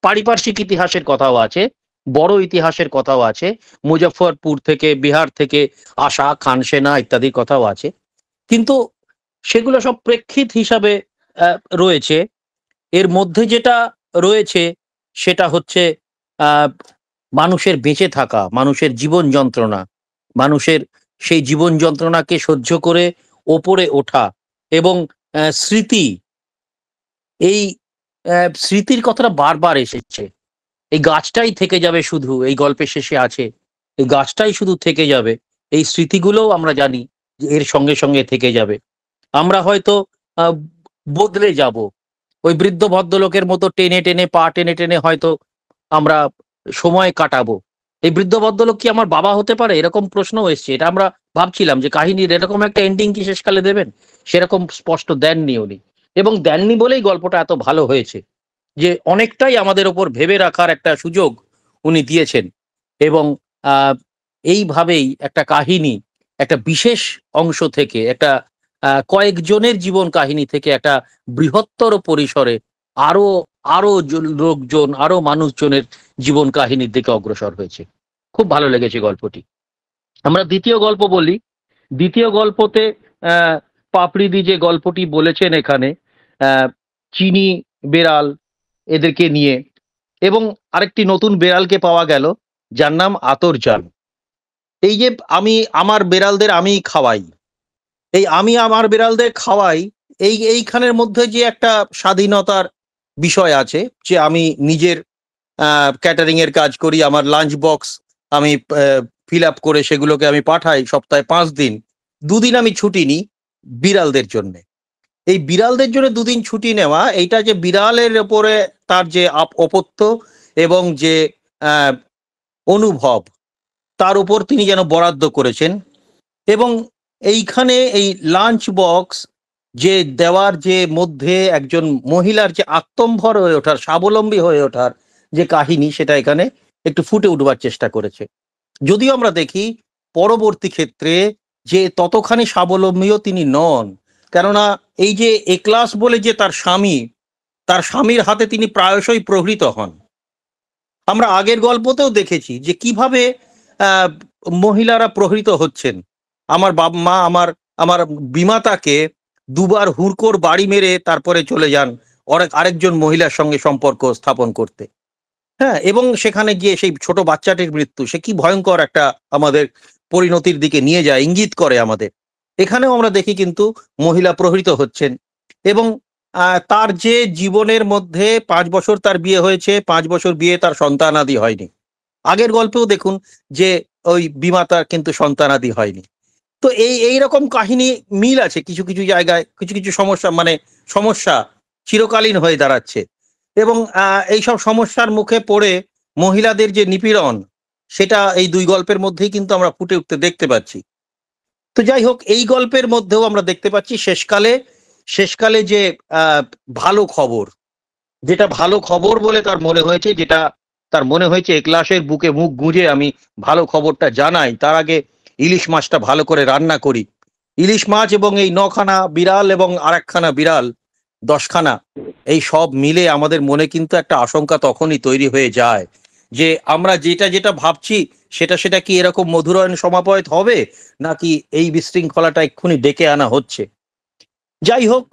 পারিপার্শ্বিক ইতিহাসের কথাও আছে, বড় ইতিহাসের কথাও আছে, মুজফ্ফরপুর থেকে, বিহার থেকে আসা খানসেনা ইত্যাদির কথাও আছে, কিন্তু সেগুলো সব প্রেক্ষিত হিসাবে রয়েছে। এর মধ্যে যেটা রয়েছে সেটা হচ্ছে মানুষের বেঁচে থাকা, মানুষের জীবন যন্ত্রণা, মানুষের সেই জীবন যন্ত্রণাকে সহ্য করে ওপরে ওঠা, এবং স্মৃতি, এই স্মৃতির কথাটা বারবার এসেছে। এই গাছটাই থেকে যাবে, শুধু এই গল্পের শেষে আছে এই গাছটাই শুধু থেকে যাবে। এই স্মৃতিগুলোও আমরা জানি যে এর সঙ্গে সঙ্গে থেকে যাবে। আমরা হয়তো আহ, বদলে যাব, ওই বৃদ্ধ ভদ্রলোকের মতো টেনে টেনে পা টেনে টেনে হয়তো আমরা সময় কাটাবো। এই বৃদ্ধ ভদ্রলোক কি আমার বাবা হতে পারে, এরকম প্রশ্নও এসছে। এটা আমরা ভাবছিলাম যে কাহিনীর এরকম একটা এন্ডিং কি শেষকালে দেবেন, সেরকম স্পষ্ট দেননি উনি, এবং দেননি বলেই গল্পটা এত ভালো হয়েছে, যে অনেকটাই আমাদের ওপর ভেবে রাখার একটা সুযোগ উনি দিয়েছেন। এবং আহ, এইভাবেই একটা কাহিনী একটা বিশেষ অংশ থেকে, একটা কয়েকজনের জীবন কাহিনী থেকে একটা বৃহত্তর পরিসরে আরো আরো লোকজন, আরো মানুষজনের জীবন কাহিনীর দিকে অগ্রসর হয়েছে। খুব ভালো লেগেছে গল্পটি। আমরা দ্বিতীয় গল্প বলি। দ্বিতীয় গল্পতে পাপড়িদি যে গল্পটি বলেছেন এখানে, আহ, চিনি বেড়াল এদেরকে নিয়ে, এবং আরেকটি নতুন বেড়ালকে পাওয়া গেল যার নাম আতরজান। এই যে আমি আমার বেড়ালদের আমি খাওয়াই, এই আমি আমার বিড়ালদের খাওয়াই, এইখানের মধ্যে যে একটা স্বাধীনতার বিষয় আছে, যে আমি নিজের ক্যাটারিং এর কাজ করি, আমার লাঞ্চ বক্স আমি ফিল আপ করে সেগুলোকে আমি পাঠাই সপ্তাহে 5 দিন, 2 দিন আমি ছুটি নিই বিড়ালদের জন্য। এই বিড়ালদের জন্য 2 দিন ছুটি নেওয়া, এইটা যে বিড়ালের ওপরে তার যে অপত্য এবং যে আহ, অনুভব, তার উপর তিনি যেন বরাদ্দ করেছেন। এবং এইখানে এই লাঞ্চ বক্স যে দেওয়ার যে মধ্যে একজন মহিলার যে আত্মম্ভর হয়ে ওঠার, স্বাবলম্বী হয়ে ওঠার যে কাহিনী, সেটা এখানে একটু ফুটে উঠবার চেষ্টা করেছে। যদিও আমরা দেখি পরবর্তী ক্ষেত্রে যে ততখানি স্বাবলম্বীও তিনি নন, কেননা এই যে একলাস বলে যে তার স্বামী, তার স্বামীর হাতে তিনি প্রায়শই প্রহৃত হন। আমরা আগের গল্পতেও দেখেছি যে কিভাবে আহ, মহিলারা প্রহৃত হচ্ছেন। আমার বাবা মা, আমার আমার বিমাতাকে 2বার হুড়কোর বাড়ি মেরে তারপরে চলে যান আরেকজন মহিলার সঙ্গে সম্পর্ক স্থাপন করতে। হ্যাঁ, এবং সেখানে গিয়ে সেই ছোট বাচ্চাটির মৃত্যু, সে কি ভয়ঙ্কর একটা আমাদের পরিণতির দিকে নিয়ে যায়, ইঙ্গিত করে আমাদের। এখানেও আমরা দেখি কিন্তু মহিলা প্রহৃত হচ্ছেন। এবং তার যে জীবনের মধ্যে 5 বছর তার বিয়ে হয়েছে, 5 বছর বিয়ে, তার সন্তানাদি হয়নি। আগের গল্পেও দেখুন যে ওই বিমাতার কিন্তু সন্তানাদি হয়নি। তো এইরকম কাহিনী মিল আছে কিছু কিছু জায়গায়, কিছু কিছু সমস্যা, মানে সমস্যা চিরকালীন হয়ে দাঁড়াচ্ছে। এবং এইসব সমস্যার মুখে পড়ে মহিলাদের যে নিপীড়ন, সেটা এই 2 গল্পের মধ্যেই কিন্তু আমরা ফুটে উঠতে দেখতে পাচ্ছি। তো যাই হোক, এই গল্পের মধ্যেও আমরা দেখতে পাচ্ছি শেষকালে যে ভালো খবর, যেটা ভালো খবর বলে তার মনে হয়েছে, যেটা তার মনে হয়েছে একলাসের বুকে মুখ গুঁজে আমি ভালো খবরটা জানাই, তার আগে ইলিশ মাছটা ভালো করে রান্না করি। ইলিশ মাছ এবং এই 9খানা বিড়াল এবং আরেকখানা বিড়াল 10খানা, এই সব মিলে আমাদের মনে কিন্তু একটা আশঙ্কা তখনই তৈরি হয়ে যায় যে আমরা যেটা যেটা ভাবছি সেটা কি এরকম মধুরায়ণ সমাপয়েত হবে, নাকি এই বিশৃঙ্খলাটা এক্ষুনি ডেকে আনা হচ্ছে। যাই হোক,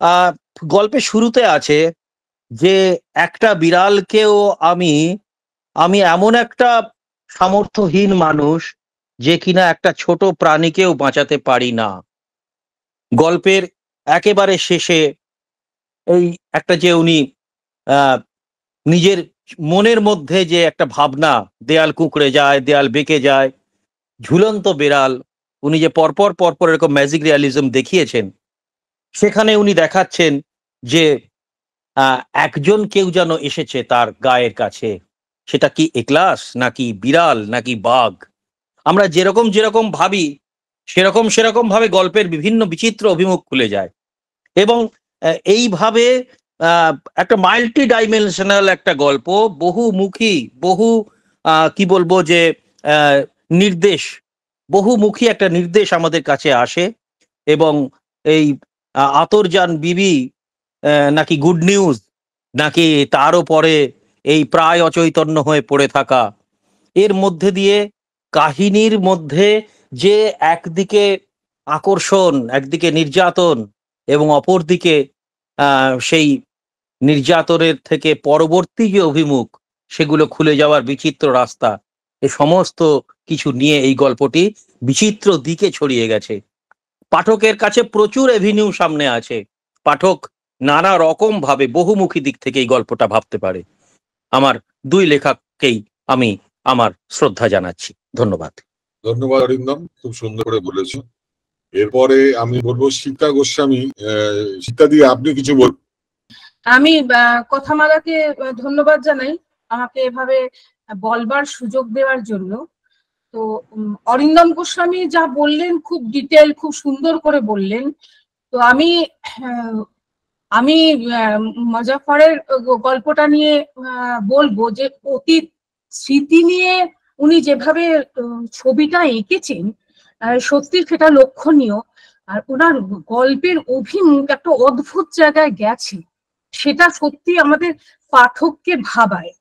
আহ গল্পের শুরুতে আছে যে একটা বিড়ালকেও আমি আমি এমন একটা সামর্থ্যহীন মানুষ যে কিনা একটা ছোট প্রাণীকেও বাঁচাতে পারি না। গল্পের একেবারে শেষে এই একটা যে উনি আহ নিজের মনের মধ্যে যে একটা ভাবনা, দেয়াল কুঁকড়ে যায়, দেয়াল বেঁকে যায়, ঝুলন্ত বেড়াল, উনি যে পরপর পরপর এরকম ম্যাজিক রিয়ালিজম দেখিয়েছেন, সেখানে উনি দেখাচ্ছেন যে একজন কেউ যেন এসেছে তার গায়ের কাছে। সেটা কি একলাস, নাকি বিড়াল, নাকি বাঘ? আমরা যেরকম যেরকম ভাবি সেরকম ভাবে গল্পের বিভিন্ন বিচিত্র অভিমুখ খুলে যায়। এবং এইভাবে একটা মাল্টি ডাইমেনশনাল একটা গল্প, বহুমুখী, বহু কি বলবো যে নির্দেশ, বহুমুখী একটা নির্দেশ আমাদের কাছে আসে। এবং এই আতরজান বিবি নাকি গুড নিউজ, নাকি তারও পরে এই প্রায় অচৈতন্য হয়ে পড়ে থাকা, এর মধ্যে দিয়ে কাহিনীর মধ্যে যে একদিকে আকর্ষণ, একদিকে নির্যাতন, এবং অপরদিকে সেই নির্যাতনের থেকে পরবর্তী যে অভিমুখ, সেগুলো খুলে যাওয়ার বিচিত্র রাস্তা, এ সমস্ত কিছু নিয়ে এই গল্পটি বিচিত্র দিকে ছড়িয়ে গেছে। পাঠকের কাছে প্রচুর এভিনিউ সামনে আছে, পাঠক নানা রকম ভাবে বহুমুখী দিক থেকে এই গল্পটা ভাবতে পারে। আমার দুই লেখককেই আমি আমার শ্রদ্ধা জানাচ্ছি। ধন্যবাদ। ধন্যবাদ অরিন্দম, খুব সুন্দর করে বলেছো। এরপরে আমি বলবো শিক্ষা গোস্বামী। শিক্ষা দিয়ে আপনি কিছু বল। আমি কথামালাকে ধন্যবাদ জানাই আমাকে এভাবে বলবার সুযোগ দেওয়ার জন্য। তো অরিন্দম গোস্বামী যা বললেন খুব ডিটেল, খুব সুন্দর করে বললেন। তো আমি মুজাফফরের গল্পটা নিয়ে বলবো যে অতীত স্মৃতি নিয়ে উনি যেভাবে ছবিটা এঁকেছেন সত্যি সেটা লক্ষণীয়। আর ওনার গল্পের অভিমুখ একটা অদ্ভুত জায়গায় গেছে, সেটা সত্যি আমাদের পাঠককে ভাবায়।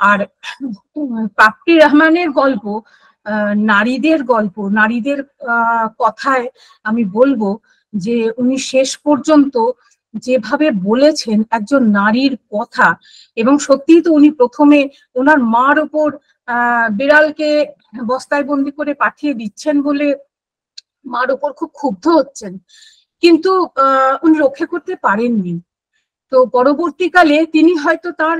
আর পাপড়ি রহমানের গল্প, নারীদের গল্প, নারীদের কথায় আমি বলবো যে উনি শেষ পর্যন্ত যেভাবে বলেছেন একজন নারীর কথা, এবং সত্যিই তো উনি প্রথমে ওনার মার ওপর বিড়ালকে বস্তায় বন্দি করে পাঠিয়ে দিচ্ছেন বলে মার ওপর খুব ক্ষুব্ধ হচ্ছেন, কিন্তু উনি রক্ষা করতে পারেননি। তো পরবর্তীকালে তিনি হয়তো তার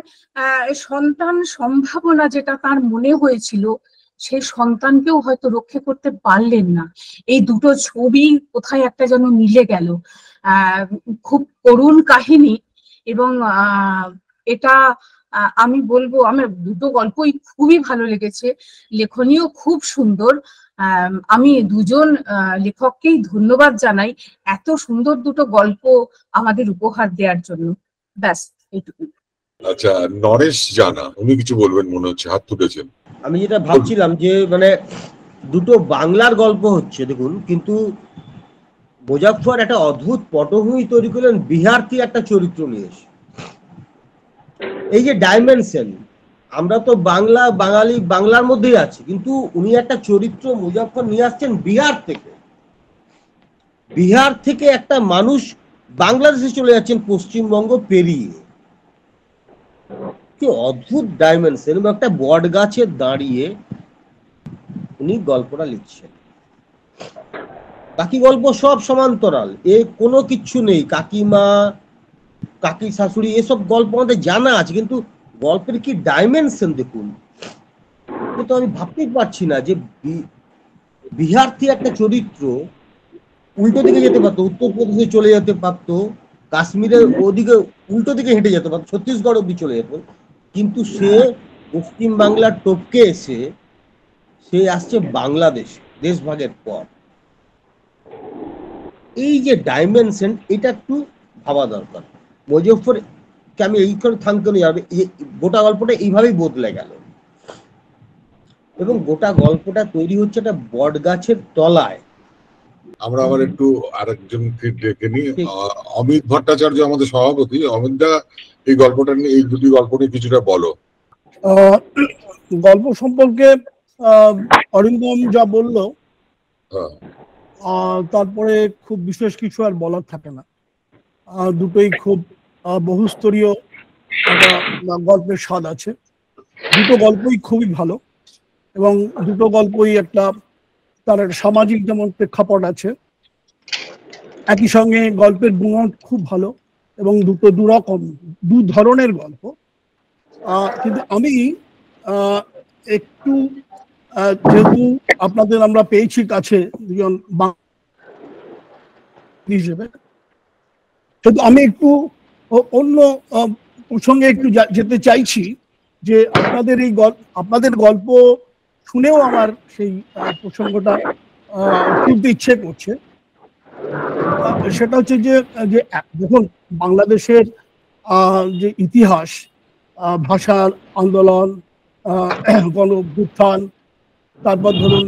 সন্তান সম্ভাবনা যেটা তার মনে হয়েছিল সেই সন্তানকেও হয়তো রক্ষা করতে পারলেন না। এই দুটো ছবি কোথায় একটা যেন মিলে গেল। খুব করুণ কাহিনী, এবং এটা আমি বলবো আমার দুটো গল্পই খুবই ভালো লেগেছে, লেখনীও খুব সুন্দর। আমি দুজন লেখককেই ধন্যবাদ জানাই এত সুন্দর দুটো গল্প আমাদের উপহার দেওয়ার জন্য। ব্যাস এইটুকু। আচ্ছা, নরেশ জানা, উনি কিছু বলবেন মনে হচ্ছে, হাত তুলেছেন। আমি যেটা ভাবছিলাম যে মানে দুটো বাংলার গল্প হচ্ছে দেখুন, কিন্তু মুজাফফর একটা অদ্ভুত পটভূমি তৈরি করলেন বিহার থেকে একটা চরিত্র নিয়ে এসে। এই যে ডাইমেনশন, আমরা তো বাঙালি বাংলার মধ্যেই আছি, কিন্তু উনি একটা চরিত্র মুজাফফর নিয়ে আসছেন বিহার থেকে। বিহার থেকে একটা মানুষ বাংলাদেশে চলে যাচ্ছেন পশ্চিমবঙ্গ পেরিয়ে। কি অদ্ভুত ডাইমেনশন, এবং একটা বট গাছে দাঁড়িয়ে উনি গল্পটা লিখছেন। বাকি গল্প সব সমান্তরাল, এ কোনো কিচ্ছু নেই। কাকিমা, কাকি শাশুড়ি, এসব গল্প আমাদের জানা আছে, কিন্তু গল্পের কি ডাইমেনশন দেখুন। কিন্তু আমি ভাবতেই পারছি না যে বিহার থেকে একটা চরিত্র উল্টো দিকে যেতে পারতো, উত্তরপ্রদেশে চলে যেতে পারতো, কাশ্মীরের ওদিকে উল্টো দিকে হেঁটে যেতে পারতো, ছত্তিশগড় অব্দি চলে যেত, কিন্তু সে পশ্চিম বাংলার টপকে এসে সে আসছে বাংলাদেশ দেশভাগের পর। এই যে ডাইমেনশন, এটা একটু ভাবা দরকার। মুজাফফরকে আমি এই করে থামতে নিয়ে যাবে, গোটা গল্পটা এইভাবেই বদলে গেল, এবং গোটা গল্পটা তৈরি হচ্ছে একটা বট গাছের তলায়। আমরা আবার একটু আরেকজনকে ডেকে নিই। অমিত ভট্টাচার্য আমাদের সভাপতি। অমিত দা, এই গল্পটা নিয়ে, এই দুটি গল্প নিয়ে কিছুটা বলো। গল্প সম্পর্কে অরিন্দম যা বললো তারপরে খুব বিশেষ কিছু আর বলার থাকে না। দুটোই খুব বহুস্তরীয় একটা গল্পের স্বাদ আছে। দুটো গল্পই খুবই ভালো, এবং দুটো গল্পই একটা তার একটা সামাজিক যেমন প্রেক্ষাপট আছে, একই সঙ্গে গল্পের গুণ খুব ভালো, এবং দুটো দু ধরনের গল্প। কিন্তু আমি একটু যেহেতু আপনাদের আমরা পেয়েছি কাছে দুজন হিসেবে, কিন্তু আমি একটু অন্য প্রসঙ্গে একটু যেতে চাইছি, যে আপনাদের গল্প শুনেও আমার সেই প্রসঙ্গটা তুলতে ইচ্ছে করছে। সেটা হচ্ছে যে দেখুন, বাংলাদেশের যে ইতিহাস, ভাষার আন্দোলন, গণ অভ্যুত্থান, তারপর ধরুন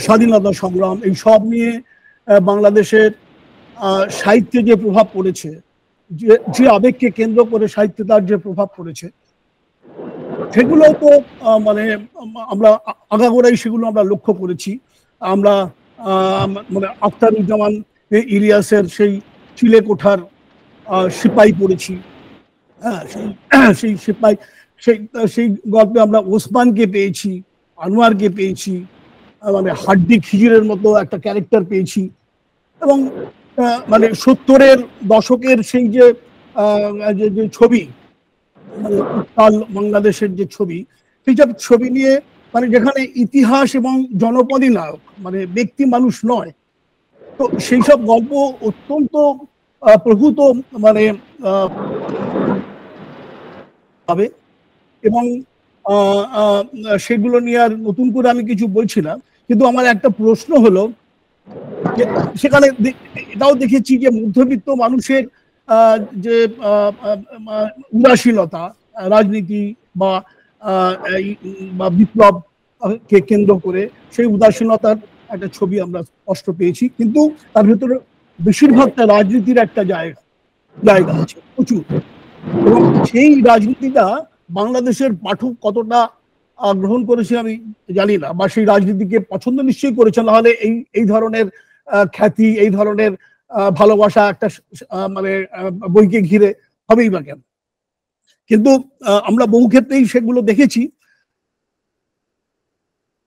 স্বাধীনতা সংগ্রাম, এই সব নিয়ে বাংলাদেশের সাহিত্যে যে প্রভাব পড়েছে, যে আবেগকে কেন্দ্র করে সাহিত্যে তার যে প্রভাব পড়েছে, সেগুলো তো মানে আমরা আগাগোড়াই সেগুলো আমরা লক্ষ্য করেছি। আমরা মানে আখতারুজ্জামান ইলিয়াসের সেই চিলেকোঠার সিপাই পড়েছি, হ্যাঁ, সেই সিপাই সেই গল্পে আমরা ওসমানকে পেয়েছি, আনোয়ারকে পেয়েছি, মানে হাড্ডি খিজিরের মতো একটা ক্যারেক্টার পেয়েছি। এবং মানে 70-এর দশকের সেই যে যে ছবি, মানে উত্তাল বাংলাদেশের যে ছবি, সেই সব ছবি নিয়ে মানে যেখানে ইতিহাস এবং জনপদই নায়ক, মানে ব্যক্তি মানুষ নয়, তো সেই সব গল্প অত্যন্ত প্রভূত মানে হবে। এবং সেগুলো নিয়ে আর নতুন করে আমি কিছু বলছি না, কিন্তু আমার একটা প্রশ্ন হলো যে সেখানে এটাও দেখেছি যে মধ্যবিত্ত মানুষের যে উদাসীনতা রাজনীতি বা বিপ্লব কে কেন্দ্র করে, সেই উদাসীনতার একটা ছবি আমরা স্পষ্ট পেয়েছি, কিন্তু তার ভেতরে বেশিরভাগটা রাজনীতির একটা জায়গা আছে প্রচুর। এবং সেই রাজনীতিটা বাংলাদেশের পাঠক কতটা গ্রহণ করেছে আমি জানি না, বা সেই রাজনীতিকে পছন্দ নিশ্চয়ই করেছে, নাহলে এই ধরনের খ্যাতি, এই ধরনের ভালোবাসা একটা মানে বইকে ঘিরে হবেই বা কেন। কিন্তু আমরা বহু ক্ষেত্রেই সেগুলো দেখেছি।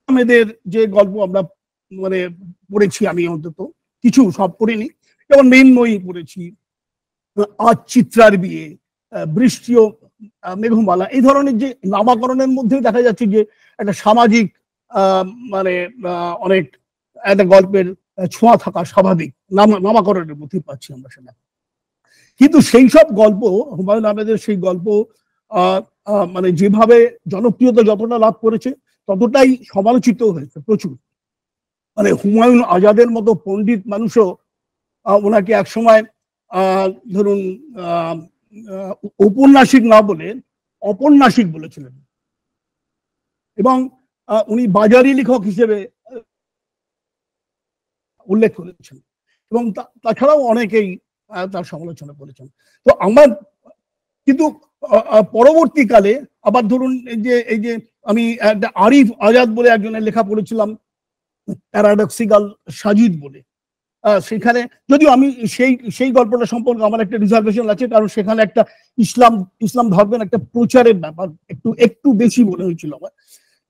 আমাদের যে গল্প আমরা মানে পড়েছি, আমি অন্তত কিছু, সব পড়িনি, যেমন মেঘময়ী পড়েছি, আজ চিত্রার বিয়ে, বৃষ্টি ও মেঘমালা, এই ধরনের যে নামাকরণের মধ্যে দেখা যাচ্ছে যে একটা সামাজিক মানে অনেক একটা গল্পের ছোঁয়া থাকা স্বাভাবিক, নামাকরণের মধ্যে পাচ্ছি আমরা সেটা। কিন্তু সেই সব গল্প, হুমায়ুন আহমেদের সেই গল্প মানে যেভাবে জনপ্রিয়তা যতটা লাভ করেছে ততটাই সমালোচিত হয়েছে প্রচুর। মানে হুমায়ুন আজাদের মতো পণ্ডিত মানুষও ওনাকে একসময় ধরুন ঔপন্যাসিক না বলে অপন্যাসিক বলেছিলেন, এবং উনি বাজারি লেখক হিসেবে উল্লেখ করেছেন, এবং তাছাড়াও অনেকেই তার সমালোচনা করেছেন। তো আমার কিন্তু পরবর্তীকালে আবার ধরুন এই যে আমি একটা আরিফ আজাদ বলে একজনের লেখা পড়েছিলাম, প্যারাডক্সিক্যাল সাজিদ বলে, সেখানে যদিও আমি সেই গল্পটা সম্পর্কে আমার একটা রিজার্ভেশন আছে, কারণ সেখানে একটা ইসলাম ধর্মের একটা প্রচারের ব্যাপার একটু বেশি মনে হয়েছিল আমার।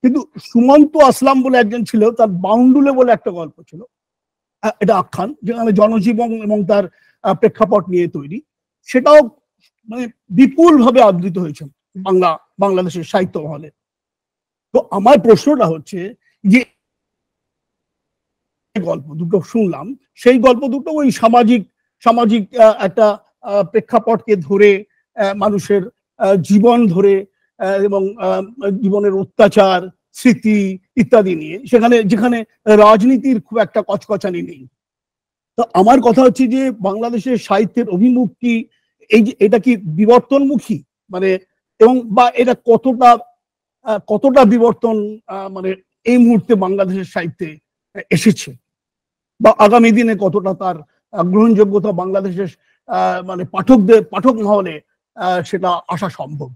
কিন্তু সুমন্ত আসলাম বলে একজন ছিল, তার বাউন্ডুলে বলে একটা গল্প ছিল, এটা আখ্যান, যেখানে জনজীবন এবং তার প্রেক্ষাপট নিয়ে তৈরি, সেটাও মানে বিপুল ভাবে আদৃত হয়েছে বাংলাদেশের সাহিত্য মহলে। তো আমার প্রশ্নটা হচ্ছে যে গল্প দুটো শুনলাম, সেই গল্প দুটো ওই সামাজিক একটা প্রেক্ষাপটকে ধরে, মানুষের জীবন ধরে, এবং জীবনের অত্যাচার, স্মৃতি ইত্যাদি নিয়ে, যেখানে রাজনীতির খুব একটা কচকচানি নেই। তো আমার কথা হচ্ছে যে বাংলাদেশের সাহিত্যের অভিমুখ কি এটা কি বিবর্তনমুখী, মানে এবং বা এটা কতটা বিবর্তন মানে এই মুহূর্তে বাংলাদেশের সাহিত্যে এসেছে, বা আগামী দিনে কতটা তার গ্রহণযোগ্যতা বাংলাদেশের মানে পাঠক মহলে সেটা আসা সম্ভব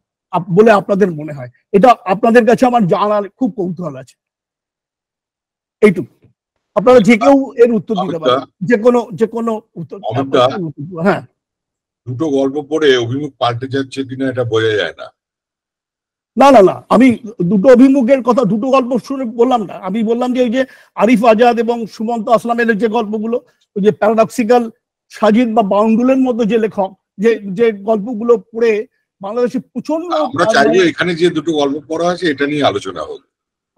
বলে আপনাদের মনে হয়? এটা আপনাদের কাছে আমার জানার খুব কৌতূহল আছে। এইটুকু, আপনারা যে কেউ এর উত্তর দিতে পারেন, যে কোনো উত্তর। হ্যাঁ, দুটো গল্প পড়ে অভিমুখ পাল্টে যাচ্ছে কিনা এটা বোঝা যায় না। না, আমি দুটো অভিমুখের কথা, দুটো গল্প শুনে বললাম না, আমি বললাম যে ওই যে আরিফ আজাদ এবং সুমন্ত আসলামের যে গল্পগুলো, ওই যে প্যারাডক্সিক্যাল সাজিদ বা বাউন্ডুলের মতো যে লেখক, যে গল্পগুলো পড়ে বাংলাদেশে প্রচন্ড, আমরা চাইবো এখানে যে দুটো গল্প পড়া হয়েছে এটা নিয়ে আলোচনা হোক,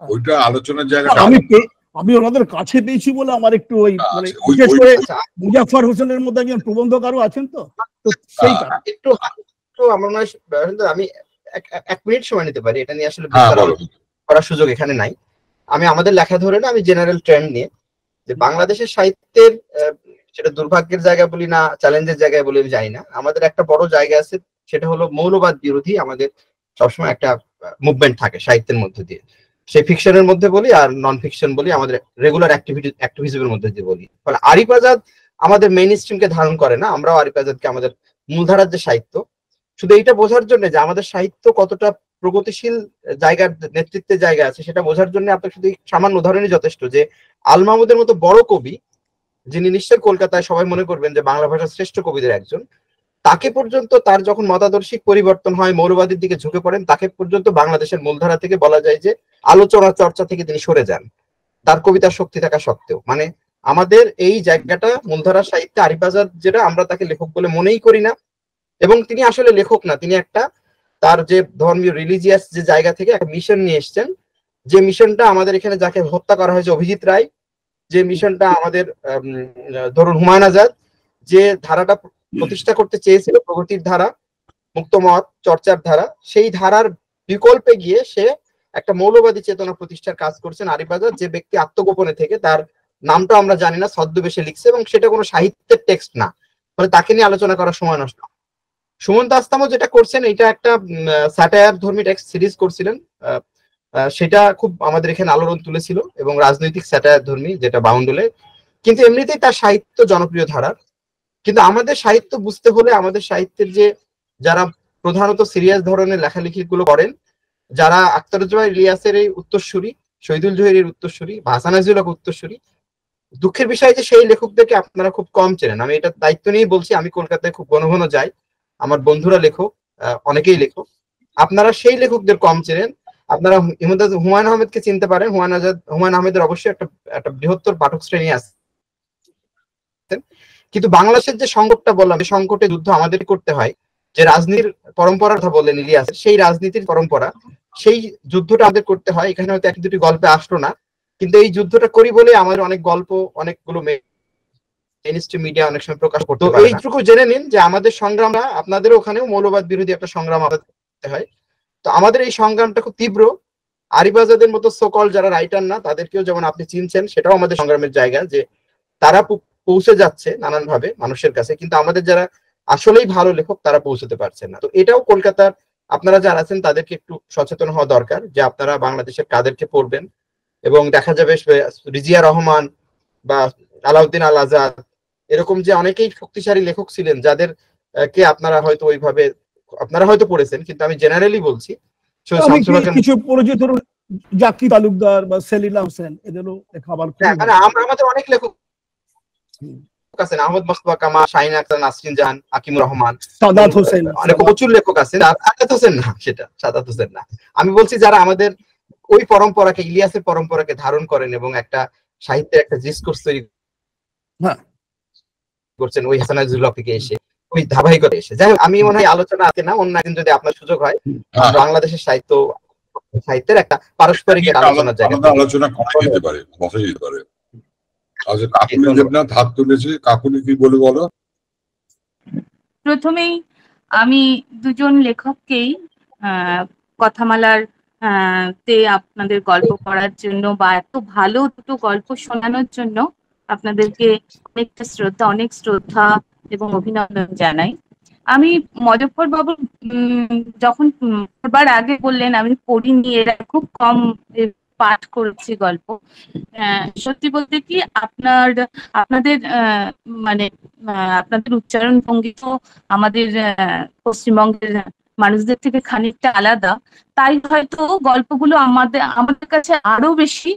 ওইটা আলোচনার জায়গাটা। আমি ওনাদের কাছে পেয়েছি বলে আমার একটু ওই মানে বিশেষ করে মুজাফফর হোসেনের মধ্যে একজন প্রবন্ধকারও আছেন, তো সেইটা একটু আমার মনে হয় আমি 1 মিনিট সময় নিতে পারি, এটা নিয়ে আসলে করার সুযোগ এখানে নাই। আমি আমাদের লেখা ধরে না, আমি জেনারেল ট্রেন্ড নিয়ে, যে বাংলাদেশের সাহিত্যের সেটা দুর্ভাগ্যের জায়গা বলি না চ্যালেঞ্জের জায়গায় বলি আমি জানি না, আমাদের একটা বড় জায়গা আছে, সেটা হলো মৌলবাদ বিরোধী আমাদের সবসময় একটা মুভমেন্ট থাকে সাহিত্যের মধ্যে দিয়ে, সেই ফিকশনের মধ্যে বলি আর নন ফিকশন বলি, আমাদের রেগুলার অ্যাক্টিভিজমের মধ্যে দিয়ে বলি। ফলে আরিফ আজাদ আমাদের মেইন স্ট্রিমকে ধারণ করে না, আমরাও আরিফ আজাদকে আমাদের মূলধারার যে সাহিত্য, শুধু এইটা বোঝার জন্য যে আমাদের সাহিত্য কতটা প্রগতিশীল জায়গার নেতৃত্বের জায়গা আছে সেটা বোঝার জন্য আপনার শুধু সামান্য উদাহরণই যথেষ্ট, যে আল মাহমুদের মতো বড় কবি, যিনি নিশ্চয়ই কলকাতায় সবাই মনে করবেন যে বাংলা ভাষার শ্রেষ্ঠ কবিদের একজন, তাকে পর্যন্ত তার যখন মতাদর্শিক পরিবর্তন হয়, মৌলবাদীর দিকে ঝুঁকে পড়েন, তাকে পর্যন্ত বাংলাদেশের মূলধারা থেকে বলা যায় যে আলোচনা চর্চা থেকে তিনি সরে যান। তার কবিতার শক্তি থাকা সত্ত্বেও। মানে আমাদের এই জায়গাটা মূলধারা সাহিত্যে আরিফ আজাদ যেটা, আমরা তাকে লেখক বলে মনেই করি না, এবং তিনি আসলে লেখক না, তিনি একটা তার যে ধর্মীয় রিলিজিয়াস যে জায়গা থেকে একটা মিশন নিয়ে এসছেন, যে মিশনটা আমাদের এখানে যাকে হত্যা করা হয়েছে অভিজিৎ রায়, যে মিশনটা আমাদের ধরুন হুমায়ুন আজাদ যে ধারাটা প্রতিষ্ঠা করতে চেয়েছিল, প্রগতির ধারা, মুক্তমত চর্চার ধারা, সেই ধারার বিকল্পে গিয়ে সে একটা মৌলবাদী চেতনা প্রতিষ্ঠার কাজ করছেন আরিফ আজাদ, যে ব্যক্তি আত্মগোপনে থেকে, তার নামটা আমরা জানি না, ছদ্মবেশে লিখছে, এবং সেটা কোনো সাহিত্যের টেক্সট না, মানে তাকে নিয়ে আলোচনা করার সময় নষ্ট। সুমন্ত আস্তামও যেটা করছেন, এটা একটা স্যাটায়ার ধর্মী টেক্সট সিরিজ করছিলেন, সেটা খুব আমাদের এখানে আলোড়ন তুলেছিল, এবং রাজনৈতিক স্যাটায়ার ধর্মী, যেটা বাউন্ডুলে, কিন্তু এমনিতেই তার সাহিত্য জনপ্রিয় ধারার। কিন্তু আমাদের সাহিত্য বুঝতে হলে, আমাদের সাহিত্যের যে যারা প্রধানত সিরিয়াস ধরনের লেখালেখি গুলো করেন, যারা আখতারুজ্জামান ইলিয়াসের এই উত্তরসূরি, শহীদুল জহিরের উত্তরসূরি, হাসান আজিজুল হক উত্তরসূরি, দুঃখের বিষয় যে সেই লেখকদেরকে আপনারা খুব কম চেনেন। আমি এটা দায়িত্ব নিয়েই বলছি, আমি কলকাতায় খুব ঘন ঘন যাই, আমার বন্ধুরা লেখক, অনেকেই লেখক, আপনারা সেই লেখকদের কম চেনেন। আপনারা হুমায়ুন আহমেদকে চিনতে পারেন, হুমায়ুন আহমেদের অবশ্যই একটা বৃহত্তর পাঠক শ্রেণী আছে, কিন্তু বাংলাদেশের যে সংকটটা বললাম, এই সংকটে যুদ্ধ আমাদের করতে হয়, যে রাজনীতির পরম্পরার কথা বললেন ইলিয়াস, সেই রাজনীতির পরম্পরা, সেই যুদ্ধটা আমাদের করতে হয়। এখানে হয়তো এক দুটি গল্পে আসলো না, কিন্তু এই যুদ্ধটা করি বলে আমাদের অনেক গল্প, অনেকগুলো মিডিয়া অনেক সময় প্রকাশ করতে পারে। এইটুকু জেনে নিন যে আমাদের সংগ্রামটা, আপনাদের ওখানেও মৌলবাদ বিরোধী একটা সংগ্রাম আমাদের করতে হয়। তো আমাদের এই সংগ্রামটা খুব তীব্র। আরিফ আজাদের মতো সকল যারা রাইটার না, তাদেরকেও যেমন আপনি চিনছেন, সেটাও আমাদের সংগ্রামের জায়গা, যে তারা পৌঁছে যাচ্ছে নানান ভাবে মানুষের কাছে, কিন্তু আমাদের যারা আসলেই ভালো লেখক তারা পৌঁছতে পারছেন না। তো এটাও কলকাতার আপনারা যারা আছেন তাদেরকে একটু সচেতন হওয়া দরকার, যে আপনারা বাংলাদেশের কাদেরকে পড়বেন, এবং দেখা যাবে রিজিয়া রহমান বা আলাউদ্দিন আল আজাদ, এরকম যে অনেকেই শক্তিশালী লেখক ছিলেন, যাদের কে আপনারা হয়তো ওইভাবে আপনারা হয়তো পড়েছেন, কিন্তু আমি জেনারেলি বলছি কিছু পরিচিত জাকি তালুকদার বা সেলিনা হোসেন, এদেরও লেখা আবার আমাদের অনেক লেখক আছেন, আহমদ মোস্তফা কামাল, শাহিন আখতার, নাসরিন জাহান, হাকিমুর রহমান, সাদাত হোসেন, অনেক প্রচুর লেখক আছেন। সাদাত হোসেন না, সেটা সাদাত হোসেন না, আমি বলছি যারা আমাদের ওই পরম্পরাকে, ইলিয়াসের পরম্পরাকে ধারণ করেন এবং একটা সাহিত্যের একটা ডিসকোর্স তৈরি করছেন ওই হাসান আজিজুল হক থেকে এসে, ওই ধারাবাহিকতা এসে। যাই হোক, আমি মনে হয় আলোচনা আছে না, অন্য একদিন যদি আপনার সুযোগ হয়, বাংলাদেশের সাহিত্যের একটা পারস্পরিক আলোচনার জায়গা আলোচনা করা যেতে পারে, বসা যেতে পারে। আচ্ছা, কাকুলি দেবনাথ হাত তুলেছে, কাকুলি কি বলে বলো? প্রথমেই আমি দুজন লেখককেই কথামালার তে আপনাদের গল্প পড়ার জন্য বা এত ভালো দুটো গল্প শোনানোর জন্য আপনাদেরকে অনেক শ্রদ্ধা এবং অভিনন্দন জানাই। আমি মজফর বাবুর যখন পড়বার আগে বললেন আমি পড়িনি, এরা খুব কম পাঠ করেছি গল্প। সত্যি বলতে কি আপনাদের মানে আপনাদের উচ্চারণ ভঙ্গি তো আমাদের পশ্চিমবঙ্গের মানুষদের থেকে খানিকটা আলাদা, তাই হয়তো গল্পগুলো আমাদের কাছে আরো বেশি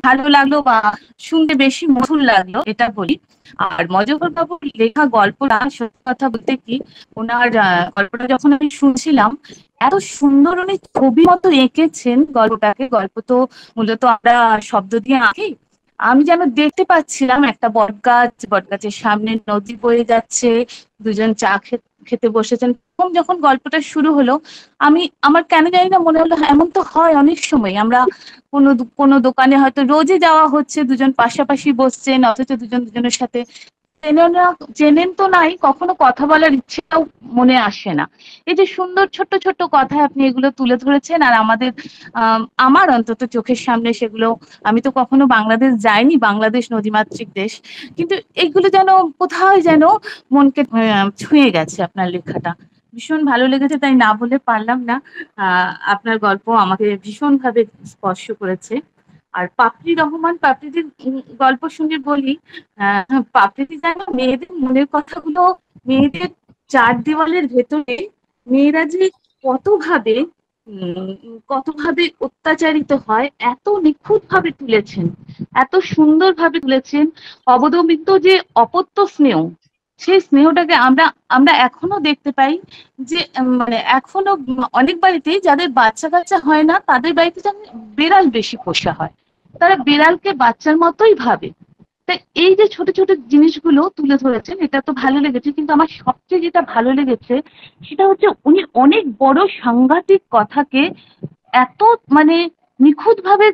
ভালো লাগলো বা শুনতে বেশি মধুর লাগলো, এটা বলি। আর মজফর বাবুর লেখা গল্পটা, সত্যি কথা বলতে কি, ওনার গল্পটা যখন আমি শুনছিলাম, এত সুন্দর উনি ছবি মতো এঁকেছেন গল্পটাকে। গল্প তো মূলত আমরা শব্দ দিয়ে আঁকি, আমি যেন দেখতে পাচ্ছিলাম একটা বটগাছের সামনে নদী বয়ে যাচ্ছে, দুজন চা খেতে বসেছেন। যখন গল্পটা শুরু হলো, আমার কেন জানি না মনে হলো এমন তো হয় অনেক সময়, আমরা কোনো দোকানে হয়তো রোজই যাওয়া হচ্ছে, দুজন পাশাপাশি বসছেন, অথচ দুজন দুজনের সাথে চেনেন তো নাই, কখনো কথা বলার ইচ্ছেটাও মনে আসে না। এই যে সুন্দর ছোট্ট ছোট্ট কথা আপনি এগুলো তুলে ধরেছেন, আর আমার অন্তত চোখের সামনে সেগুলো, আমি তো কখনো বাংলাদেশ যাইনি, বাংলাদেশ নদীমাতৃক দেশ, কিন্তু এগুলো যেন কোথায় যেন মনকে ছুঁয়ে গেছে। আপনার লেখাটা ভীষণ ভালো লেগেছে, তাই না বলে পারলাম না। আপনার গল্প আমাকে ভীষণভাবে স্পর্শ করেছে। আর পাপড়িদির গল্প শুনে বলি, পাপড়িদি যেন মেয়েদের মনের কথাগুলো, মেয়েদের চার দেওয়ালের ভেতরে মেয়েরা যে কতভাবে অত্যাচারিত হয়, এত নিখুঁত ভাবে তুলেছেন, এত সুন্দর ভাবে তুলেছেন। অবদমিত যে অপত্য স্নেহ, সেই স্নেহটাকে আমরা আমরা এখনো দেখতে পাই যে মানে এখনো অনেক বাড়িতেই যাদের বাচ্চা কাচ্চা হয় না তাদের বাড়িতে যেন বিড়াল বেশি পোষা হয়, তারা বিড়ালকে বাচ্চার মতোই ভাবে। তাই এই যে ছোট ছোট জিনিসগুলো তুলে ধরেছেন এটা তো ভালো লেগেছে, কিন্তু আমার সবচেয়ে যেটা ভালো লেগেছে সেটা হচ্ছে উনি অনেক বড় সাংঘাতিক কথাকে এত মানে নিখুঁত ভাবে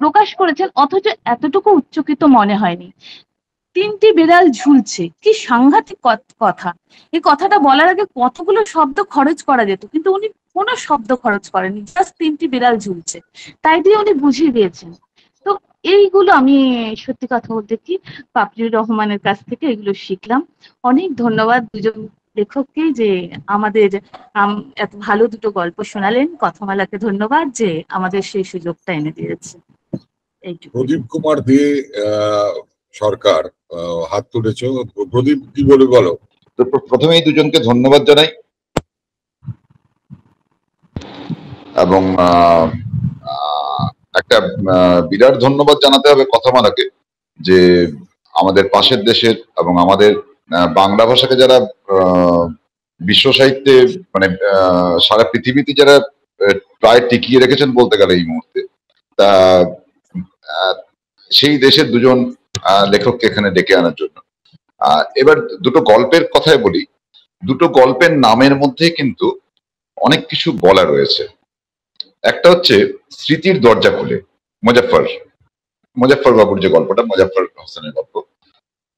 প্রকাশ করেছেন, অথচ এতটুকু উচ্চকিত মনে হয়নি। 3টি বিড়াল ঝুলছে, কি সাংঘাতিক কথা! এই কথাটা বলার আগে কতগুলো শব্দ খরচ করা যেত, কিন্তু উনি কোনো শব্দ খরচ করেননি, জাস্ট 3টি বিড়াল ঝুলছে, তাই দিয়ে উনি বুঝিয়ে দিয়েছেন। তো এইগুলো আমি সত্যি কথা বলতে কি পাপড়ি রহমানের কাছ থেকে এগুলো শিখলাম। অনেক ধন্যবাদ দুজন লেখককে যে আমাদের এত ভালো দুটো গল্প শোনালেন। কথামালাকে ধন্যবাদ যে আমাদের সেই সুযোগটা এনে দিয়েছে। এইটুকু। প্রদীপ কুমার দে সরকার হাত তুলেছ, প্রদীপ কি বলে বলো? তো প্রথমেই দুজনকে ধন্যবাদ জানাই এবং একটা বিরাট ধন্যবাদ জানাতে হবে কথামালাকে যে আমাদের পাশের দেশের এবং আমাদের বাংলা ভাষাকে যারা বিশ্ব সাহিত্যে মানে সারা পৃথিবীতে যারা প্রায় টিকিয়ে রেখেছেন বলতে গেলে এই মুহূর্তে, তা সেই দেশের দুজন লেখককে এখানে ডেকে আনার জন্য। এবার দুটো গল্পের কথাই বলি। দুটো গল্পের নামের মধ্যে কিন্তু অনেক কিছু বলা রয়েছে। একটা হচ্ছে স্মৃতির দরজা খুলে, মুজাফফর বাবুর যে গল্পটা, মুজাফফর হোসেনের গল্প।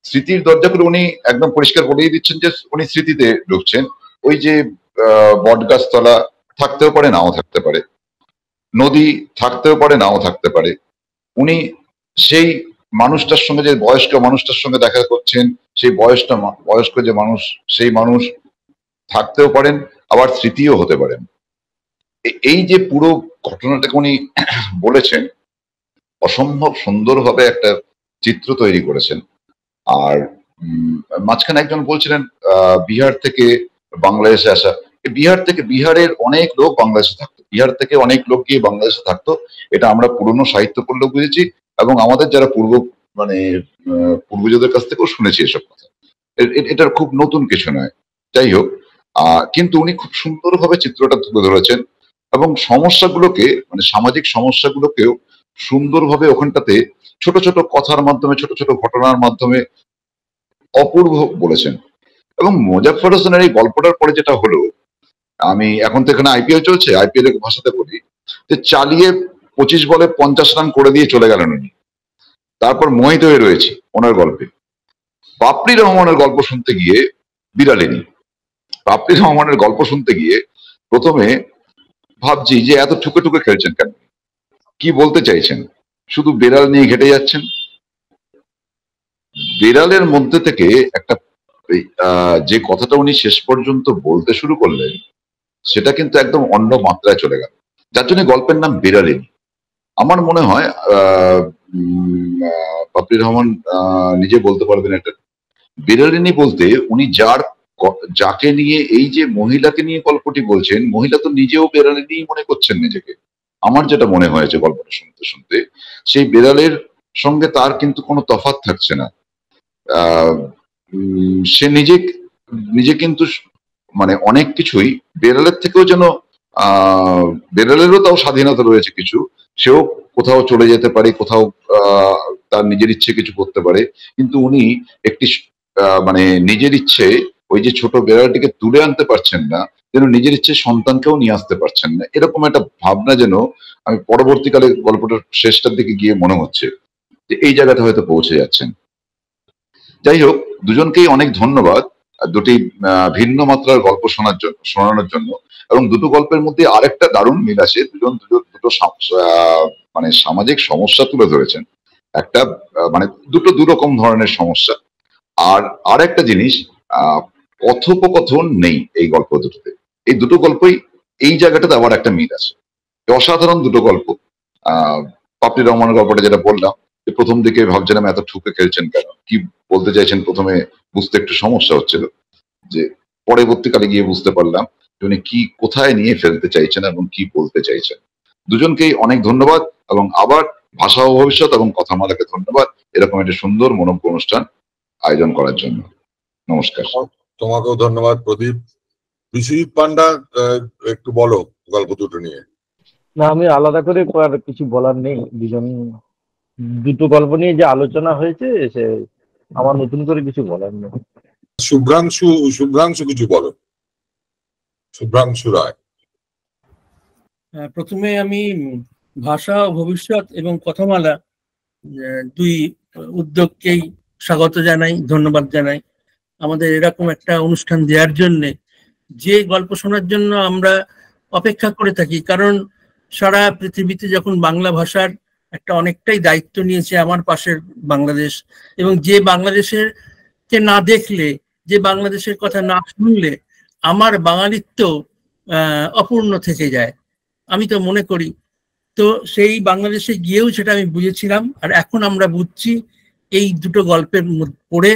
স্মৃতির দরজা খুলে উনি একদম পরিষ্কার বলেই দিচ্ছেন যে উনি স্মৃতিতে ঢুকছেন। ওই যে বটগাছতলা থাকতেও পারে, নাও থাকতে পারে, নদী থাকতেও পারে, নাও থাকতে পারে। উনি সেই মানুষটার সঙ্গে, যে বয়স্ক মানুষটার সঙ্গে দেখা করছেন, সেই বয়স্ক যে মানুষ, সেই মানুষ থাকতেও পারেন, আবার স্মৃতিও হতে পারেন। এই যে পুরো ঘটনাটাকে উনি বলেছেন, অসম্ভব সুন্দরভাবে একটা চিত্র তৈরি করেছেন। আর মাঝখানে একজন বলছিলেন বিহার থেকে বাংলাদেশে আসা। বিহার থেকে, বিহারের অনেক লোক বাংলাদেশে থাকতো, বিহার থেকে অনেক লোক গিয়ে বাংলাদেশে থাকতো, এটা আমরা পুরনো সাহিত্য পড়লেও বুঝেছি এবং আমাদের যারা পূর্বজদের কাছ থেকেও শুনেছি এসব কথা। এটার খুব নতুন কিছু নয়। যাই হোক, কিন্তু উনি খুব সুন্দরভাবে চিত্রটা তুলে ধরেছেন এবং সমস্যাগুলোকে, মানে সামাজিক সমস্যাগুলোকেও সুন্দরভাবে ওখানটাতে ছোট ছোট কথার মাধ্যমে, ছোট ছোট ঘটনার মাধ্যমে অপূর্ব বলেছেন। এবং মুজাফফর হোসেনের এই গল্পটার পরে যেটা হলো, আমি এখন তো এখানে আইপিএল চলছে, আইপিএল এর ভাষাতে বলি যে চালিয়ে 25 বলে 50 রান করে দিয়ে চলে গেলেন উনি। তারপর মোহিত হয়ে রয়েছি ওনার গল্পে। পাপড়ি রহমানের গল্প শুনতে গিয়ে বিড়ালিনী, পাপড়ি রহমানের গল্প শুনতে গিয়ে প্রথমে ভাবছি যে এত ঠুকে ঠুকে খেলছেন কেন, কি বলতে চাইছেন? শুধু বিড়াল নিয়ে ঘেটে যাচ্ছেন। বিড়ালের মধ্যে থেকে একটা যে কথাটা উনি শেষ পর্যন্ত বলতে শুরু করলেন, সেটা কিন্তু একদম অন্য মাত্রায় চলে গেল, যার জন্য গল্পের নাম বিড়ালিনী। আমার মনে হয় পাপড়ি রহমান নিজে বলতে পারবেন এটা। বিড়ালিনী বলতে উনি যাকে নিয়ে, এই যে মহিলাকে নিয়ে গল্পটি বলছেন, মহিলা তো নিজেও বিড়ালিনী মনে করছেন নিজেকে। আমার যেটা মনে হয়েছে গল্পটা শুনতে শুনতে, সেই বিড়ালের সঙ্গে তার কিন্তু কোনো তফাৎ থাকছে না। সে নিজে কিন্তু মানে অনেক কিছুই বিড়ালের থেকেও যেন বিড়ালেরও তাও স্বাধীনতা রয়েছে কিছু, সেও কোথাও চলে যেতে পারে, কোথাও তার নিজের ইচ্ছে কিছু করতে পারে। কিন্তু উনি একটি মানে নিজের ইচ্ছে ওই যে ছোট বিড়ালটিকে তুলে আনতে পারছেন না, যেন নিজের ইচ্ছে সন্তানকেও নিয়ে আসতে পারছেন না, এরকম একটা ভাবনা যেন আমি পরবর্তীকালে গল্পটার শেষটার দিকে গিয়ে মনে হচ্ছে যে এই জায়গাতে হয়তো পৌঁছে যাচ্ছেন। যাই হোক, দুজনকেই অনেক ধন্যবাদ দুটি ভিন্ন মাত্রার গল্প শোনানোর জন্য। এবং দুটো গল্পের মধ্যে আরেকটা দারুণ মিল আছে, দুটো মানে সামাজিক সমস্যা তুলে ধরেছেন। একটা মানে দু রকম ধরনের সমস্যা। আর আরেকটা জিনিস, কথোপকথন নেই এই গল্প দুটোতে। এই দুটো গল্পই এই জায়গাটাতে আবার একটা মিল আছে। অসাধারণ দুটো গল্প। পাপড়ি রহমানের গল্পটা যেটা বললাম, যে প্রথম দিকে ভাবছিলাম এত ঠুকে খেলছেন কেন, কি বলতে চাইছেন প্রথমে বুঝতে একটু সমস্যা হচ্ছিল, যে পরবর্তীকালে গিয়ে বুঝতে পারলাম উনি কি কোথায় নিয়ে ফেলতে চাইছেন এবং কি বলতে চাইছেন। দুজনকেই অনেক ধন্যবাদ এবং আবার ভাষা ও ভবিষ্যৎ এবং কথামালাকে ধন্যবাদ এরকম একটা সুন্দর মনোজ্ঞ অনুষ্ঠান আয়োজন করার জন্য। নমস্কার। তোমাকেও ধন্যবাদ প্রদীপ। বিশ্বজিৎ পান্ডা, একটু বলো গল্প দুটো নিয়ে। না, আমি আলাদা করে আর কিছু বলার নেই। দুটো গল্প নিয়ে যে আলোচনা হয়েছে, সে আমার নতুন করে কিছু বলার নেই। শুভ্রাংশু কিছু বলো। শুভ্রাংশু রায়। প্রথমে আমি ভাষা ও ভবিষ্যৎ এবং কথামালা দুই উদ্যোগকেই স্বাগত জানাই, ধন্যবাদ জানাই আমাদের এরকম একটা অনুষ্ঠান দেওয়ার জন্য। যে গল্প শোনার জন্য আমরা অপেক্ষা করে থাকি, কারণ সারা পৃথিবীতে যখন বাংলা ভাষার একটা অনেকটাই দায়িত্ব নিয়েছে আমার পাশের বাংলাদেশ, এবং যে বাংলাদেশের কে না দেখলে, যে বাংলাদেশের কথা না শুনলে আমার বাঙালিত্ব অপূর্ণ থেকে যায়, আমি তো মনে করি। তো সেই বাংলাদেশে গিয়েও সেটা আমি বুঝেছিলাম, আর এখন আমরা বুঝছি এই দুটো গল্পের পড়ে।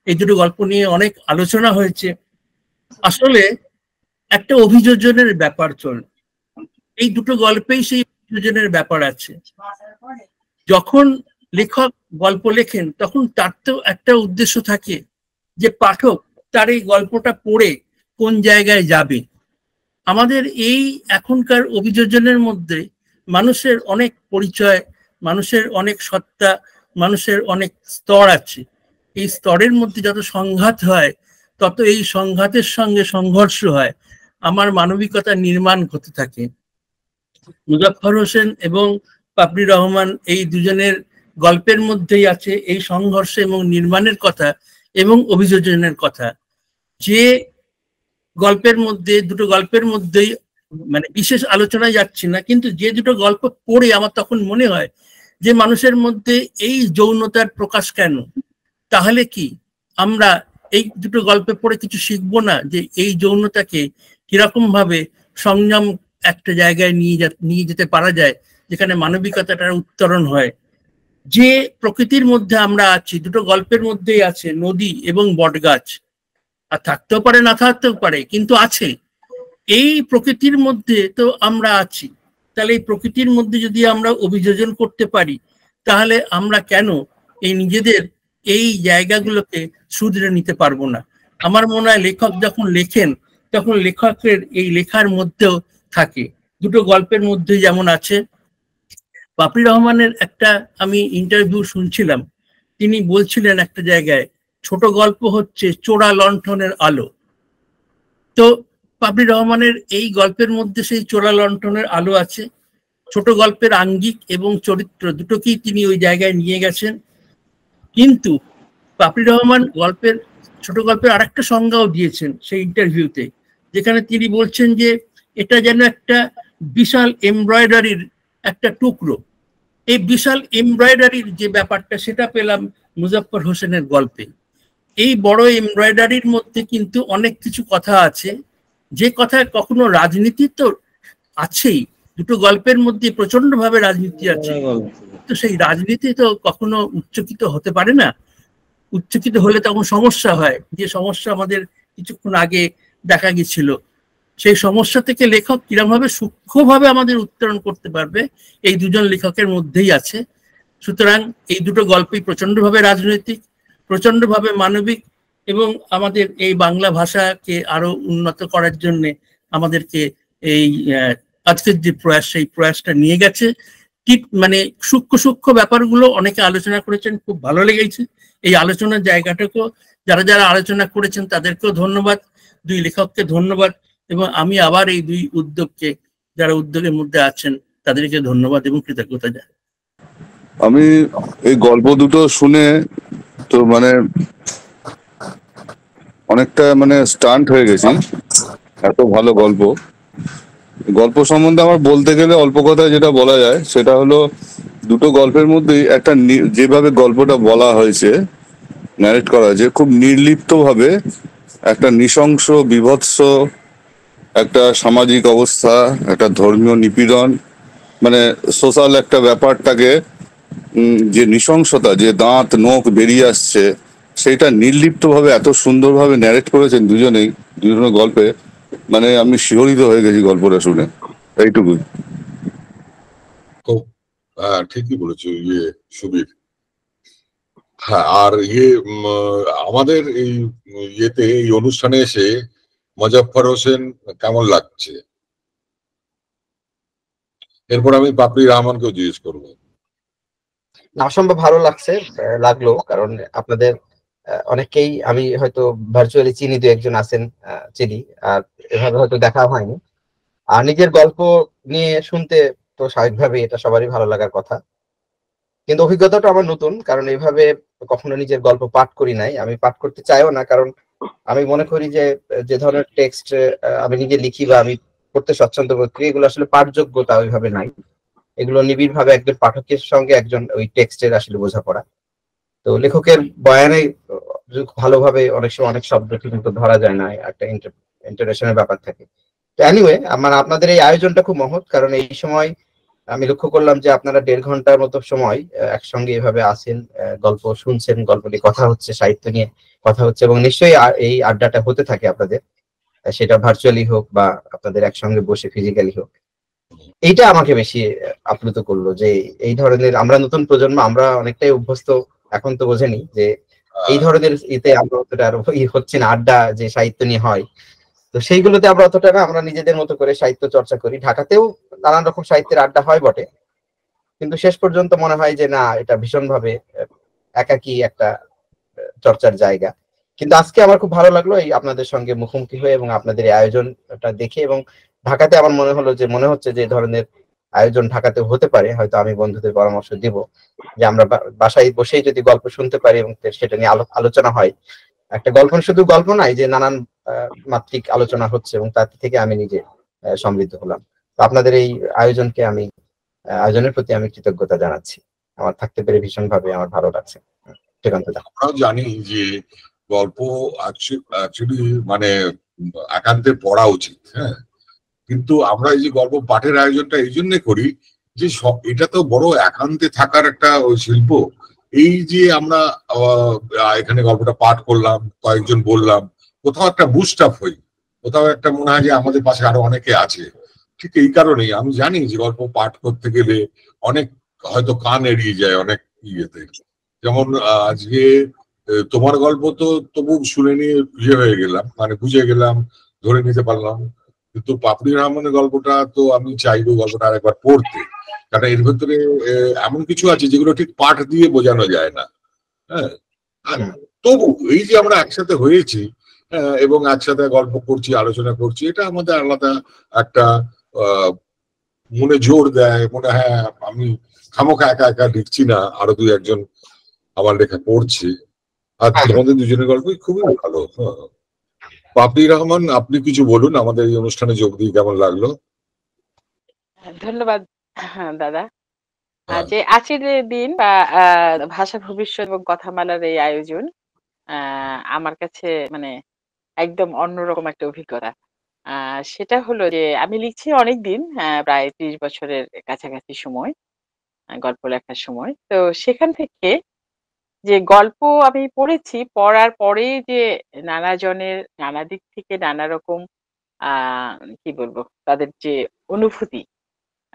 এই দুটো গল্প নিয়ে অনেক আলোচনা হয়েছে। আসলে একটা অভিযোজনের ব্যাপার চলে, এই দুটো গল্পেই সেই অভিযোজনের ব্যাপার আছে। যখন লেখক গল্প লেখেন তখন তার তো একটা উদ্দেশ্য থাকে যে পাঠক তার এই গল্পটা পড়ে কোন জায়গায় যাবে। আমাদের এই এখনকার অভিযোজনের মধ্যে মানুষের অনেক পরিচয়, মানুষের অনেক সত্তা, মানুষের অনেক স্তর আছে। এই স্তরের মধ্যে যত সংঘাত হয়, তত এই সংঘাতের সঙ্গে সংঘর্ষ হয়, আমার মানবিকতা নির্মাণ হতে থাকে। মুজাফফর হোসেন এবং পাপড়ি রহমান এই দুজনের গল্পের মধ্যেই আছে এই সংঘর্ষ এবং নির্মাণের কথা এবং অভিযোজনের কথা। যে গল্পের মধ্যে, দুটো গল্পের মধ্যেই মানে বিশেষ আলোচনায় যাচ্ছি না, কিন্তু যে দুটো গল্প পড়ে আমার তখন মনে হয় যে মানুষের মধ্যে এই যৌনতার প্রকাশ কেন? তাহলে কি আমরা এই দুটো গল্পে পড়ে কিছু শিখবো না, যে এই যৌনতাকে কিরকম ভাবে সংযম একটা জায়গায় নিয়ে যেতে পারা যায়, যেখানে মানবিকতাটার উত্তরণ হয়। যে প্রকৃতির মধ্যে আমরা আছি, দুটো গল্পের মধ্যেই আছে নদী এবং বটগাছ, আর থাকতেও পারে না থাকতেও পারে, কিন্তু আছে। এই প্রকৃতির মধ্যে তো আমরা আছি, তাহলে এই প্রকৃতির মধ্যে যদি আমরা অভিযোজন করতে পারি, তাহলে আমরা কেন এই নিজেদের এই জায়গাগুলোকে শুধরে নিতে পারবো না? আমার মনে হয় লেখক যখন লেখেন তখন লেখকের এই লেখার মধ্যেও থাকে। দুটো গল্পের মধ্যে যেমন আছে, পাপড়ি রহমানের একটা আমি ইন্টারভিউ শুনছিলাম, তিনি বলছিলেন একটা জায়গায় ছোট গল্প হচ্ছে চোরা লণ্ঠনের আলো। তো পাপড়ি রহমানের এই গল্পের মধ্যে সেই চোরা লণ্ঠনের আলো আছে। ছোট গল্পের আঙ্গিক এবং চরিত্র দুটোকেই তিনি ওই জায়গায় নিয়ে গেছেন। কিন্তু পাপড়ি রহমান ছোট গল্পের আরেকটা সংজ্ঞাও দিয়েছেন সেই ইন্টারভিউতে, যেখানে তিনি বলছেন যে এটা যেন একটা বিশাল এমব্রয়ডারির একটা টুকরো। এই বিশাল এমব্রয়ডারির যে ব্যাপারটা, সেটা পেলাম মুজাফফর হোসেনের গল্পে। এই বড় এমব্রয়ডারির মধ্যে কিন্তু অনেক কিছু কথা আছে, যে কথায় কখনো রাজনীতি তো আছেই, দুটো গল্পের মধ্যে প্রচন্ড ভাবে রাজনীতি আছে, তো সেই রাজনীতি তো কখনো উচ্চকিত হতে পারে না। উচ্চকিত হলে তখন সমস্যা হয়, যে সমস্যা আমাদের কিছুক্ষণ আগে দেখা গেছিল। সেই সমস্যা থেকে লেখক কিরকম ভাবে সূক্ষ্মভাবে আমাদের উত্তরণ করতে পারবে, এই দুজন লেখকের মধ্যেই আছে। সুতরাং এই দুটো গল্পই প্রচন্ডভাবে রাজনৈতিক, প্রচন্ডভাবে মানবিক, এবং আমাদের এই বাংলা ভাষাকে আরো উন্নত করার জন্য আমাদেরকে এই আজকের যে প্রয়াস, সেই প্রয়াসটা নিয়ে গেছে। ঠিক মানে সূক্ষ্ম সূক্ষ্ম ব্যাপারগুলো অনেকে আলোচনা করেছেন, খুব ভালো লেগেছে। এই আলোচনার জায়গাটাকেও যারা যারা আলোচনা করেছেন তাদেরকেও ধন্যবাদ, দুই লেখককে ধন্যবাদ, এবং আমি আবার এই দুই উদ্যোগকে, যারা উদ্যোগের মধ্যে আছেন তাদেরকে ধন্যবাদ এবং কৃতজ্ঞতা জানাই। আমি এই গল্প দুটো শুনে তো মানে অনেকটা মানে স্টান্ট হয়ে গেছি, এত ভালো গল্প। গল্প সম্বন্ধে আমার বলতে গেলে অল্প কথায় যেটা বলা যায় সেটা হলো, দুটো গল্পের মধ্যেই একটা যেভাবে গল্পটা বলা হয়েছে, ন্যারেট করা হয়েছে, খুব নির্লিপ্ত ভাবে একটা নৃশংস বিভৎস একটা সামাজিক অবস্থা, একটা ধর্মীয় নিপীড়ন, মানে সোশ্যাল একটা ব্যাপারটাকে, যে নৃশংসতা, যে দাঁত নখ বেরিয়ে আসছে, সেটা নির্লিপ্ত ভাবে এত সুন্দরভাবে ন্যারেট করেছেন দুজনের গল্পে, মানে আমি শিহরিত হয়ে গেছি গল্পটা শুনে। এইটুকুই। ঠিকই বলেছো সুবীর। হ্যাঁ, আর আমাদের এই ইয়েতে এই অনুষ্ঠানে এসে মোজাফফর হোসেন কেমন লাগছে, এরপর আমি পাপড়ি রহমানকেও জিজ্ঞেস করবো। না, অসম্ভব ভালো লাগলো, কারণ আপনাদের অনেককেই আমি হয়তো ভার্চুয়ালি চিনি, দু একজন আছেন চিনি, আর এভাবে হয়তো দেখা হয়নি। আর নিজের গল্প নিয়ে শুনতে তো স্বাভাবিকভাবেই এটা সবারই ভালো লাগার কথা, কিন্তু অভিজ্ঞতাটা আমার নতুন, কারণ এইভাবে কখনো নিজের গল্প পাঠ করি নাই, আমি পাঠ করতে চাইও না। কারণ আমি মনে করি যে যে ধরনের টেক্সট আমি নিজে লিখি বা আমি পড়তে স্বচ্ছন্দ বোধ করি, এগুলো আসলে পাঠযোগ্যতা ওইভাবে নাই। এগুলো নিবিড় ভাবে একজন পাঠকের সঙ্গে একজন ওই টেক্সটের আসলে বোঝাপড়া। তো লেখকের বয়ানে ভালোভাবে অনেক সময় অনেক শব্দ কিন্তু ধরা যায় না, একটা ইন্টারেশনের ব্যাপার থাকে। তো এনিওয়ে, আমার আপনাদের এই আয়োজনটা খুব মহৎ, কারণ এই সময় আমি লক্ষ্য করলাম যে আপনারা 1.5 ঘন্টার মতো সময় একসঙ্গে এভাবে আছেন, গল্প শুনছেন, গল্প নিয়ে কথা হচ্ছে, সাহিত্য নিয়ে কথা হচ্ছে, এবং নিশ্চয়ই এই আড্ডাটা হতে থাকে আপনাদের, সেটা ভার্চুয়ালি হোক বা আপনাদের একসঙ্গে বসে ফিজিক্যালি হোক। এইটা আমাকে বেশি আপ্লুত করলো যে এই ধরনের, আমরা নতুন প্রজন্ম, আমরা অনেকটাই অভ্যস্ত, এখন তো বোঝেনি যে এই ধরনের ইতে আমরা অতটা আর হচ্ছে না, আড্ডা যে সাহিত্য নিয়ে হয়, তো সেইগুলোতে আমরা অতটা না, আমরা নিজেদের মতো করে সাহিত্য চর্চা করি। ঢাকাতেও নানান রকম সাহিত্যের আড্ডা হয় বটে, কিন্তু শেষ পর্যন্ত মনে হয় যে না, এটা ভীষণভাবে একাকী একটা চর্চার জায়গা। কিন্তু আজকে আমার খুব ভালো লাগলো এই আপনাদের সঙ্গে মুখোমুখি হয়ে এবং আপনাদের এই আয়োজনটা দেখে, এবং ঢাকাতে আমার মনে হচ্ছে যে এই ধরনের আয়োজন ঢাকাতে হতে পারে। হয়তো আমি বন্ধুদের পরামর্শ দিব যে আমরা বাসায় বসেই যদি গল্প শুনতে পারি এবং সেটা নিয়ে আলোচনা হয়, একটা গল্প শুধু গল্প নাই, যে নানান মাত্রিক আলোচনা হচ্ছে, এবং তার থেকে আমি নিজে সমৃদ্ধ হলাম। তো আপনাদের এই আয়োজনের প্রতি আমি কৃতজ্ঞতা জানাচ্ছি। আমার থাকতে পেরে ভীষণভাবে আমার ভালো লাগছে। আমরাও জানি যে গল্প অ্যাকচুয়ালি মানে একান্তে পড়া উচিত, হ্যাঁ, কিন্তু আমরা এই যে গল্প পাঠের আয়োজনটা এই জন্য করি যে এটা তো বড় একান্তে থাকার একটা শিল্প। এই যে আমরা এখানে গল্পটা পাঠ করলাম, কয়েকজন বললাম, কোথাও একটা বুস্ট আপ হই, কোথাও একটা মনে হয় যে আমাদের পাশে আরো অনেকে আছে। ঠিক এই কারণেই আমি জানি যে গল্প পাঠ করতে গেলে অনেক হয়তো কান এড়িয়ে যায় অনেক ইয়েতে। যেমন আজকে তোমার গল্প তো তবু শুনে নিয়ে হয়ে গেলাম, মানে বুঝে গেলাম, ধরে নিতে পারলাম, কিন্তু পাপড়ি রহমানের গল্পটা তো আমি চাইবো গল্পটা আরেকবার পড়তে, কারণ এর ভেতরে এমন কিছু আছে যেগুলো ঠিক পাঠ দিয়ে বোঝানো যায় না। হ্যাঁ, তবু এই যে আমরা একসাথে হয়েছি এবং একসাথে গল্প করছি, আলোচনা করছি, এটা আমাদের আলাদা একটা মনে জোর দেয়, মনে হয় আমি খামোখা একা একা লিখছি না, আরো 2-1 জন আমার লেখা পড়ছে। আর তোমাদের দুজনের গল্পই খুবই ভালো। পাপড়ি রহমান, আপনি কিছু বলুন, আমাদের এই অনুষ্ঠানে যোগ দিয়ে কেমন লাগলো? ধন্যবাদ দাদা। যে আজকের দিন বা ভাষা ভবিষ্যৎ এবং কথামালার এই আয়োজন আমার কাছে মানে একদম অন্যরকম একটা অভিজ্ঞতা। সেটা হলো যে আমি লিখছি অনেকদিন, প্রায় 30 বছরের কাছাকাছি সময়, গল্প লেখার সময়। তো সেখান থেকে যে গল্প আমি পড়েছি, পড়ার পরে যে নানা জনের নানা দিক থেকে নানা রকম আ কি বলবো, তাদের যে অনুভূতি,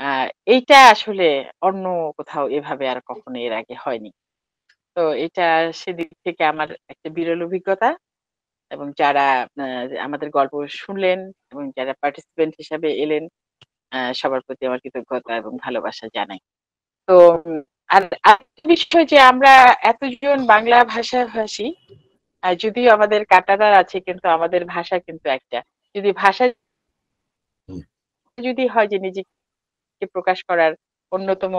আ এইটা আসলে অন্য কোথাও এভাবে আর কখনো এর আগে হয়নি। তো এটা সেদিক থেকে আমার একটা বিরল অভিজ্ঞতা, এবং যারা আমাদের গল্প শুনলেন এবং যারা পার্টিসিপেন্ট হিসাবে এলেন, সবার প্রতি আমার কৃতজ্ঞতা এবং ভালোবাসা জানাই। তো আর আরেকটা বিষয় যে আমরা এতজন বাংলা ভাষাভাষী, যদিও আমাদের কাটাতার আছে, কিন্তু আমাদের ভাষা কিন্তু একটা। যদি ভাষা যদি হয় যে নিজেকে প্রকাশ করার অন্যতম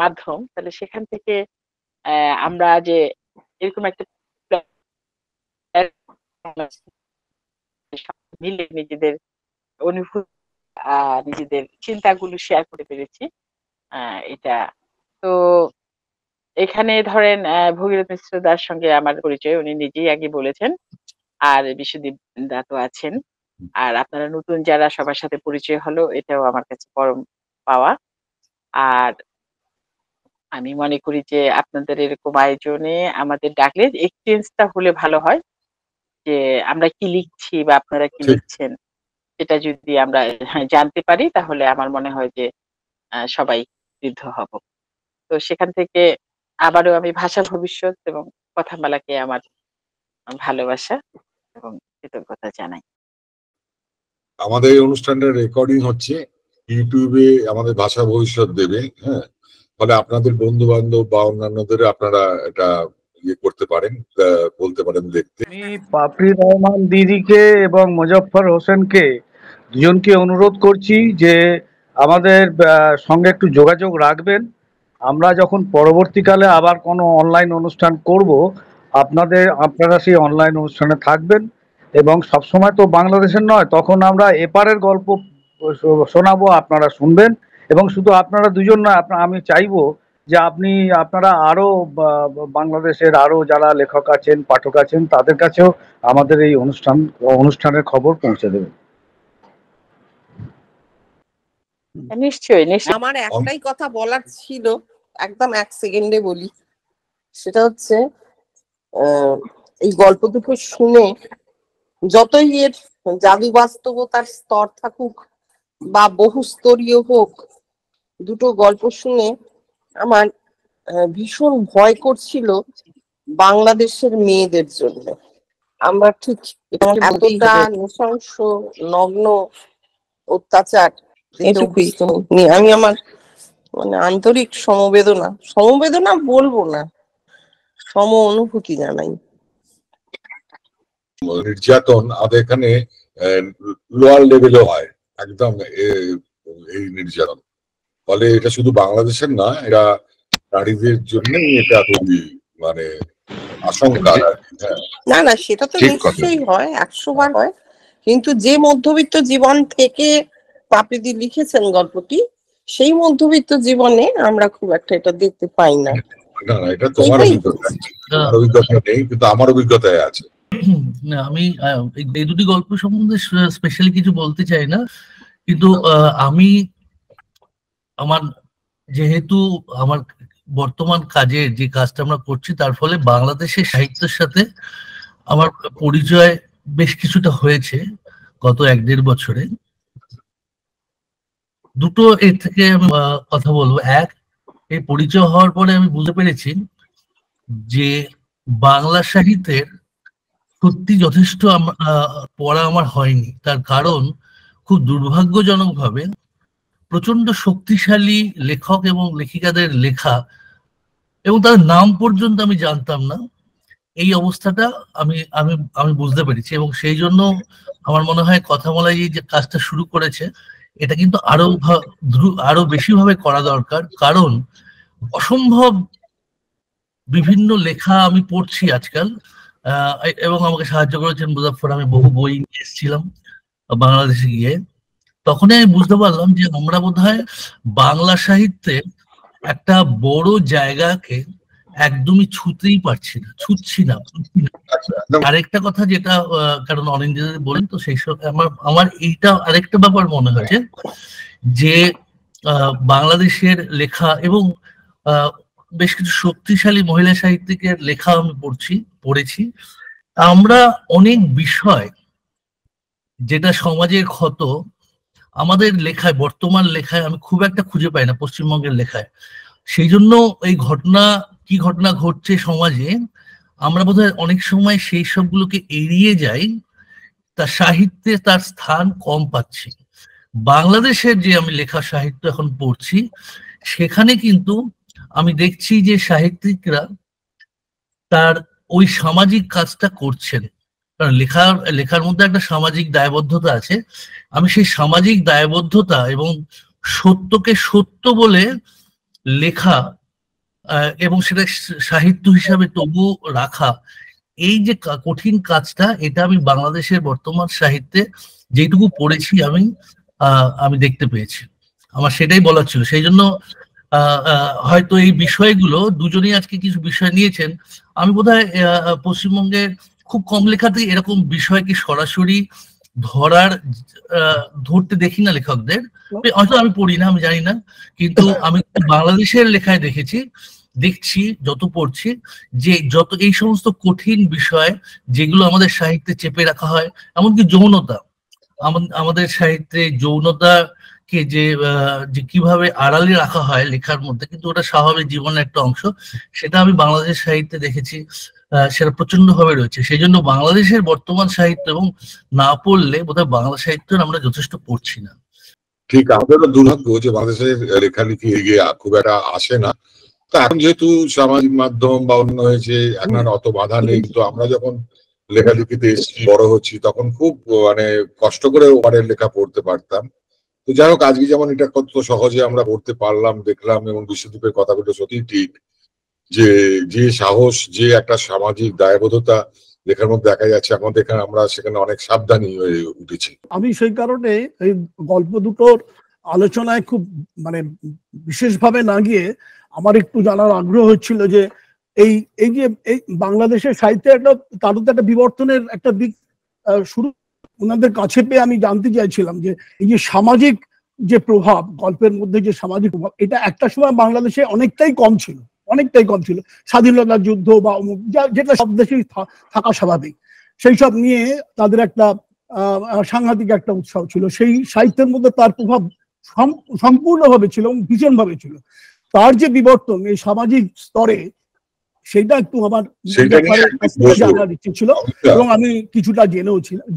মাধ্যম, তাহলে সেখান থেকে আমরা যে এরকম একটা মিলে নিজেদের অনুভূতি, নিজেদের চিন্তাগুলো শেয়ার করতে পেরেছি, এটা তো এখানে ধরেন ভগীরথ মিশ্র দার সঙ্গে আমার পরিচয়, উনি নিজেই আগে বলেছেন, আর বিশ্বদীপ দা তো আছেন, আর আপনারা নতুন যারা, সবার সাথে পরিচয় হলো, এটাও আমার কাছে পরম পাওয়া। আর আমি মনে করি যে আপনাদের এরকম আয়োজনে আমাদের ডাকলে এক্সচেঞ্জটা হলে ভালো হয়, যে আমরা কি লিখছি বা আপনারা কি লিখছেন, সেটা যদি আমরা জানতে পারি, তাহলে আমার মনে হয় যে সবাই ঋদ্ধ হব। তো সেখান থেকে আবারও আমি ভাষা ভবিষ্যৎ এবং কথামালাকে আমার ভালোবাসা এবং কৃতজ্ঞতা জানাই। আমাদের এই অনুষ্ঠানটা রেকর্ডিং হচ্ছে, ইউটিউবে আমাদের ভাষা ভবিষ্যৎ দেবে। হ্যাঁ, ফলে আপনাদের বন্ধু বান্ধব বা অন্যান্যদের আপনারা এটা ইয়ে করতে পারেন, বলতে পারেন দেখতে। আমি পাপড়ি রহমান দিদিকে এবং মুজফফর হোসেনকে দুজনকে অনুরোধ করছি যে আমাদের সঙ্গে একটু যোগাযোগ রাখবেন। আমরা যখন পরবর্তীকালে আবার কোনো অনলাইন অনুষ্ঠান করব, আপনারা সেই অনলাইন অনুষ্ঠানে থাকবেন এবং সবসময় তো বাংলাদেশের নয়, তখন আমরা এপারের গল্প শোনাবো, আপনারা শুনবেন। এবং শুধু আপনারা দুজন না, আমি চাইবো যে আপনারা আরো বাংলাদেশের আরো যারা লেখক আছেন, পাঠক আছেন, তাদের কাছেও আমাদের এই অনুষ্ঠানের খবর পৌঁছে দেবেন। নিশ্চয়ই নিশ্চয়ই। আমার একটাই কথা বলার ছিল, একদম 1 সেকেন্ডে বলি। সেটা হচ্ছে এই গল্প দুটো শুনে যতই এর জাদু বাস্তবতার স্তর থাকুক বা বহুস্তরীয় হোক, দুটো গল্প শুনে আমার ভীষণ ভয় করছিল বাংলাদেশের মেয়েদের জন্য। আমরা ঠিক এতটা নৃশংস নগ্ন অত্যাচার আমি আমার মানে আন্তরিক সমবেদনা বলবো না, সম অনুভূতি জানাই। নির্যাতন আমাদের এখানে লোয়ার লেভেলে হয় একদম এই নির্যাতন। ফলে এটা শুধু বাংলাদেশের না, এটা নারীদের জন্যই এটা খুবই মানে আশঙ্কা। না না, সেটা তো নিশ্চয়ই হয়, 100 বার হয়। কিন্তু যে মধ্যবিত্ত জীবন থেকে পাপড়িদি লিখেছেন গল্পটি, সেই মধ্যবিত্ত জীবনে আমরা খুব একটা এটা দেখতে পাই না। না না, এটা তোমার অভিজ্ঞতা নেই, কিন্তু আমার অভিজ্ঞতায় আছে। না, আমি এই দুটি গল্প সম্বন্ধে স্পেশালি কিছু বলতে চাই না, কিন্তু আমার যেহেতু আমার বর্তমান কাজের যে কাজটা আমরা করছি, তার ফলে বাংলাদেশের সাহিত্যের সাথে আমার পরিচয় বেশ কিছুটা হয়েছে গত 1-1.5 বছরে। দুটো এর থেকে আমি কথা বলবো। এই পরিচয় হওয়ার পরে আমি বুঝতে পেরেছি যে বাংলা সাহিত্যের সত্যি যথেষ্ট পড়া আমার হয়নি। তার কারণ খুব দুর্ভাগ্যজনকভাবে প্রচন্ড শক্তিশালী লেখক এবং লেখিকাদের লেখা এবং তার নাম পর্যন্ত আমি জানতাম না। এই অবস্থাটা আমি বুঝতে পেরেছি, এবং সেই জন্য আমার মনে হয় কথামালাই যে কাজটা শুরু করেছে, এটা কিন্তু আরো বেশি ভাবে করা দরকার। কারণ অসম্ভব বিভিন্ন লেখা আমি পড়ছি আজকাল, এবং আমাকে সাহায্য করেছেন মুজফফর। আমি বহু বই নিয়ে এসেছিলাম বাংলাদেশে গিয়ে, তখনই আমি বুঝতে পারলাম যে আমরা বোধহয় বাংলা সাহিত্যে একটা বড় জায়গাকে একদমই ছুটছি না। আরেকটা কথা যেটা, কারণ অনিন্দিতা বলেন তো, সেই সঙ্গে আমার এইটা আরেকটা ব্যাপার মনে হয়েছে যে বাংলাদেশের লেখা এবং বেশ কিছু শক্তিশালী মহিলা সাহিত্যিকের লেখা আমি পড়েছি। আমরা অনেক বিষয় যেটা সমাজের ক্ষত আমাদের লেখায়, বর্তমান লেখায় আমি খুব একটা খুঁজে পাই না পশ্চিমবঙ্গের লেখায়। সেই জন্য এই কি ঘটনা ঘটছে সমাজে, আমরা বোধহয় অনেক সময় সেই সবগুলোকে এড়িয়ে যাই, তার সাহিত্যে তার স্থান কম পাচ্ছি। বাংলাদেশের যে আমি লেখা সাহিত্য এখন পড়ছি, সেখানে কিন্তু আমি দেখছি যে সাহিত্যিকরা তার ওই সামাজিক কাজটা করছেন। কারণ লেখার মধ্যে একটা সামাজিক দায়বদ্ধতা আছে। আমি সেই সামাজিক দায়বদ্ধতা এবং সত্যকে সত্য বলে লেখা এবং সেটা সাহিত্য হিসাবে তবু রাখা, এই যে কঠিন কাজটা, এটা আমি বাংলাদেশের বর্তমান সাহিত্যে যেটুকু পড়েছি আমি দেখতে পেয়েছি। আমার সেটাই বলার ছিল। সেই জন্য হয়তো এই বিষয়গুলো দুজনেই আজকে কিছু বিষয় নিয়েছেন। আমি বোধহয় পশ্চিমবঙ্গের খুব কম লেখাতেই এরকম বিষয়কে সরাসরি ধরতে দেখি না লেখকদের। হয়তো আমি পড়ি না, আমি জানি না, কিন্তু আমি বাংলাদেশের লেখায় দেখছি যত পড়ছি, যে যত এই সমস্ত কঠিন বিষয় যেগুলো আমাদের সাহিত্যে চেপে রাখা হয়, এমনকি যৌনতা, আমাদের সাহিত্যে যৌনতা কে যে কিভাবে আড়ালে রাখা হয় লেখার মধ্যে, কিন্তু ওটা স্বাভাবিক জীবনের একটা অংশ, সেটা আমি বাংলাদেশ সাহিত্যে দেখেছি, সেটা প্রচন্ড ভাবে রয়েছে। সেই জন্য বাংলাদেশের বর্তমান সাহিত্য এবং না পড়লে বোধহয় বাংলা সাহিত্য আমরা যথেষ্ট পড়ছি না। ঠিক, আমাদেরও দুর্ভাগ্য যে বাংলাদেশের লেখালেখি এগিয়ে খুব একটা আসে না। তো এখন যেহেতু সামাজিক মাধ্যম বা অন্য হয়েছে, এখন আর অত বাধা নেই, কিন্তু আমরা যখন লেখালেখিতে এসেছি, বড় হচ্ছি, তখন খুব মানে কষ্ট করে ওপারের লেখা পড়তে পারতাম। তো যাই হোক, আজকে যেমন এটা কত সহজে আমরা পড়তে পারলাম, দেখলাম, এবং বিশ্বদ্বীপের কথাগুলো সত্যি ঠিক, যে সাহস, যে একটা সামাজিক দায়বদ্ধতা লেখার মধ্যে দেখা যাচ্ছে, আমাদের এখানে আমরা সেখানে অনেক সাবধানী হয়ে উঠেছি। আমি সেই কারণে এই গল্প দুটোর আলোচনায় খুব মানে বিশেষভাবে না গিয়ে আমার একটু জানার আগ্রহ হচ্ছিল যে এই যে এই বাংলাদেশের সাহিত্যে একটা তারও একটা বিবর্তনের একটা দিক শুরু ওনাদের কাছে পেয়ে আমি জানতে চাইছিলাম যে এই যে সামাজিক যে প্রভাব, গল্পের মধ্যে যে সামাজিক প্রভাব, এটা একটা সময় বাংলাদেশে অনেকটাই কম ছিল, স্বাধীনতার যুদ্ধ বা যেটা সব দেশেই থাকা স্বাভাবিক, সেই সব নিয়ে তাদের একটা সাংঘাতিক একটা উৎসাহ ছিল। সেই সাহিত্যের মধ্যে তার প্রভাব সম্পূর্ণভাবে ছিল এবং ভীষণভাবে ছিল। তার যে বিবর্তন এই সামাজিক স্তরে, সেটা একটু আমার জানার ইচ্ছে ছিল এবং আমি কিছুটা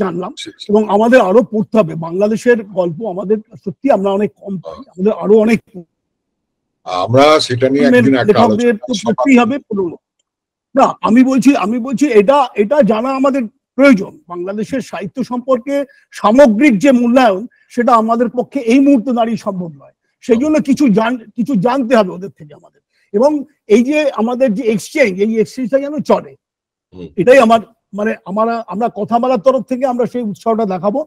জানলাম। এবং আমাদের আরো পড়তে হবে বাংলাদেশের গল্প, আমাদের সত্যি আমরা অনেক কম পাই, আমাদের আরো অনেক, আমরা সেটা নিয়ে একদিন একটা আলোচনা করতেই হবে। না, আমি বলছি এটা জানা আমাদের প্রয়োজন। বাংলাদেশের সাহিত্য সম্পর্কে সামগ্রিক যে মূল্যায়ন, সেটা আমাদের পক্ষে এই মুহূর্তে দাঁড়িয়ে সম্ভব নয়। সেই জন্য কিছু জানতে হবে ওদের থেকে আমাদের, এবং এই যে আমাদের যে এক্সচেঞ্জ, এই এক্সচেঞ্জটা যেন চলে, এটাই আমার মানে আমরা কথা বলার তরফ থেকে আমরা সেই উৎসাহটা দেখাবো।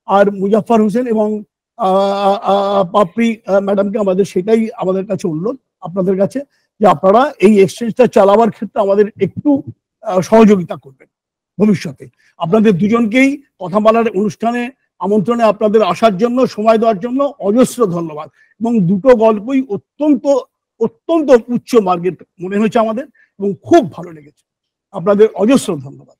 আর মুজাফফর হোসেন এবং পাপড়ি ম্যাডামকে সেটাই আমাদের কাছে অনুরোধ, আপনাদের কাছে, যে আপনারা এই এক্সচেঞ্জটা চালাবার ক্ষেত্রে আমাদের একটু সহযোগিতা করবেন ভবিষ্যতে। আপনাদের দুজনকেই কথা বলার অনুষ্ঠানে আমন্ত্রণে আপনাদের আসার জন্য, সময় দেওয়ার জন্য অজস্র ধন্যবাদ। এবং দুটো গল্পই অত্যন্ত অত্যন্ত উচ্চ মার্গের মনে হয়েছে আমাদের, এবং খুব ভালো লেগেছে। আপনাদের অজস্র ধন্যবাদ।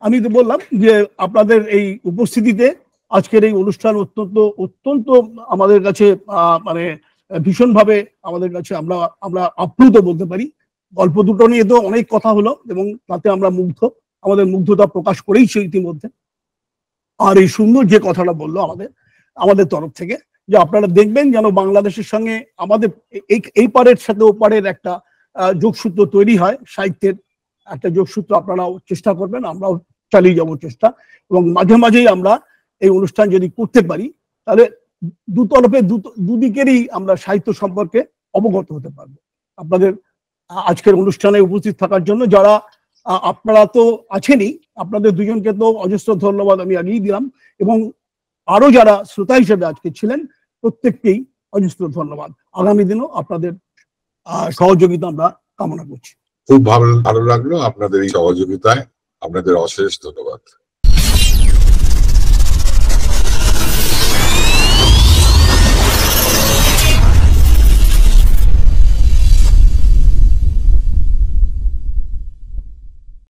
আমি তো বললাম যে আপনাদের এই উপস্থিতিতে আজকের এই অনুষ্ঠান অত্যন্ত আমাদের কাছে মানে ভীষণভাবে আমাদের কাছে আমরা আপ্লুত বলতে পারি। গল্প দুটো নিয়ে তো অনেক কথা হলো এবং তাতে আমরা আমাদের মুগ্ধতা প্রকাশ করেইছি ইতিমধ্যে। আর এই সুন্দর যে কথাটা বললো আমাদের তরফ থেকে, যে আপনারা দেখবেন যেন বাংলাদেশের সঙ্গে আমাদের এই পারের সাথে ওপারের একটা যোগসূত্র তৈরি হয়, সাহিত্যের একটা যোগসূত্র আপনারাও চেষ্টা করবেন, আমরাও চালিয়ে যাবো চেষ্টা। এবং মাঝে মাঝেই আমরা এই অনুষ্ঠান যদি করতে পারি, তাহলে দুদিকেরই আমরা সাহিত্য সম্পর্কে অবগত হতে পারবো। আপনাদের আজকের অনুষ্ঠানে উপস্থিত থাকার জন্য যারা আপনারা তো আছেনই, আপনাদের দুজনকে তো অজস্র ধন্যবাদ আমি আগেই দিলাম, এবং আরো যারা শ্রোতা হিসেবে আজকে ছিলেন প্রত্যেককেই অজস্র ধন্যবাদ। আগামী দিনও আপনাদের সহযোগিতা আমরা কামনা করছি। খুব ভালো লাগলো আপনাদের এই সহযোগিতায়, আপনাদের অশেষ ধন্যবাদ।